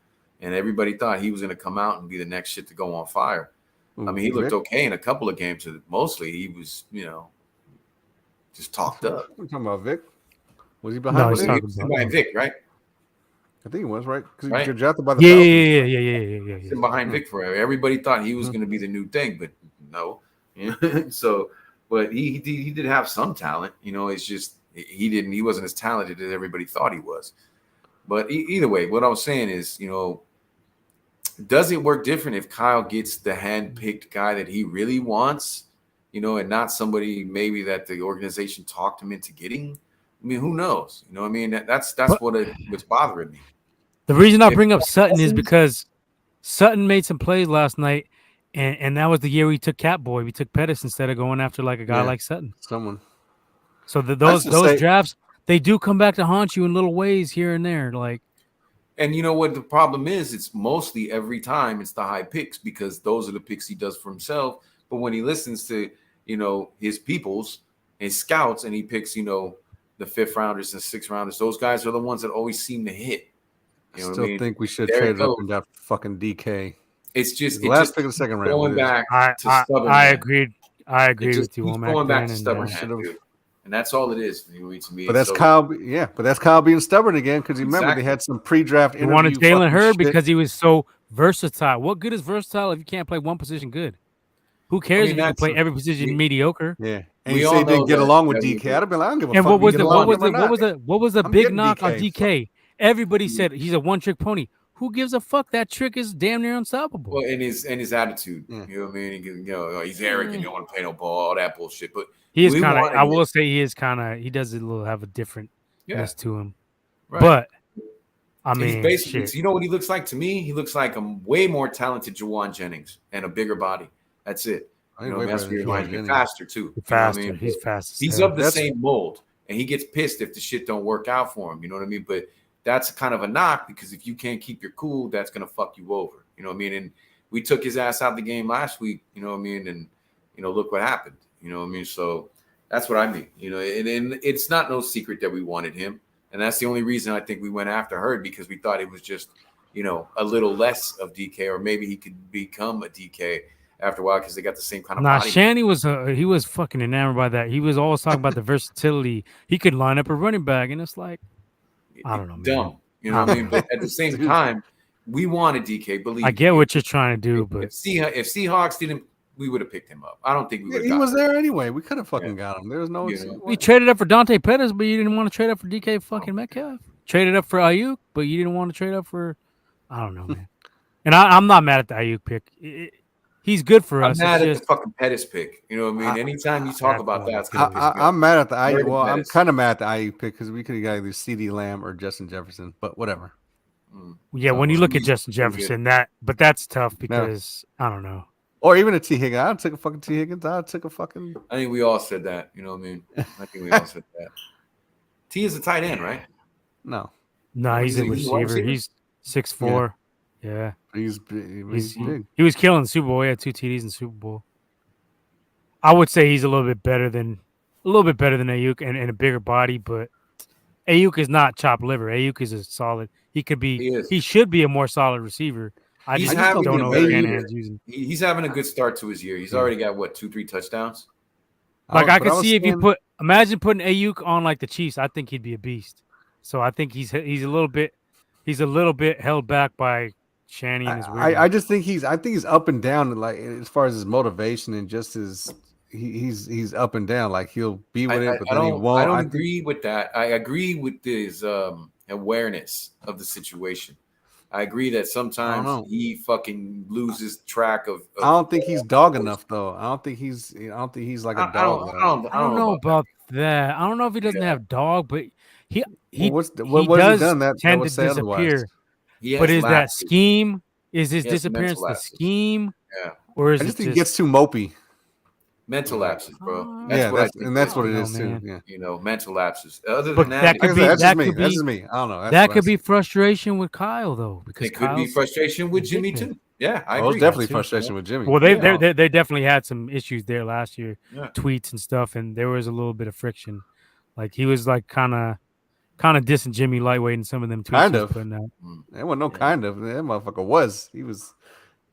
And everybody thought he was going to come out and be the next shit to go on fire. I mean, he looked okay in a couple of games. Mostly, he was, just talked up. We're talking about Vic. Was he behind? No, he's talking behind Vic, right? I think he was, right? Because right? he got drafted by the Falcons. Sitting behind Vic forever. Everybody thought he was going to be the new thing, but no. So, but he did have some talent. It's just he wasn't as talented as everybody thought he was. But either way, what I was saying is, does it work different if Kyle gets the hand-picked guy that he really wants, and not somebody maybe that the organization talked him into getting? I mean, who knows? You know what I mean? That's what's bothering me. The reason I bring up Sutton is because Sutton made some plays last night, and that was the year we took Catboy. We took Pettis instead of going after like a guy like Sutton. So those drafts, they do come back to haunt you in little ways here and there. Like, and you know what the problem is? It's mostly every time it's the high picks because those are the picks he does for himself. But when he listens to his peoples, his scouts, and he picks the fifth rounders and sixth rounders, those guys are the ones that always seem to hit. I still think we should trade up and draft fucking DK. It's just last pick of the second round. Going back to stubborn. I agreed with you on that. Going back to stubborn, and that's all it is to me. But that's Kyle. Yeah, but that's Kyle being stubborn again because remember they had some pre-draft interview. You wanted Jalen Hurd because he was so versatile. What good is versatile if you can't play one position good? Who cares if you can play every position mediocre? Yeah, and you say he didn't get along with DK. I'd have been like, I don't give a fuck. And what was the big knock on DK? Everybody said he's a one-trick pony. Who gives a fuck? That trick is damn near unstoppable. Well, and his attitude, you know what I mean? He's arrogant. You don't want to play no ball, all that bullshit. But he is kind of. I will say he is kind of. He does have a differentness to him. Right. But I mean, he's basically, you know what he looks like to me? He looks like a way more talented Juwan Jennings and a bigger body. That's it. That's what he reminds me. Faster too. Faster. I mean? He's fast. He's of the same mold, and he gets pissed if the shit don't work out for him. You know what I mean? But that's kind of a knock because if you can't keep your cool, that's gonna fuck you over. You know what I mean? And we took his ass out of the game last week. You know what I mean? And look what happened. You know what I mean? So that's what I mean. And it's not no secret that we wanted him, and that's the only reason I think we went after Hurd because we thought it was just a little less of DK, or maybe he could become a DK after a while because they got the same kind of body. Shanny was fucking enamored by that. He was always talking about the versatility. He could line up a running back, and it's like, I don't know, man. Dumb. You know what I mean? But at the same time, we wanted DK. Believe I get what you're trying to do, but if Seahawks didn't, we would have picked him up. I don't think we would. He was there anyway. We could have fucking got him. There was no. We traded up for Dante Pettis, but you didn't want to trade up for DK fucking Metcalf. Traded up for Ayuk, but you didn't want to trade up for. I don't know, man. And I'm not mad at the Ayuk pick. He's good for us. I'm mad at the fucking Pettis pick. You know what I mean? Anytime you talk about that, I'm mad at the Ayuk. Well, I'm kind of mad at the Ayuk pick because we could have got either CeeDee Lamb or Justin Jefferson, but whatever. Yeah, when you look at Justin Jefferson, that's tough because I don't know. Or even a T. Higgins. I took a fucking T. Higgins. I took a fucking. I think we all said that. You know what I mean? I think we all said that. T is a tight end, right? No, he's a receiver. He's 6'4". Yeah, he's big. He was killing the Super Bowl. He had 2 TDs in the Super Bowl. I would say he's a little bit better than Ayuk and a bigger body, but Ayuk is not chopped liver. Ayuk is a solid. He should be a more solid receiver. I just don't know what Shanahan's using. He's having a good start to his year. He's already got 2-3 touchdowns. Like I could see if you imagine putting Ayuk on like the Chiefs, I think he'd be a beast. So I think he's a little bit held back by Shanny and his I just think he's up and down, like as far as his motivation and just his he's up and down. Like he'll be with it, but then he won't. I don't agree with that. I agree with his awareness of the situation. I agree that sometimes know. he fucking loses track of I don't think he's dog enough though. I don't think he's like a dog though. I don't know about about that. I don't know if he that. doesn't Yeah. have dog, but he Well, he what he has he does done that tend would to say otherwise? disappear. He But has is that lapses. scheme? Is his He has mental disappearance the lapses. scheme, Yeah. or is I it just think he just gets too mopey. Mental lapses, bro. Uh, That's Yeah, what I think. that's I what don't it know, is too. man. Yeah, You know, mental lapses. Other But than that, that like could I said, be that's just that me. could That's be just me. I don't know. That's that what I could see. be frustration with Kyle though, because it could be Kyle's frustration with a Jimmy dickhead. too. Yeah, I Oh, it's agree. definitely too. frustration with Jimmy. Well, Yeah. they definitely had some issues there last year, Yeah. tweets and stuff, and there was a little bit of friction. Like he was like kind of dissing Jimmy lightweight in some of them tweets Kind he was of. putting out. It wasn't no Yeah. kind of. That motherfucker was. He was.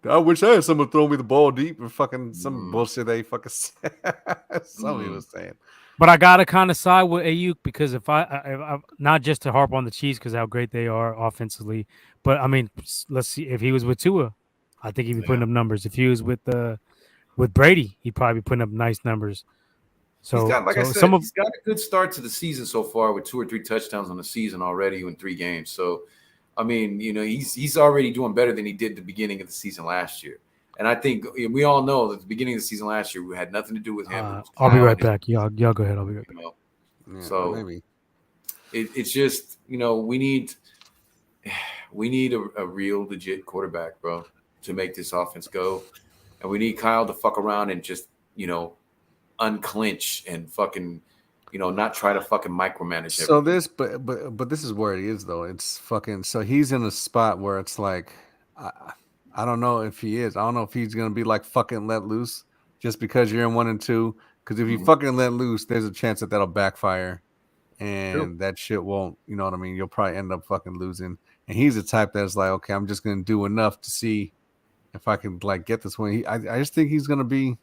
I wish I had someone throw me the ball deep or fucking some bullshit they fucking said. Somebody was saying. But I gotta kind of side with Ayuk because if I not just to harp on the Chiefs because how great they are offensively, but I mean, let's see if he was with Tua, I think he'd be putting up numbers. If he was with Brady, he'd probably be putting up nice numbers. He's So got, like I so said, some of he's got a good start to the season so far with 2 or 3 touchdowns on the season already in 3 games. So, I mean, you know, he's already doing better than he did at the beginning of the season last year. And I think we all know that the beginning of the season last year had nothing to do with him. It was I'll be Kyle right and his- back. Y'all go ahead. I'll be right back. you know. Yeah, So maybe. it's just, you know, we need a real legit quarterback, bro, to make this offense go. And we need Kyle to fuck around and just, you know, unclench and fucking, you know, not try to fucking micromanage So everything. this, but this is where it is though. It's fucking. So he's in a spot where it's like, I don't know if he is. I don't know if he's gonna be like fucking let loose just because you're in 1 and 2. Because if you fucking let loose, there's a chance that that'll backfire, and that shit won't. You know what I mean? You'll probably end up fucking losing. And he's the type that's like, okay, I'm just gonna do enough to see if I can like get this one. I just think he's gonna be.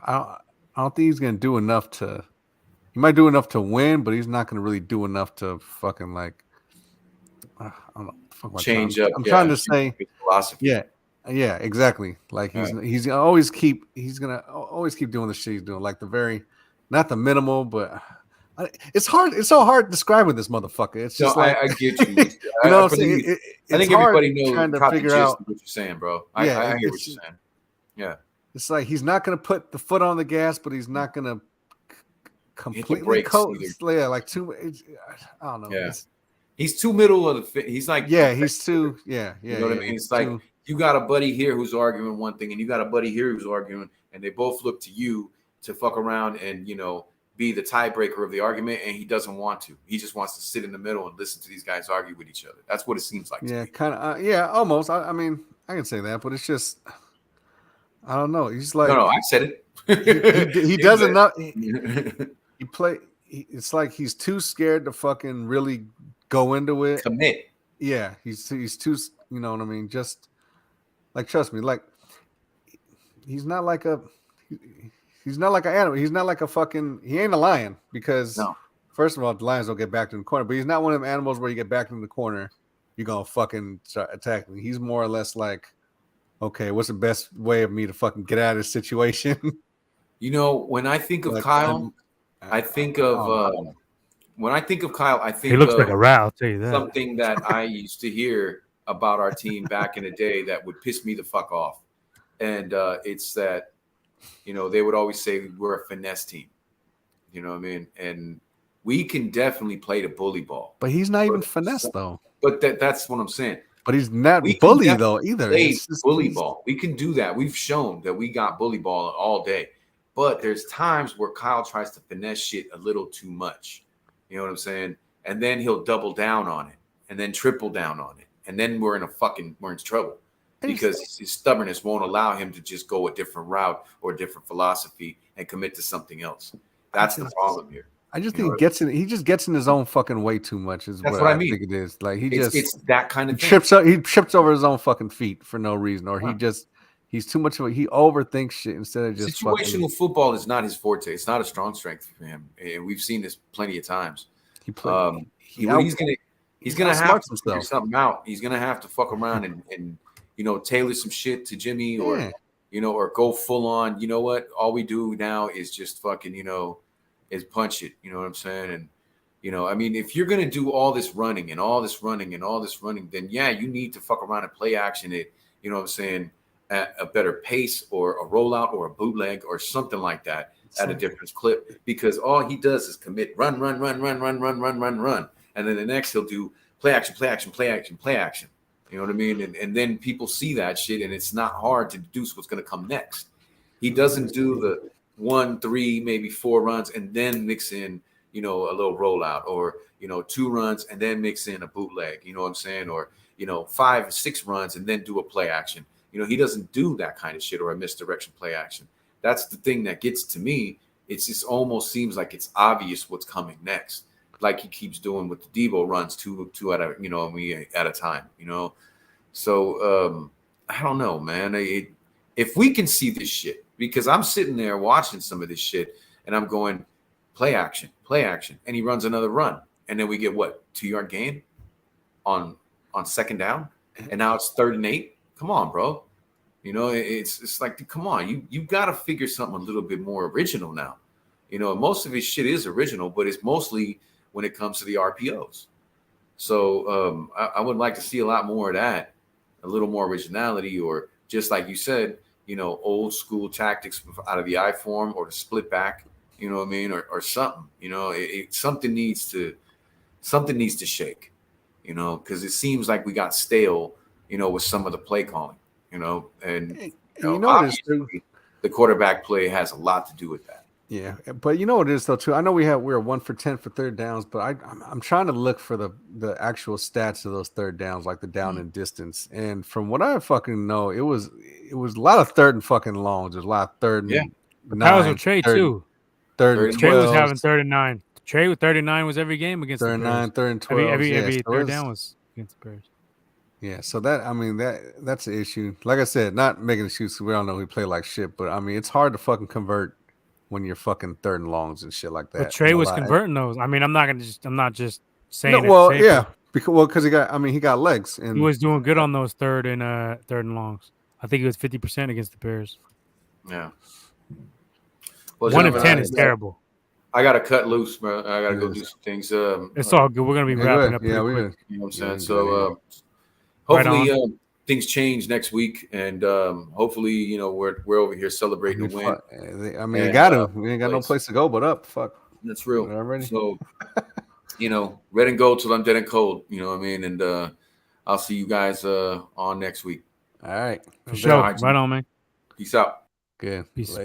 I don't think he's gonna do enough to. He might do enough to win, but he's not gonna really do enough to fucking like. I don't know. Fuck my Change time. up. I'm Yeah, trying to change say. up his philosophy. Yeah, exactly. Like he's gonna always keep doing the shit he's doing. Like the very, not the minimal, but it's hard. It's so hard describing this motherfucker. It's just No, like I get you. you know what I'm believe saying. you. It's I think hard everybody knows, trying to caught the figure gist out. of what you're saying, bro. Yeah, I hear what you're saying. Yeah, it's like he's not gonna put the foot on the gas, but he's not gonna completely brakes either. Yeah, like too. I don't know. Yeah. He's too middle of the fit. He's like, He's too. Yeah. You know what I mean? It's like too, you got a buddy here who's arguing one thing, and you got a buddy here who's arguing, and they both look to you to fuck around and, you know, be the tiebreaker of the argument, and he doesn't want to. He just wants to sit in the middle and listen to these guys argue with each other. That's what it seems like. Yeah, kind of. Yeah, almost. I mean, I can say that, but it's just, I don't know. He's like, No, I said it. he doesn't know. He play. It's like he's too scared to fucking really go into it. Commit. Yeah, he's too. You know what I mean? Just like, trust me. Like, he's not like a. He's not like an animal. He's not like a fucking. He ain't a lion because, first of all, the lions don't get backed in the corner. But he's not one of them animals where you get backed in the corner, you're gonna fucking start attacking. He's more or less like, okay, what's the best way of me to fucking get out of this situation? You know, when I think of Like, Kyle, I think of when I think of Kyle, I think he looks of like a rat. I'll tell you that. something that I used to hear about our team back in the day that would piss me the fuck off, and it's that, you know, they would always say we're a finesse team. You know what I mean? And we can definitely play the bully ball. But he's not even finesse though. But that's what I'm saying. But he's not We bully can though either. Play It's just, bully ball. We can do that. We've shown that we got bully ball all day. But there's times where Kyle tries to finesse shit a little too much. You know what I'm saying? And then he'll double down on it and then triple down on it. And then we're in trouble because his stubbornness won't allow him to just go a different route or a different philosophy and commit to something else. That's the problem here. I just think he just gets in his own fucking way too much. That's what I mean. Think it is. Like it's that kind of thing. He trips over his own fucking feet for no reason, or he's too much of he overthinks shit instead of just situational football is not his forte. It's not a strong strength for him, and we've seen this plenty of times. He's gonna have to figure something out. He's gonna have to fuck around and you know, tailor some shit to Jimmy, or you know, or go full on. You know what? All we do now is just fucking, you know, is punch it. You know what I'm saying? And You know, I mean, if you're going to do all this running and all this running and all this running, then yeah, you need to fuck around and play action it, you know what I'm saying, at a better pace or a rollout or a bootleg or something like that at a different clip, because all he does is commit run, run, run, run, run, run, run, run, run. And then the next he'll do play action, play action, play action, play action. You know what I mean? And then people see that shit and it's not hard to deduce what's going to come next. He doesn't do the 1, 3, maybe 4 runs and then mix in, you know, a little rollout, or, you know, 2 runs and then mix in a bootleg, you know what I'm saying? Or, you know, 5 or 6 runs and then do a play action. You know, he doesn't do that kind of shit, or a misdirection play action. That's the thing that gets to me. It's just almost seems like it's obvious what's coming next, like he keeps doing with the Debo runs, two at a, you know, at a time, you know. So I don't know, man. If we can see this shit, because I'm sitting there watching some of this shit and I'm going play action, and he runs another run, and then we get what, 2-yard gain on second down, and now it's 3rd and 8. Come on, bro. You know, it's like, come on, you got to figure something a little bit more original now. You know, most of his shit is original, but it's mostly when it comes to the RPOs. So I would like to see a lot more of that, a little more originality, or just like you said, you know, old school tactics out of the I form or the split back, you know what I mean, or something. You know, something needs to shake, you know, because it seems like we got stale, you know, with some of the play calling, you know, and you know obviously the quarterback play has a lot to do with that. Yeah, but you know what it is though too. I know we're 1 for 10 for 3rd downs, but I'm trying to look for the actual stats of those 3rd downs, like the down and distance. And from what I fucking know, it was a lot of 3rd and fucking longs. There's a lot of 3rd and 9. That was with Trey too. 3rd and 12. Trey was having 3rd and 9. Trey with 3rd and 9 was every game against 3rd the Bears. 9, 3rd and 12. Every so 3rd down was against the Bears. Yeah, so that, I mean, that's the issue. Like I said, not making excuses. We all know we play like shit, but I mean, it's hard to fucking convert when you're fucking 3rd and longs and shit like that. But Trey was converting those. I mean, I'm not just saying. No, well, yeah, because he got legs, and he was doing good on those 3rd and longs. I think he was 50% against the Bears. Yeah. Well, 1 of 10 is terrible. I got to cut loose, bro. I got to go do some things. It's all good. We're gonna be wrapping up. Yeah, we quick. You know what I'm saying? So hopefully things change next week, and hopefully, you know, we're over here celebrating the win. I mean, you got to. We ain't got no place to go but up. Fuck. That's real. Already. So, you know, red and gold till I'm dead and cold. You know what I mean? And I'll see you guys on next week. All right. For sure. Right on, man. Peace out. Good. Peace.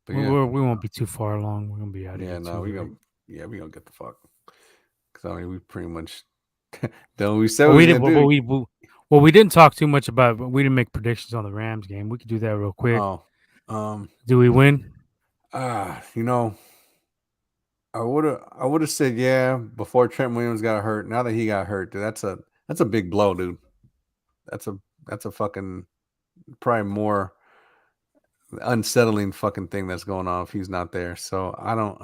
We won't be too far along. We're gonna be out of here. Yeah, no, we're gonna get the fuck. Because I mean, we pretty much done. We said we didn't talk too much about. We didn't make predictions on the Rams game. We could do that real quick. Do we win? You know, I would have said yeah before Trent Williams got hurt. Now that he got hurt, dude, that's a big blow, dude. That's a fucking probably more unsettling fucking thing that's going on if he's not there. So I don't.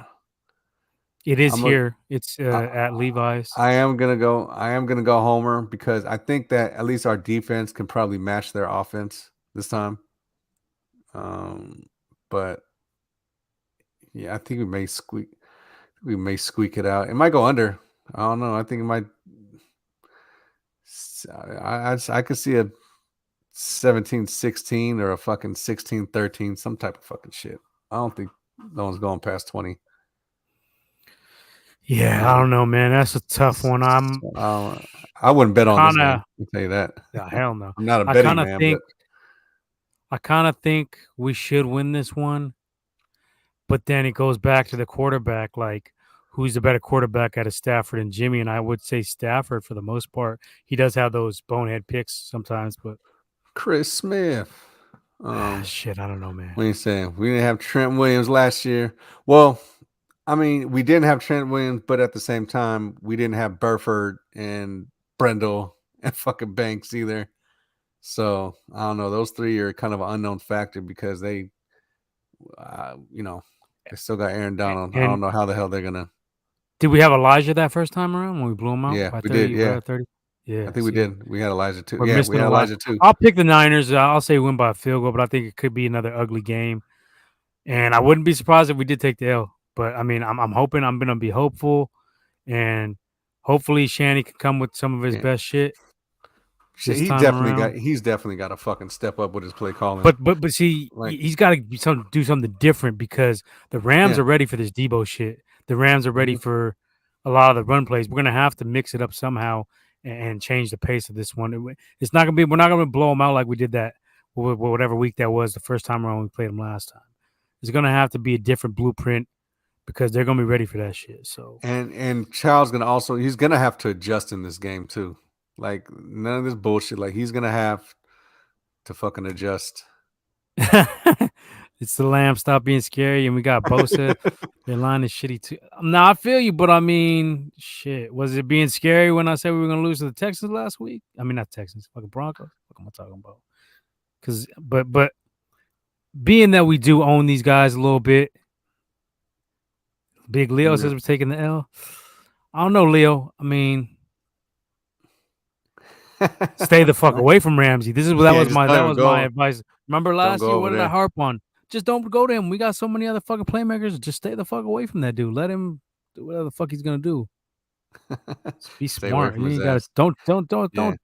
It is here. It's at Levi's. I am gonna go Homer, because I think that at least our defense can probably match their offense this time. But yeah, I think we may squeak it out. It might go under. I don't know. I think it might. I could see a 17-16 or a fucking 16-13, some type of fucking shit. I don't think no one's going past 20. Yeah, I don't know, man. That's a tough one. I wouldn't bet on this game. I'll tell you that. Yeah, hell no. I'm not a betting man. I kind of think we should win this one, but then it goes back to the quarterback. Like, who's the better quarterback out of Stafford and Jimmy? And I would say Stafford for the most part. He does have those bonehead picks sometimes, but Chris Smith. Shit, I don't know, man. What are you saying? We didn't have Trent Williams last year. Well, I mean, we didn't have Trent Williams, but at the same time, we didn't have Burford and Brendel and fucking Banks either. So I don't know. Those three are kind of an unknown factor because they, you know, they still got Aaron Donald. I don't know how the hell they're gonna. Did we have Elijah that first time around when we blew him out? Yeah, by we 30, did. Yeah, 30? Yeah, I think we did. We had Elijah too. We had Elijah too. I'll pick the Niners. I'll say win by a field goal, but I think it could be another ugly game. And I wouldn't be surprised if we did take the L. But I mean, I'm hoping I'm gonna be hopeful, and hopefully Shanny can come with some of his Yeah. best shit Shit, this time around. he's definitely got to fucking step up with his play calling. But see, Like, he's got to do something different because the Rams yeah. are ready for this Debo shit. The Rams are ready Mhm. for a lot of the run plays. We're gonna have to mix it up somehow and change the pace of this one. It's not gonna be. We're not gonna blow them out like we did that whatever week that was the first time around we played them last time. It's gonna have to be a different blueprint because they're gonna be ready for that shit. So And Child's gonna also he's gonna have to adjust in this game too. Like none of this bullshit. Like he's gonna have to fucking adjust. it's the Lamb. Stop being scary, and we got Bosa. Their line is shitty too. Now I feel you, but I mean, shit. Was it being scary when I said we were gonna lose to the Texans last week? I mean, not Texans, fucking Broncos. What am I talking about? Because, but being that we do own these guys a little bit, Big Leo says we're taking the L. I don't know, Leo. I mean, stay the fuck away from Ramsey. That was just don't my go. advice. Remember Don't last go year? over What did I there. harp on? Just don't go to him. We got so many other fucking playmakers. Just stay the fuck away from that dude. Let him do whatever the fuck he's gonna do. Just be Stay away smart. from You his ain't gotta ass. Yeah.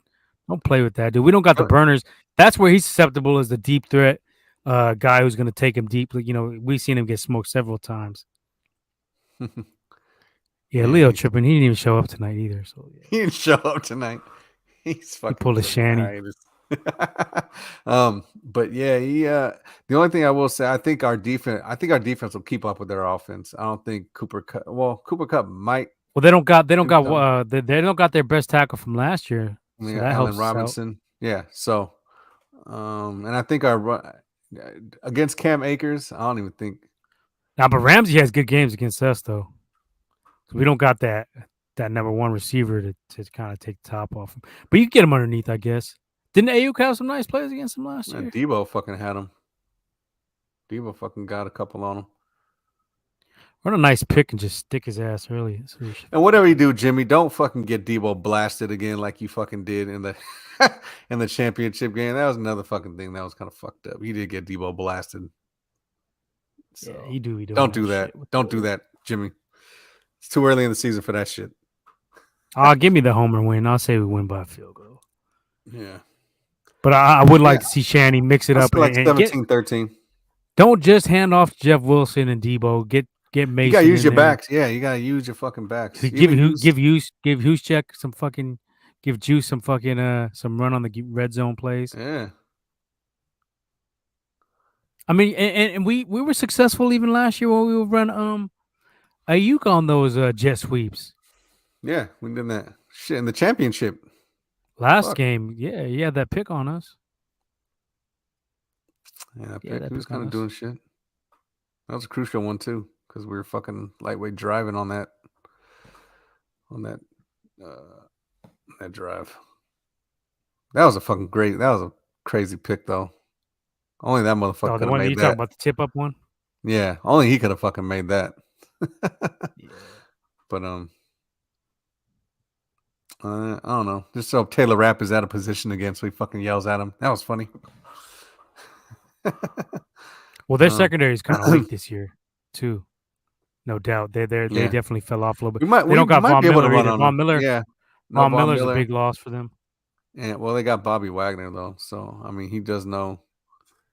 don't play with that dude. We don't got the burners. That's where he's susceptible as the deep threat guy who's gonna take him deep. You know, we've seen him get smoked several times. Yeah, Yeah, Leo tripping. He didn't even show up tonight either. So yeah. he didn't show up tonight. He's He fucking pulled a taking Shanny. hiatus. But yeah, the only thing I will say, I think our defense will keep up with their offense. I don't think Cooper Cup might. Well, they don't got something. they don't got their best tackle from last year, I so mean, that Allen helps us out. Robinson. Yeah. So, and I think our run against Cam Akers, I don't even think. Now, but Ramsey has good games against us though. So we don't got that number one receiver to kind of take the top off him. But you can get him underneath, I guess. Didn't Ayuk have some nice plays against him last year? Debo fucking had him. Debo fucking got a couple on him. Run a nice pick and just stick his ass early. And whatever you do, Jimmy, don't fucking get Debo blasted again like you fucking did in the in the championship game. That was another fucking thing that was kind of fucked up. He did get Debo blasted. So yeah, he do. Don't do that. Don't do that, Jimmy. It's too early in the season for that shit. Give me the homer win. I'll say we win by a field goal. Yeah. But I would like to see Shanny mix it up like and 17-13. Don't just hand off to Jeff Wilson and Debo. Get Mason. You gotta use your there. backs. Yeah, you gotta use your fucking backs. Give Juszczyk some fucking give Juice some fucking some run on the red zone plays. Yeah. I mean, and we were successful even last year when we would run Ayuk on those jet sweeps. Yeah, we did that shit in the championship. Last game, yeah, he had that pick on us. Yeah, he was kind of doing shit. That was a crucial one too, because we were fucking lightweight driving on that drive. That was a crazy pick though. Only that motherfucker could have made that. Talking about the tip up one? Yeah, only he could have fucking made that. Yeah. But I don't know. Just so Taylor Rapp is out of position again, so he fucking yells at him. That was funny. Well, their secondary is kind of weak this year, too. No doubt. They definitely fell off a little bit. They don't got Von Miller either. Von Miller. Yeah. Von Miller's a big loss for them. Yeah, well, they got Bobby Wagner though, so I mean, he does know.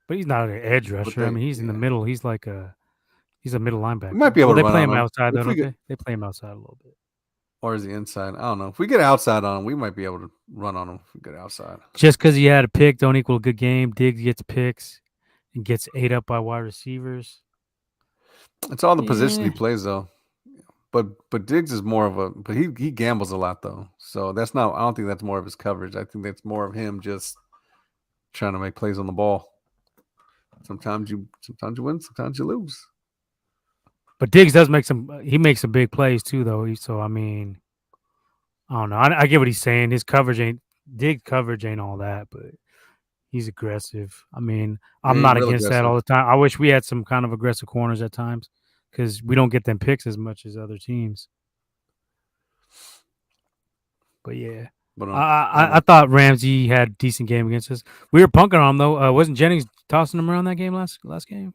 But he's not an edge rusher. I mean, he's in the middle. He's like he's a middle linebacker. We might be able to they run play on him him. outside though, don't they? They play him outside a little bit. Or is he inside? I don't know. If we get outside on him, we might be able to run on him if we get outside. Just because he had a pick don't equal a good game. Diggs gets picks and gets ate up by wide receivers. It's all the position he plays though. But Diggs is more of but he gambles a lot though. So I don't think that's more of his coverage. I think that's more of him just trying to make plays on the ball. Sometimes you win, sometimes you lose. But Diggs does make some big plays too though. So I mean, I don't know. I get what he's saying. Diggs coverage ain't all that, but he's aggressive. I mean, I'm not against that all the time. I wish we had some kind of aggressive corners at times because we don't get them picks as much as other teams. But yeah, I thought Ramsey had a decent game against us. We were punking on him though. Wasn't Jennings tossing him around that game last game?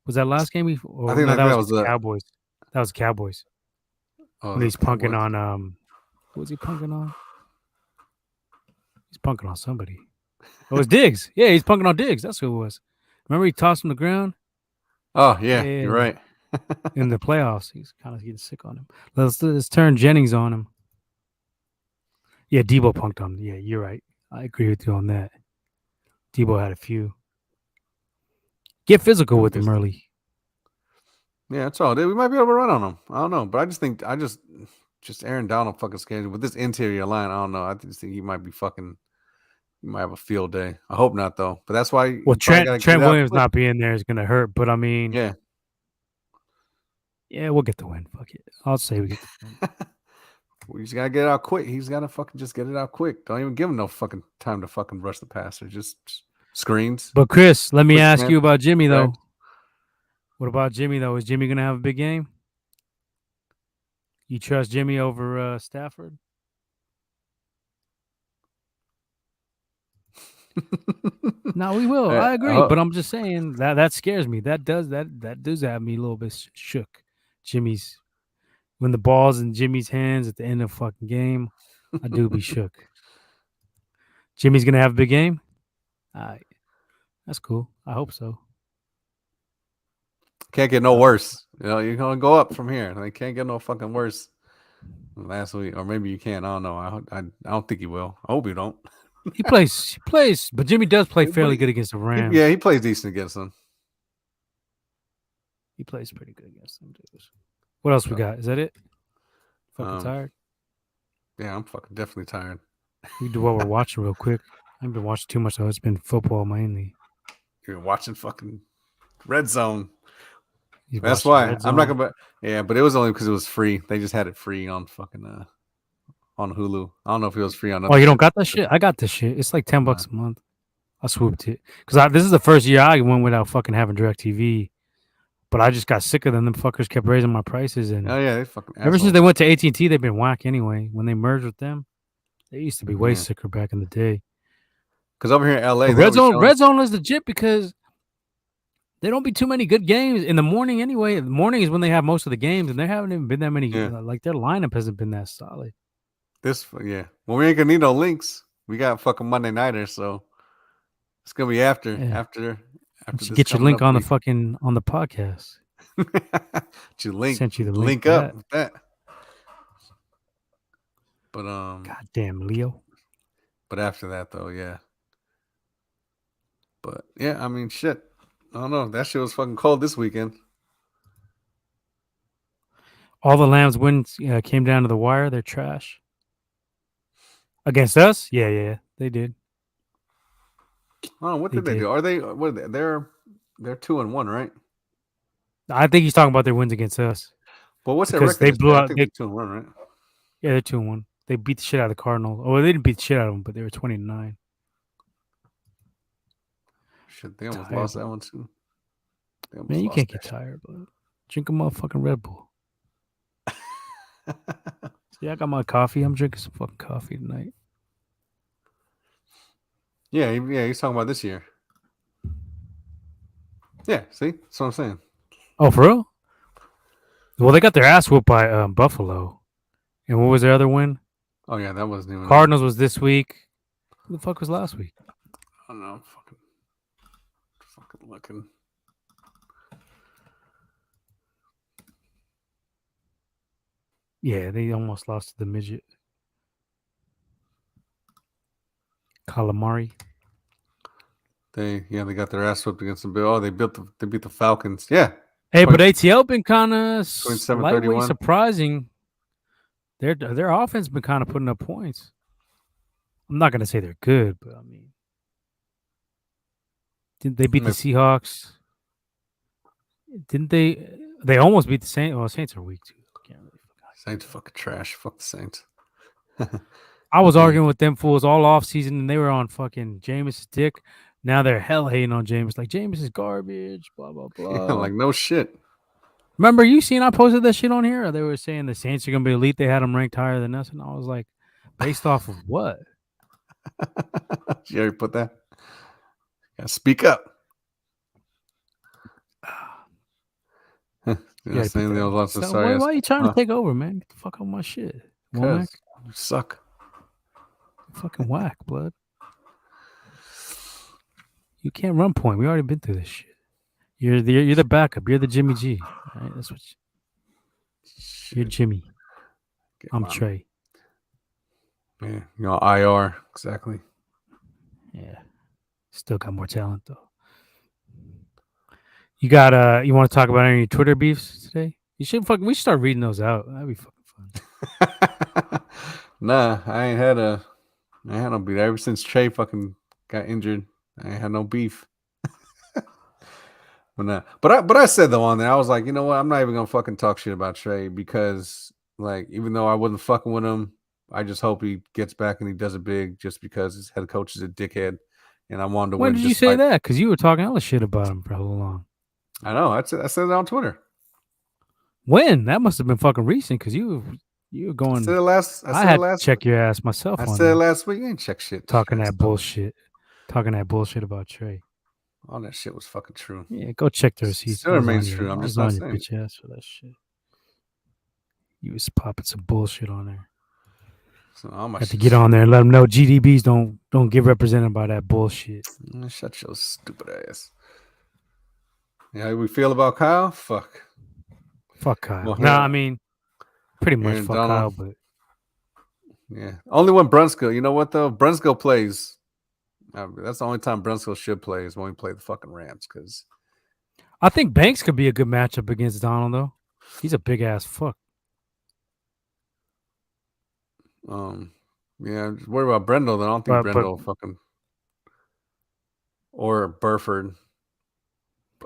Was that last game? I think that that was was the the Cowboys. That was Cowboys. When he's punking on what was he punking on? He's punking on somebody. Oh, it was Diggs. Yeah, he's punking on Diggs. That's who it was. Remember he tossed him to the ground? Oh yeah, you're right. In the playoffs. He's kind of getting sick on him. Let's turn Jennings on him. Yeah, Debo punked him. Yeah, you're right. I agree with you on that. Debo had a few. Get physical with him early. Yeah, that's all. We might be able to run on him. I don't know, but I just think just Aaron Donald fucking schedule with this interior line. I don't know. I just think he might be fucking. He might have a field day. I hope not though. But that's why. Well, Trent Williams not being there is gonna hurt. But I mean, yeah, we'll get the win. Fuck it. I'll say we get the win. We just gotta get it out quick. He's gotta fucking just get it out quick. Don't even give him no fucking time to fucking rush the passer. Just screens. But Chris, let me Quick ask snap. you about Jimmy though. Right. What about Jimmy though? Is Jimmy gonna have a big game? You trust Jimmy over Stafford? No, we will. I agree, but I'm just saying that scares me. That does have me a little bit shook. Jimmy's when the ball's in Jimmy's hands at the end of the fucking game, I do be shook. Jimmy's gonna have a big game. All right, that's cool. I hope so. Can't get no worse. You know, you're gonna go up from here. They can't get no fucking worse than last week, or maybe you can. I don't know. I don't think he will. I hope you don't. He plays, but Jimmy does play fairly good against the Rams. Yeah, he plays decent against them. He plays pretty good against them dudes. What else we got? Is that it? Fucking tired? Yeah, I'm fucking definitely tired. We do what we're watching real quick. I haven't been watching too much though. It's been football mainly. You're watching fucking Red Zone. He's That's watching why Red Zone. I'm not gonna. Yeah, but it was only because it was free. They just had it free on fucking on Hulu. I don't know if it was free on. Oh, you don't got that shit? I got this shit. It's like $10 a month. I swooped it because this is the first year I went without fucking having DirecTV. But I just got sick of them. Them fuckers kept raising my prices, and oh yeah, they fucking. Ever since they went to AT&T, they've been whack anyway. When they merged with them, they used to be way sicker back in the day. Because over here in LA, Red Zone is legit because there don't be too many good games in the morning anyway. The morning is when they have most of the games, and there haven't even been that many. Like their lineup hasn't been that solid. Well, we ain't gonna need no links. We got fucking Monday Nighters, so it's gonna be after. Get your link on the fucking on the podcast. Sent you the link up with that. But goddamn Leo. But after that though, yeah. But yeah, I mean shit. I don't know. That shit was fucking cold this weekend. All the Lambs wins came down to the wire. They're trash. Against us? Yeah, they did. Oh, what did they do? Are they? What? They're 2-1, right? I think he's talking about their wins against us. But what's their record? They blew out. They're 2-1, right? Yeah, they're 2-1. They beat the shit out of the Cardinals. Oh, they didn't beat the shit out of them, but they were 20-9. Shit, they almost lost that one too. Man, you can't get tired, but drink a motherfucking Red Bull. See, I got my coffee. I'm drinking some fucking coffee tonight. Yeah, he's talking about this year. Yeah, see? That's what I'm saying. Oh, for real? Well, they got their ass whooped by Buffalo. And what was their other win? Oh, yeah, that wasn't even... Cardinals was this week. Who the fuck was last week? I don't know. Fucking looking. Yeah, they almost lost to the midget. Calamari. They got their ass whipped against the Bill. Oh, they beat the Falcons. Yeah. Hey, but ATL been kind of slightly surprising. Their offense been kind of putting up points. I'm not gonna say they're good, but I mean, didn't they beat the Seahawks? Didn't they? They almost beat the Saints. Well, Saints are weak too. Saints fucking trash. Fuck the Saints. I was arguing with them fools all off season, and they were on fucking Jameis' dick. Now they're hell hating on Jameis. Like, Jameis is garbage, blah, blah, blah. Yeah, like, no shit. Remember, you seen I posted that shit on here? They were saying the Saints are going to be elite. They had them ranked higher than us. And I was like, based off of what? You already put that? Yeah, speak up. You Yeah, know, saying the lots of sorry. why are you trying to take over, man? Get the fuck on my shit. Womack, Because you suck. fucking whack, blood. You can't run point. We already been through this shit. You're the backup. You're the Jimmy G. All right, that's what you're Jimmy. Get I'm mine. Trey. Yeah, you know, IR exactly. Yeah, still got more talent though. You got you want to talk about any Twitter beefs today? We should start reading those out. That'd be fucking fun. Nah, I ain't had no beef ever since Trey fucking got injured. I ain't had no beef. But I said though on there, I was like, you know what? I'm not even gonna fucking talk shit about Trey because like even though I wasn't fucking with him, I just hope he gets back and he does it big just because his head coach is a dickhead and I wanted to When win. did you say that? Because you were talking hella shit about him for how long? I know. I said it on Twitter. When? That must have been fucking recent because you were going. I had to check your ass myself. I said last week. You ain't check shit. Talking that bullshit about Trey. All that shit was fucking true. Yeah, go check the receipts. Still remains true. I'm just not saying. Bitch ass for that shit. You was popping some bullshit on there. So all my Have to get on there and let them know GDBs don't get represented by that bullshit. Shut your stupid ass. Yeah, how we feel about Kyle? Fuck Kyle. Well, No, I mean, pretty much Aaron fuck Donald. Kyle, but yeah, only when Brunskill. You know what though? Brunskill plays. That's the only time Brunskill should play is when we play the fucking Rams. Because I think Banks could be a good matchup against Donald though. He's a big ass fuck. Yeah, I'm just worried about Brendel. Then I don't think Brendel fucking or Burford.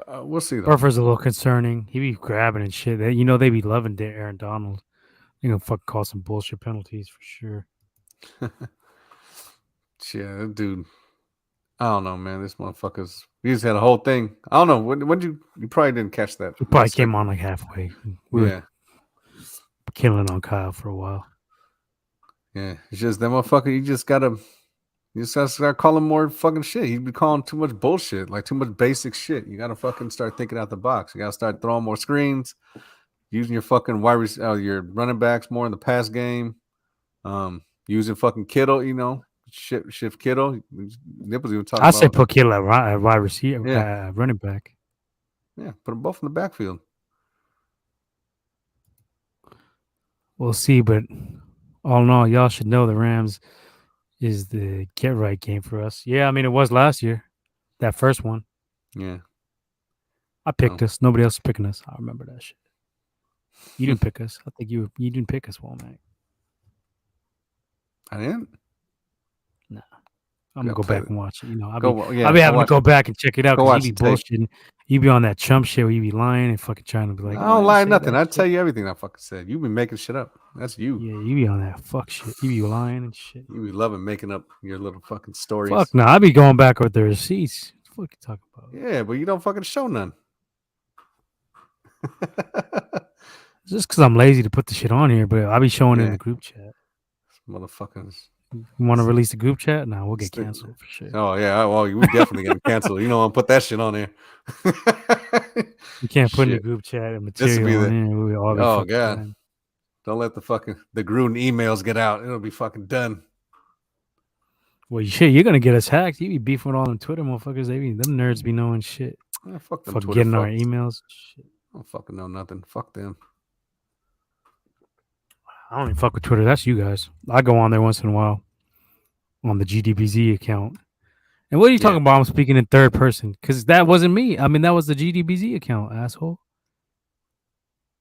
We'll see though. Burford's a little concerning. He be grabbing and shit. They be loving Aaron Donald. They gonna fucking call some bullshit penalties for sure. Yeah, that dude. I don't know, man. This motherfucker's. He just had a whole thing. I don't know. When you probably didn't catch that. He probably came on like halfway. We were killing on Kyle for a while. Yeah, it's just that motherfucker. You just gotta start calling more fucking shit. He'd be calling too much bullshit, like too much basic shit. You gotta fucking start thinking out the box. You gotta start throwing more screens, using your fucking your running backs more in the pass game. Using fucking Kittle, you know, shift Kittle. Nipples even talking. I say put Kittle at wide receiver, running back. Yeah, put them both in the backfield. We'll see, but all in all, y'all should know the Rams is the get right game for us. Yeah, I mean it was last year, that first one. Yeah, I picked us. Nobody else is picking us. I remember that shit. You didn't pick us. I think you didn't pick us, Womack. I didn't. Nah, I'm gonna go back and watch it. You know, I'll be having to go back and check it out because you be tape. bullshitting. You be on that chump shit where you be lying and fucking trying to be like, I don't lie nothing. I tell you everything I fucking said. You be making shit up. That's you. Yeah, you be on that fuck shit. You be lying and shit. You be loving making up your little fucking stories. Fuck no, I be going back with the receipts. What the fuck you talking about? Yeah, but you don't fucking show none. Just because I'm lazy to put the shit on here, but I be showing it in the group chat. Motherfuckers. You want to release the group chat? No, we'll get canceled for sure. Oh yeah, well we definitely get canceled. You know, I'll put that shit on there. You can't put in the group chat and material on there. Oh god, fine. Don't let the Gruden emails get out. It'll be fucking done. Well, shit, you're gonna get us hacked. You be beefing with all them Twitter motherfuckers. Them nerds be knowing shit. Yeah, fuck them. Fuck getting our emails. Shit. I don't fucking know nothing. Fuck them. I don't even fuck with Twitter. That's you guys. I go on there once in a while on the GDBZ account. And what are you talking about? I'm speaking in third person because that wasn't me. I mean, that was the GDBZ account, asshole.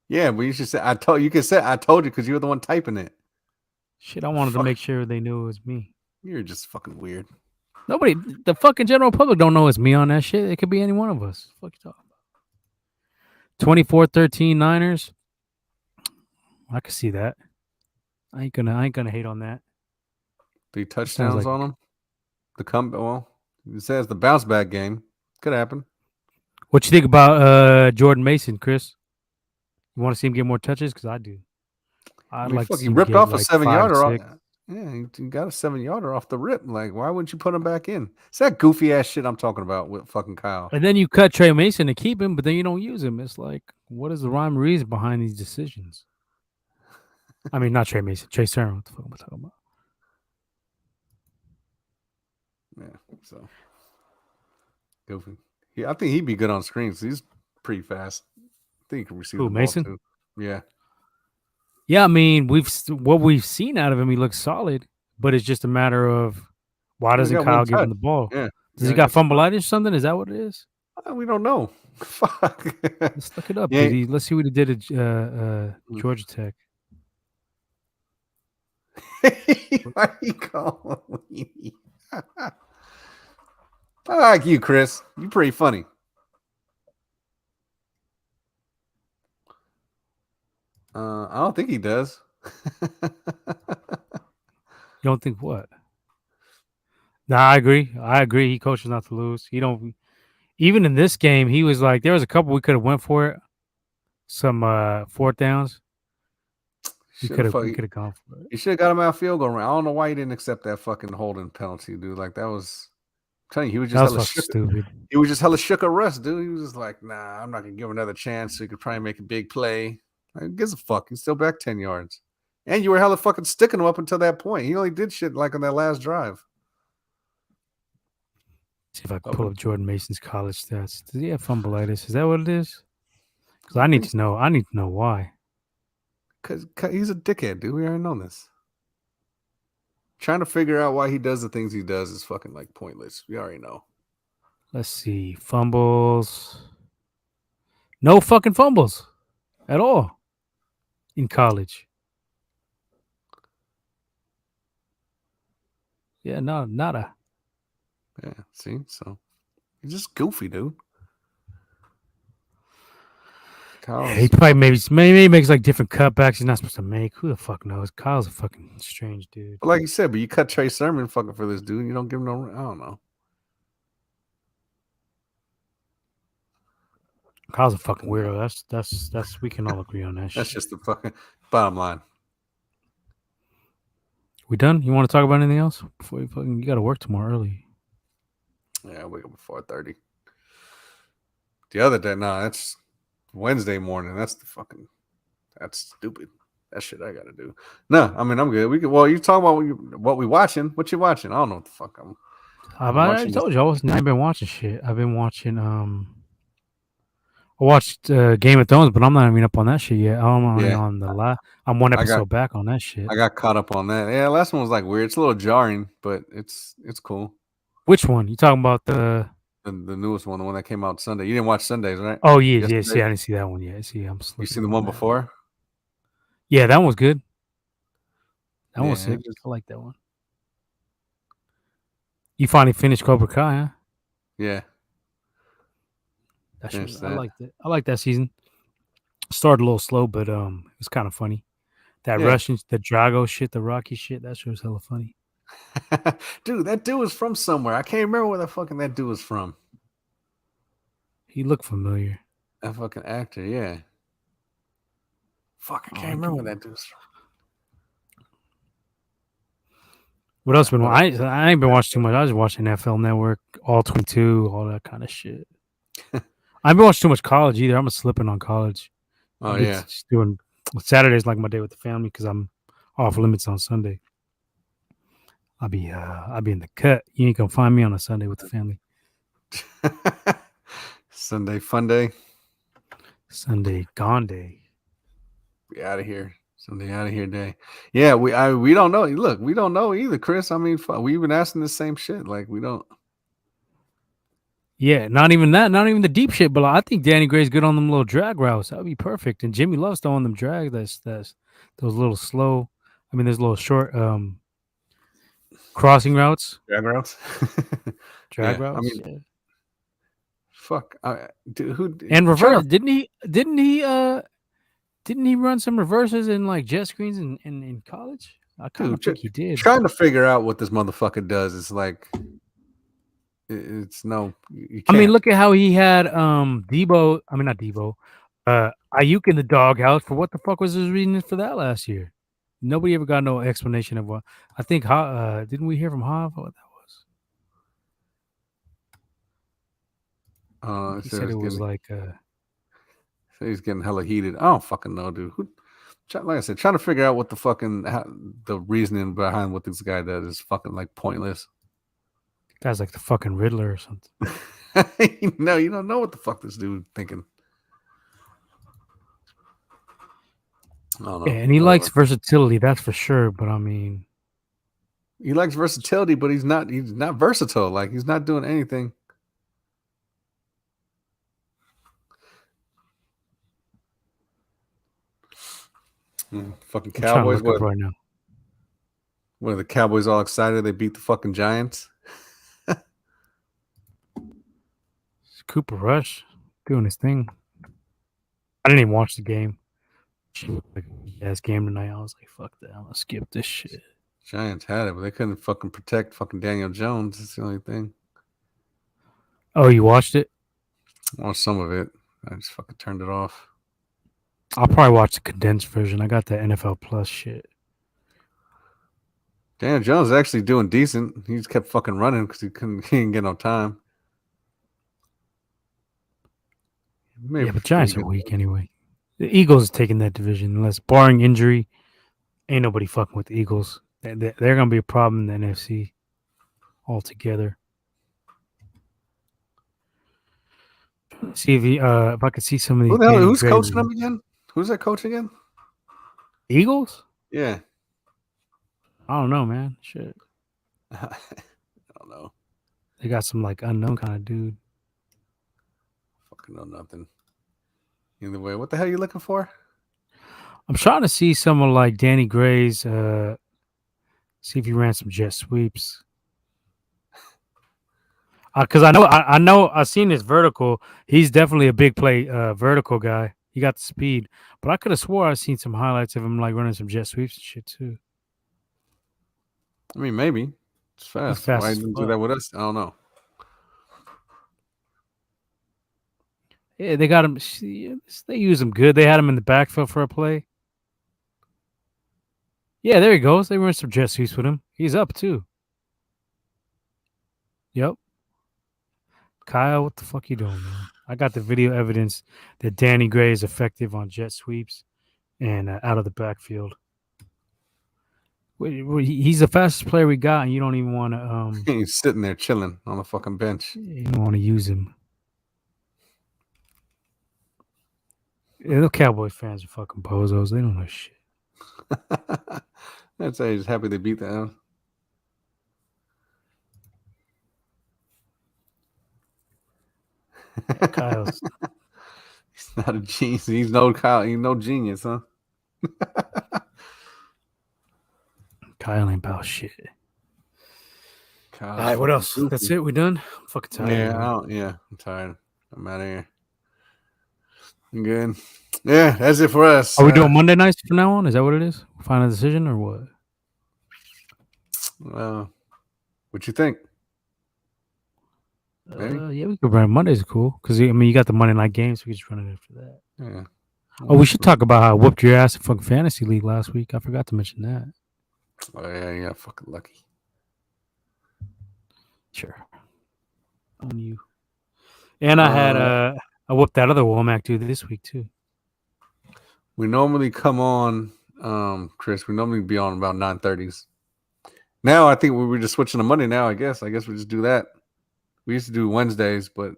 Yeah, but you should say I told you. Can say I told you because you were the one typing it. Shit, I wanted to make sure they knew it was me. You're just fucking weird. Nobody, the fucking general public don't know it's me on that shit. It could be any one of us. What you talking about? 24-13 Niners. I could see that. I ain't gonna hate on that. 3 touchdowns on them. It says the bounce back game could happen. What you think about Jordan Mason, Chris? You want to see him get more touches? Because I do. I'd like to see him ripped off a 7-yarder. Yeah, you got a 7-yarder off the rip. Like, why wouldn't you put him back in? It's that goofy ass shit I'm talking about with fucking Kyle. And then you cut Trey Mason to keep him, but then you don't use him. It's like, what is the rhyme and reason behind these decisions? I mean, not Trey Mason, Trey Sermon. What the fuck am I talking about? Yeah, so goofy. I think he'd be good on screens. He's pretty fast. I think he can receive Who, the ball Mason? too. Yeah. Yeah, I mean, what we've seen out of him, he looks solid, but it's just a matter of why He doesn't got one Kyle give him touch. the ball? Yeah. Does he got fumbleitis or something? Is that what it is? We don't know. Fuck. Let's look it up. Yeah. Let's see what he did at Georgia Tech. Why you calling me? I like you, Chris. You pretty funny. I don't think he does. You don't think what? No, I agree. He coaches not to lose. He don't. Even in this game, he was like, there was a couple we could have went for it. Some fourth downs. We could have gone for it. You should have got him out field goal range. I don't know why he didn't accept that fucking holding penalty, dude. Like that was. I'm telling you, he was just hella stupid. He was just hella shook arrest, dude. He was just like, nah, I'm not gonna give him another chance. So he could probably make a big play. Like, who gives a fuck? He's still back 10 yards. And you were hella fucking sticking him up until that point. He only did shit like on that last drive. See if I can pull up Jordan Mason's college stats. Does he have fumbleitis? Is that what it is? Because I need to know. I need to know why. Because he's a dickhead, dude. We already know this. Trying to figure out why he does the things he does is fucking like pointless. We already know. Let's see. Fumbles. No fucking fumbles at all in college. Yeah, no, nada. Yeah, see? So he's just goofy, dude. Yeah, he probably maybe makes like different cutbacks he's not supposed to make. Who the fuck knows? Kyle's a fucking strange dude. But like you said, but you cut Trey Sermon fucking for this dude. You don't give him no. I don't know. Kyle's a fucking weirdo. That's we can all agree on that shit. That's just the fucking bottom line. We done? You want to talk about anything else before you got to work tomorrow early? Yeah, I wake up at 4:30. The other day, that's Wednesday morning. That's stupid. That shit I gotta do. No, I mean I'm good. You talking about what we watching? What you watching? I don't know what the fuck I already told you I've been watching shit. I've been watching I watched Game of Thrones, but I'm not even up on that shit yet. I'm only on the last. I'm one episode back on that shit. I got caught up on that. Yeah, last one was like weird. It's a little jarring, but it's cool. Which one? You talking about the newest one, the one that came out Sunday? You didn't watch Sundays, right? Oh yeah. See, I didn't see that one yet. See, I'm. You seen the one before? Yeah, that one was good. That one was sick. I like that one. You finally finished Cobra Kai, huh? Yeah. I liked it. I like that season. Started a little slow, but it was kind of funny. That Russian, the Drago shit, the Rocky shit, that shit was hella funny. Dude, that dude was from somewhere. I can't remember where the fucking that dude was from. He looked familiar. That fucking actor, yeah. Fuck, I can't remember where that dude was from. What else been? I ain't been watching too much. I was watching NFL Network, All 22, all that kind of shit. I haven't watched too much college either. I'm slipping on college. Oh yeah, just doing Saturday's like my day with the family because I'm off limits on Sunday. I'll be in the cut. You ain't gonna find me on a Sunday with the family. Sunday fun day. Sunday gone day. Be out of here. Sunday out of here day. Yeah, we don't know. Look, we don't know either, Chris. I mean, we've been asking the same shit. Like we don't. Yeah, not even that. Not even the deep shit. But I think Danny Gray's good on them little drag routes. That would be perfect. And Jimmy loves throwing them drag. That's those little slow. I mean, there's little short crossing routes. Drag routes. Drag routes. I mean, fuck. Dude, and reverse? Didn't he run some reverses in like jet screens in college? I kind of think he did. Trying to figure out what this motherfucker does is like. It's no. I mean, look at how he had Debo. I mean, not Debo. Ayuk in the doghouse for what the fuck was his reason for that last year? nobody ever got no explanation of what. I think didn't we hear from Hav what that was? He said it was like he's getting hella heated. I don't fucking know, dude. Like I said, trying to figure out what the fucking the reasoning behind what this guy does is fucking like pointless. guy's like the fucking Riddler or something. No, you don't know what the fuck this dude thinking. I don't know. Yeah, and he likes versatility, that's for sure. But I mean, he likes versatility, but he's not versatile. Like he's not doing anything. Fucking Cowboys. What right now? What are the Cowboys all excited? They beat the fucking Giants. Cooper Rush doing his thing. I didn't even watch the game. Like, game tonight. I was like, fuck that. I'm gonna skip this shit. Giants had it, but they couldn't fucking protect fucking Daniel Jones. That's the only thing. Oh, you watched it? I watched some of it. I just fucking turned it off. I'll probably watch the condensed version. I got the NFL Plus shit. Daniel Jones is actually doing decent. He just kept fucking running because he didn't get no time. Maybe yeah, but Giants are weak anyway. The Eagles are taking that division unless, barring injury, ain't nobody fucking with the Eagles. They're gonna be a problem in the NFC altogether. See if I could see some of these. Who's coaching them again? Who's that coach again? Eagles? Yeah. I don't know, man. Shit. I don't know. They got some like unknown kind of dude. Fucking know nothing. Either way, what the hell are you looking for? I'm trying to see someone like Danny Gray's. See if he ran some jet sweeps. Because I know I've seen his vertical. He's definitely a big play vertical guy. He got the speed, but I could have swore I've seen some highlights of him like running some jet sweeps and shit too. I mean, maybe it's fast. Why didn't do that with us? I don't know. Yeah, they got him. They use him good. They had him in the backfield for a play. Yeah, there he goes. They run some jet sweeps with him. He's up too. Yep. Kyle, what the fuck you doing, man? I got the video evidence that Danny Gray is effective on jet sweeps and out of the backfield. He's the fastest player we got, and you don't even want to. He's sitting there chilling on the fucking bench. You don't want to use him. Yeah, the Cowboys fans are fucking bozos. They don't know shit. I'd say he's happy they beat them. Yeah, Kyle's. He's not a genius. He's no Kyle. He's no genius, huh? Kyle ain't about shit. Kyle, all right, what else? Goofy. That's it. We done? I'm fucking tired. Yeah, I'm tired. I'm out of here. I'm good. Yeah, that's it for us. Are we doing Monday nights from now on? Is that what it is? Final decision or what? What you think? Yeah, we could run Mondays. Are cool because you got the Monday night games. So we can just run it after that. Yeah. Oh, we should talk about how I whooped your ass in fucking fantasy league last week. I forgot to mention that. Oh yeah, you got fucking lucky. Sure. On you. And I had I whooped that other Womack dude this week too. We normally come on, Chris. We normally be on about 9:30s. Now I think we were just switching to Monday. Now I guess we just do that. We used to do Wednesdays, but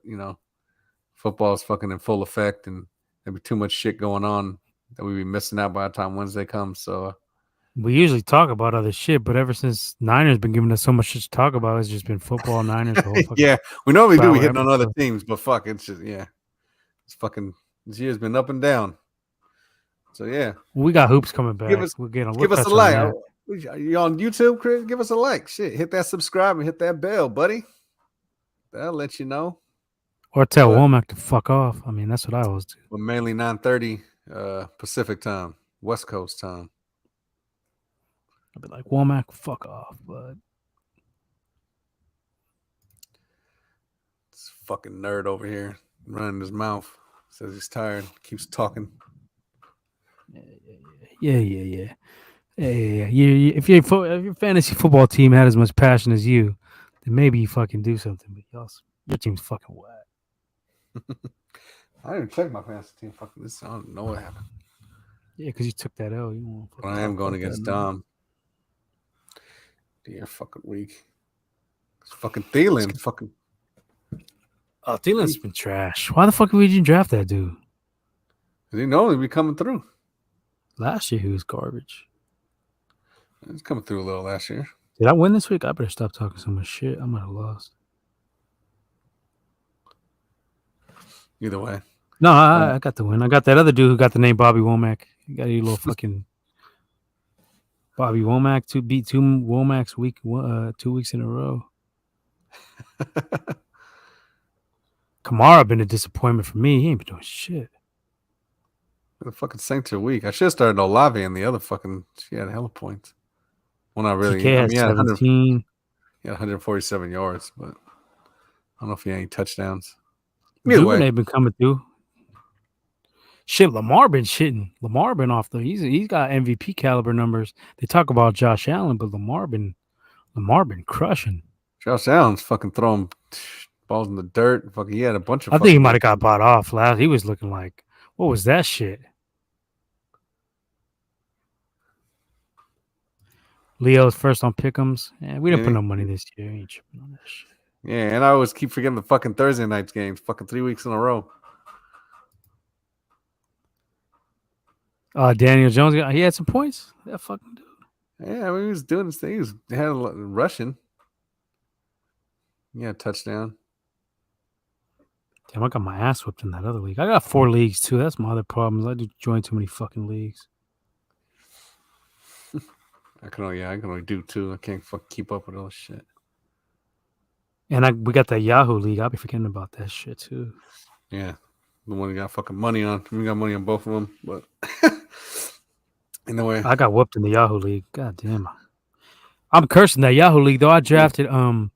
football is fucking in full effect, and there'd be too much shit going on that we'd be missing out by the time Wednesday comes. So we usually talk about other shit, but ever since Niners been giving us so much shit to talk about, it's just been football, Niners. The whole fucking yeah, we normally do. We hit on other teams, but fuck, it's just it's fucking. This year's been up and down. So yeah, we got hoops coming back. Give us a like. You on YouTube, Chris? Give us a like. Shit, hit that subscribe and hit that bell, buddy. That'll let you know. Or tell Womack to fuck off. I mean, that's what I always do. But mainly 9:30 Pacific time, West Coast time. I'll be like, Womack, fuck off, bud. This fucking nerd over here running his mouth. Says he's tired. Keeps talking. Yeah. Yeah. If your fantasy football team had as much passion as you, then maybe you fucking do something. But your team's fucking whack. I didn't even check my fantasy team. Fucking this. I don't know what happened. Yeah, because you took that L. You won't But I am going against Dom. Dear fucking week. It's fucking Thielen. Fucking. Oh, Thielen's been trash. Why the fuck would you draft that dude? Because he knows he'll be coming through. Last year he was garbage. He's coming through a little last year. Did I win this week? I better stop talking so much shit. I might have lost. Either way. No, I got the win. I got that other dude who got the name Bobby Womack. You got a little fucking Bobby Womack beat two Womacks 2 weeks in a row. Kamara been a disappointment for me. He ain't been doing shit. The fucking Saints are weak. I should have started Olave and the other fucking. She had hella points. Well, not really. TK had 17. He had 147 yards, but I don't know if he had any touchdowns. Either way, they've been coming through. Shit, Lamar been shitting. Lamar been off though. He's got MVP caliber numbers. They talk about Josh Allen, but Lamar been crushing. Josh Allen's fucking throwing balls in the dirt. Fucking, he had a bunch of. I think he might have got bought off last. He was looking like, what was that shit? Leo's first on Pick'ems. Yeah, we didn't put no money this year. Ain't tripping on that shit. Yeah, and I always keep forgetting the fucking Thursday night games. Fucking 3 weeks in a row. Daniel Jones, he had some points. That fucking dude. Yeah, I mean, he was doing his thing. He had a lot rushing. Yeah, touchdown. Damn, I got my ass whipped in that other league. I got 4 leagues too. That's my other problems. I do join too many fucking leagues. I can only do 2. I can't fucking keep up with all this shit. And we got that Yahoo league. I'll be forgetting about that shit too. Yeah, the one we got fucking money on. We got money on both of them, but anyway, I got whooped in the Yahoo league. God damn. I'm cursing that Yahoo league though. I drafted I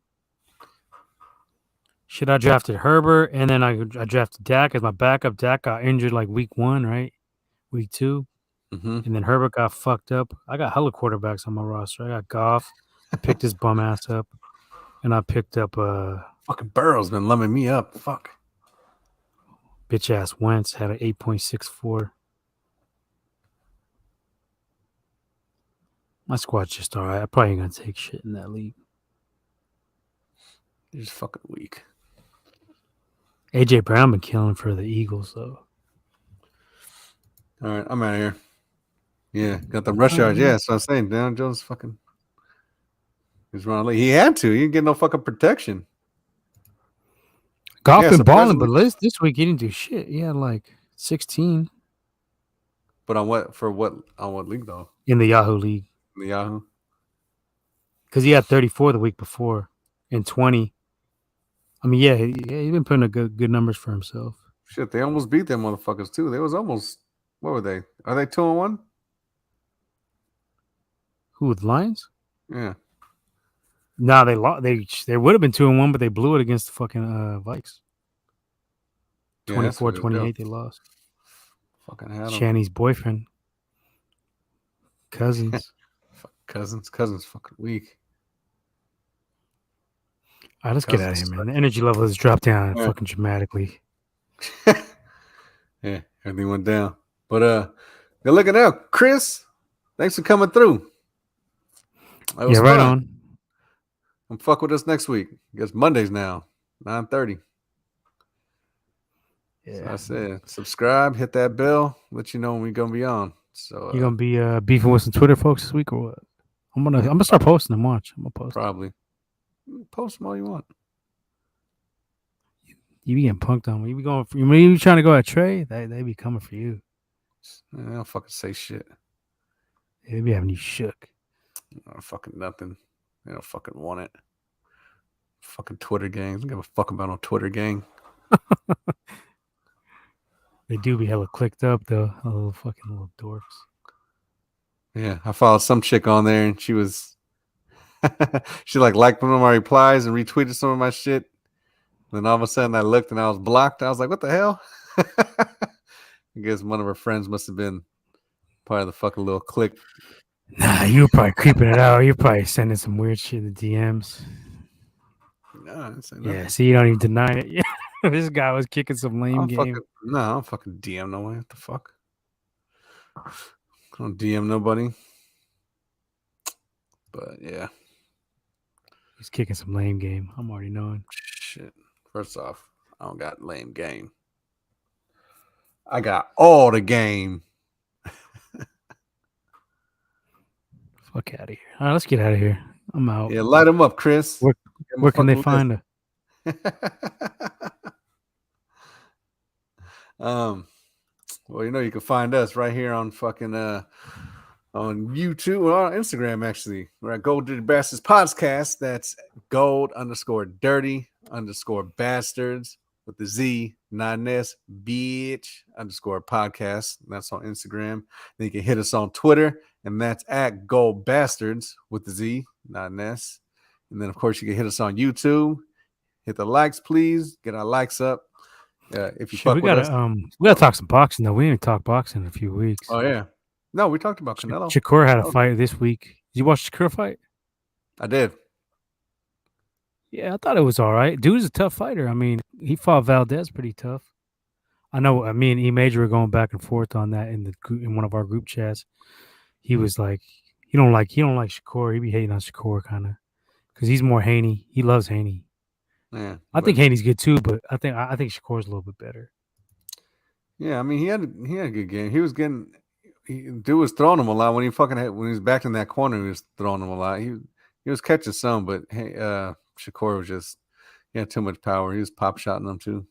drafted Herbert, and then I drafted Dak as my backup. Dak got injured like week 1, right? Week 2. Mm-hmm. And then Herbert got fucked up. I got hella quarterbacks on my roster. I got Goff. I picked his bum ass up. And I picked up fucking Burrow's been lumming me up. Fuck. Bitch ass Wentz had an 8.64. My squad's just alright. I probably ain't gonna take shit in that league. You're just fucking weak. AJ Brown been killing for the Eagles though. All right, I'm out of here. Yeah, got the rush yards. Yeah, so I'm saying Daniel Jones fucking. He's running. He had to. He didn't get no fucking protection. Goff been balling, but this week he didn't do shit. He had like 16. But on what league though? In the Yahoo league. In the Yahoo. Because he had 34 the week before and 20. I mean, yeah, he's been putting a good numbers for himself. Shit, they almost beat them motherfuckers too. They was almost. What were they? Are they 2-1? Who, the Lions? Yeah. No, they lost. They would have been 2-1, but they blew it against the fucking Vikes. 24-28, they lost. Fucking had them. Shanny's boyfriend. Cousins. Cousins fucking weak. All right, let's get out of here, man. The energy level has dropped down fucking dramatically. Yeah, everything went down. But good looking out, Chris. Thanks for coming through. Yeah, right on. And fuck with us next week. I guess Mondays now, 9:30. Yeah, so I said subscribe, hit that bell, let you know when we're gonna be on. So you gonna be beefing with some Twitter folks this week or what? I'm gonna start posting them. Watch, I'm gonna post. Probably post them all you want. You be getting punked on. You be trying to go at Trey. They be coming for you. They don't fucking say shit. They be having you shook. Fucking nothing. They don't fucking want it. Fucking Twitter gangs. Don't give a fuck about no Twitter gang. They do be hella clicked up though. Little dorks. Yeah, I followed some chick on there and she was she liked one of my replies and retweeted some of my shit. And then all of a sudden I looked and I was blocked. I was like, what the hell? I guess one of her friends must have been part of the fucking little clique. Nah, you were probably creeping it out. You're probably sending some weird shit in the DMs. No, I didn't say Yeah, nothing. see, you don't even deny it. Yeah, this guy was kicking some lame I'm game. fucking no, I don't fucking DM no way. What the fuck? I don't DM nobody. But yeah, He's kicking some lame game. I'm already knowing. shit. First off, I don't got lame game. I got all the game. Fuck out of here. All right, let's get out of here. I'm out. Yeah, light them up, Chris. Where, Give 'em a where can they fucking find her? list. Well, you can find us right here on fucking on YouTube or on Instagram. Actually, we're at Gold Dirty Bastards Podcast. That's gold_dirty_bastards with the Z, not an S, bitch _podcast. That's on Instagram. Then you can hit us on Twitter, and that's at Gold Bastards with the Z, not an S. And then of course you can hit us on YouTube. Hit the likes, please. Get our likes up. If you Shit, fuck we with gotta us. we gotta talk some boxing though. We ain't talked boxing in a few weeks. Oh yeah. No, we talked about Canelo. Shakur had a fight this week. Did you watch Shakur fight? I did. Yeah, I thought it was all right. Dude's a tough fighter. I mean, he fought Valdez pretty tough. I know. Me and E Major were going back and forth on that in one of our group chats. He was like, he don't like Shakur. He be hating on Shakur kind of because he's more Haney. He loves Haney. Yeah. I think Haney's good too, but I think Shakur's a little bit better. Yeah, I mean he had a good game. He was getting dude was throwing him a lot when he was back in that corner. He was throwing him a lot. He was catching some, but hey, Shakur was just he had too much power. He was pop shotting them too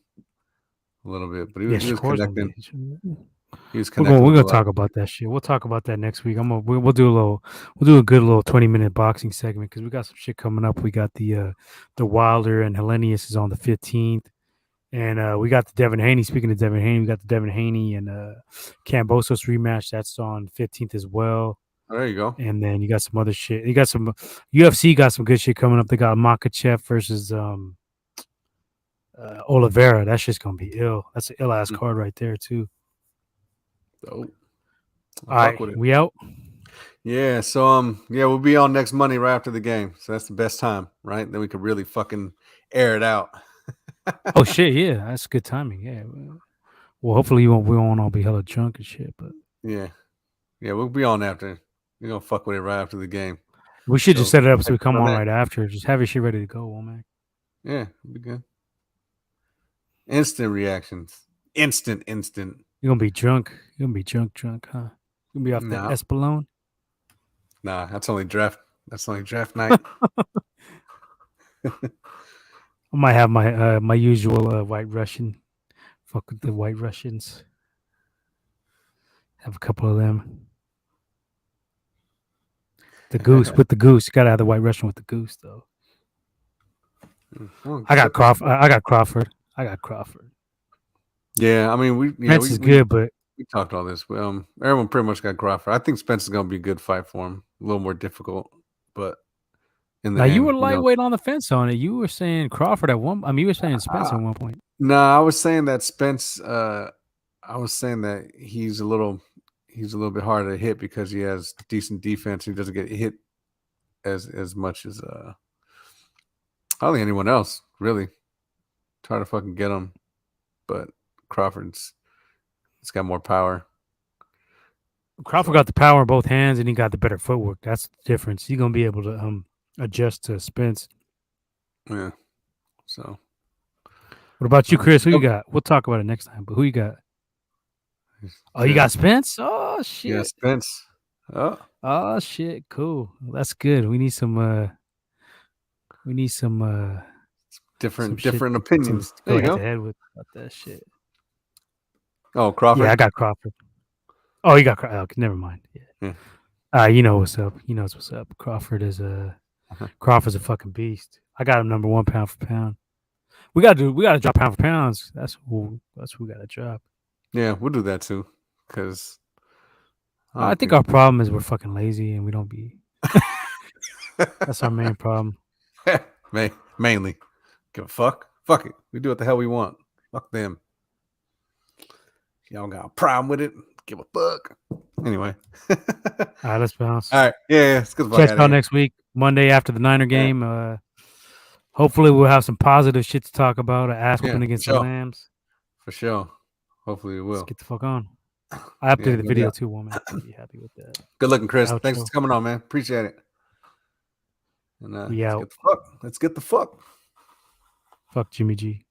a little bit, but he was connecting. He was connecting. We're gonna talk about that shit. We'll talk about that next week. We'll do a good little 20-minute boxing segment because we got some shit coming up. We got the Wilder and Hellenius is on the 15th. And we got the Devin Haney. Speaking of Devin Haney, we got the Devin Haney and Kambosos rematch. That's on 15th as well. Oh, there you go. And then you got some other shit. You got some UFC got some good shit coming up. They got Makachev versus Oliveira. That shit's gonna be ill. That's an ill ass card right there too. Oh, all right, we out. Yeah, so we'll be on next Monday right after the game. So that's the best time, right? Then we could really fucking air it out. Oh shit, yeah, that's good timing. Yeah, well, hopefully we won't all be hella drunk and shit. But yeah, we'll be on after. We're gonna fuck with it right after the game. We should just set it up so we come on right after. Just have your shit ready to go, man. Yeah, it'll be good. Instant reactions. Instant. You're gonna be drunk. You're gonna be drunk, huh? You're gonna be off that Espolone? Nah, that's only draft night. I might have my usual White Russian. Fuck with the White Russians. Have a couple of them. The goose with the goose. You gotta have the White Russian with the goose, though. I got Crawford. Yeah, I mean Spence is good, but we talked all this. Everyone pretty much got Crawford. I think Spence is gonna be a good fight for him. A little more difficult, but in the now end, you were lightweight on the fence on it. You were saying Crawford at one. I mean, you were saying Spence at one point. No, I was saying that Spence. I was saying that he's a little bit harder to hit because he has decent defense. He doesn't get hit as much as I don't think anyone else really. Try to fucking get him, but Crawford's got more power. Crawford got the power in both hands, and he got the better footwork. That's the difference. He's gonna be able to adjust to Spence. Yeah. So, what about you, Chris? Who you got? We'll talk about it next time. But who you got? Oh, you got Spence? Oh shit. Yeah, Spence. Oh shit. Cool. That's good. We need some. different opinions. Go head to head with about that shit. Oh, Crawford. Yeah, I got Crawford. Oh, you got Crawford. Okay, never mind. Yeah. You know what's up. He knows what's up. Crawford's a fucking beast. I got him number one pound for pound. We gotta drop pound for pounds. That's what we gotta drop. Yeah, we'll do that too. Because I think our problem is we're fucking lazy and we don't be. That's our main problem. Mainly. Give a fuck. Fuck it. We do what the hell we want. Fuck them. Y'all got a problem with it? Give a fuck. Anyway. All right, let's bounce. All right. Yeah. Let's get the fuck Catch out of y'all here. next week, Monday after the Niner Yeah. game. Hopefully, we'll have some positive shit to talk about. An ass whooping Yeah, against for the sure. Lambs. For sure. Hopefully we Let's will. get the fuck on. I updated Yeah, the no video doubt. too, woman. Be happy with that. Good looking, Chris. Thanks Outro. for coming on, man. Appreciate it. And We let's out. get the fuck. Let's get the fuck. Fuck Jimmy G.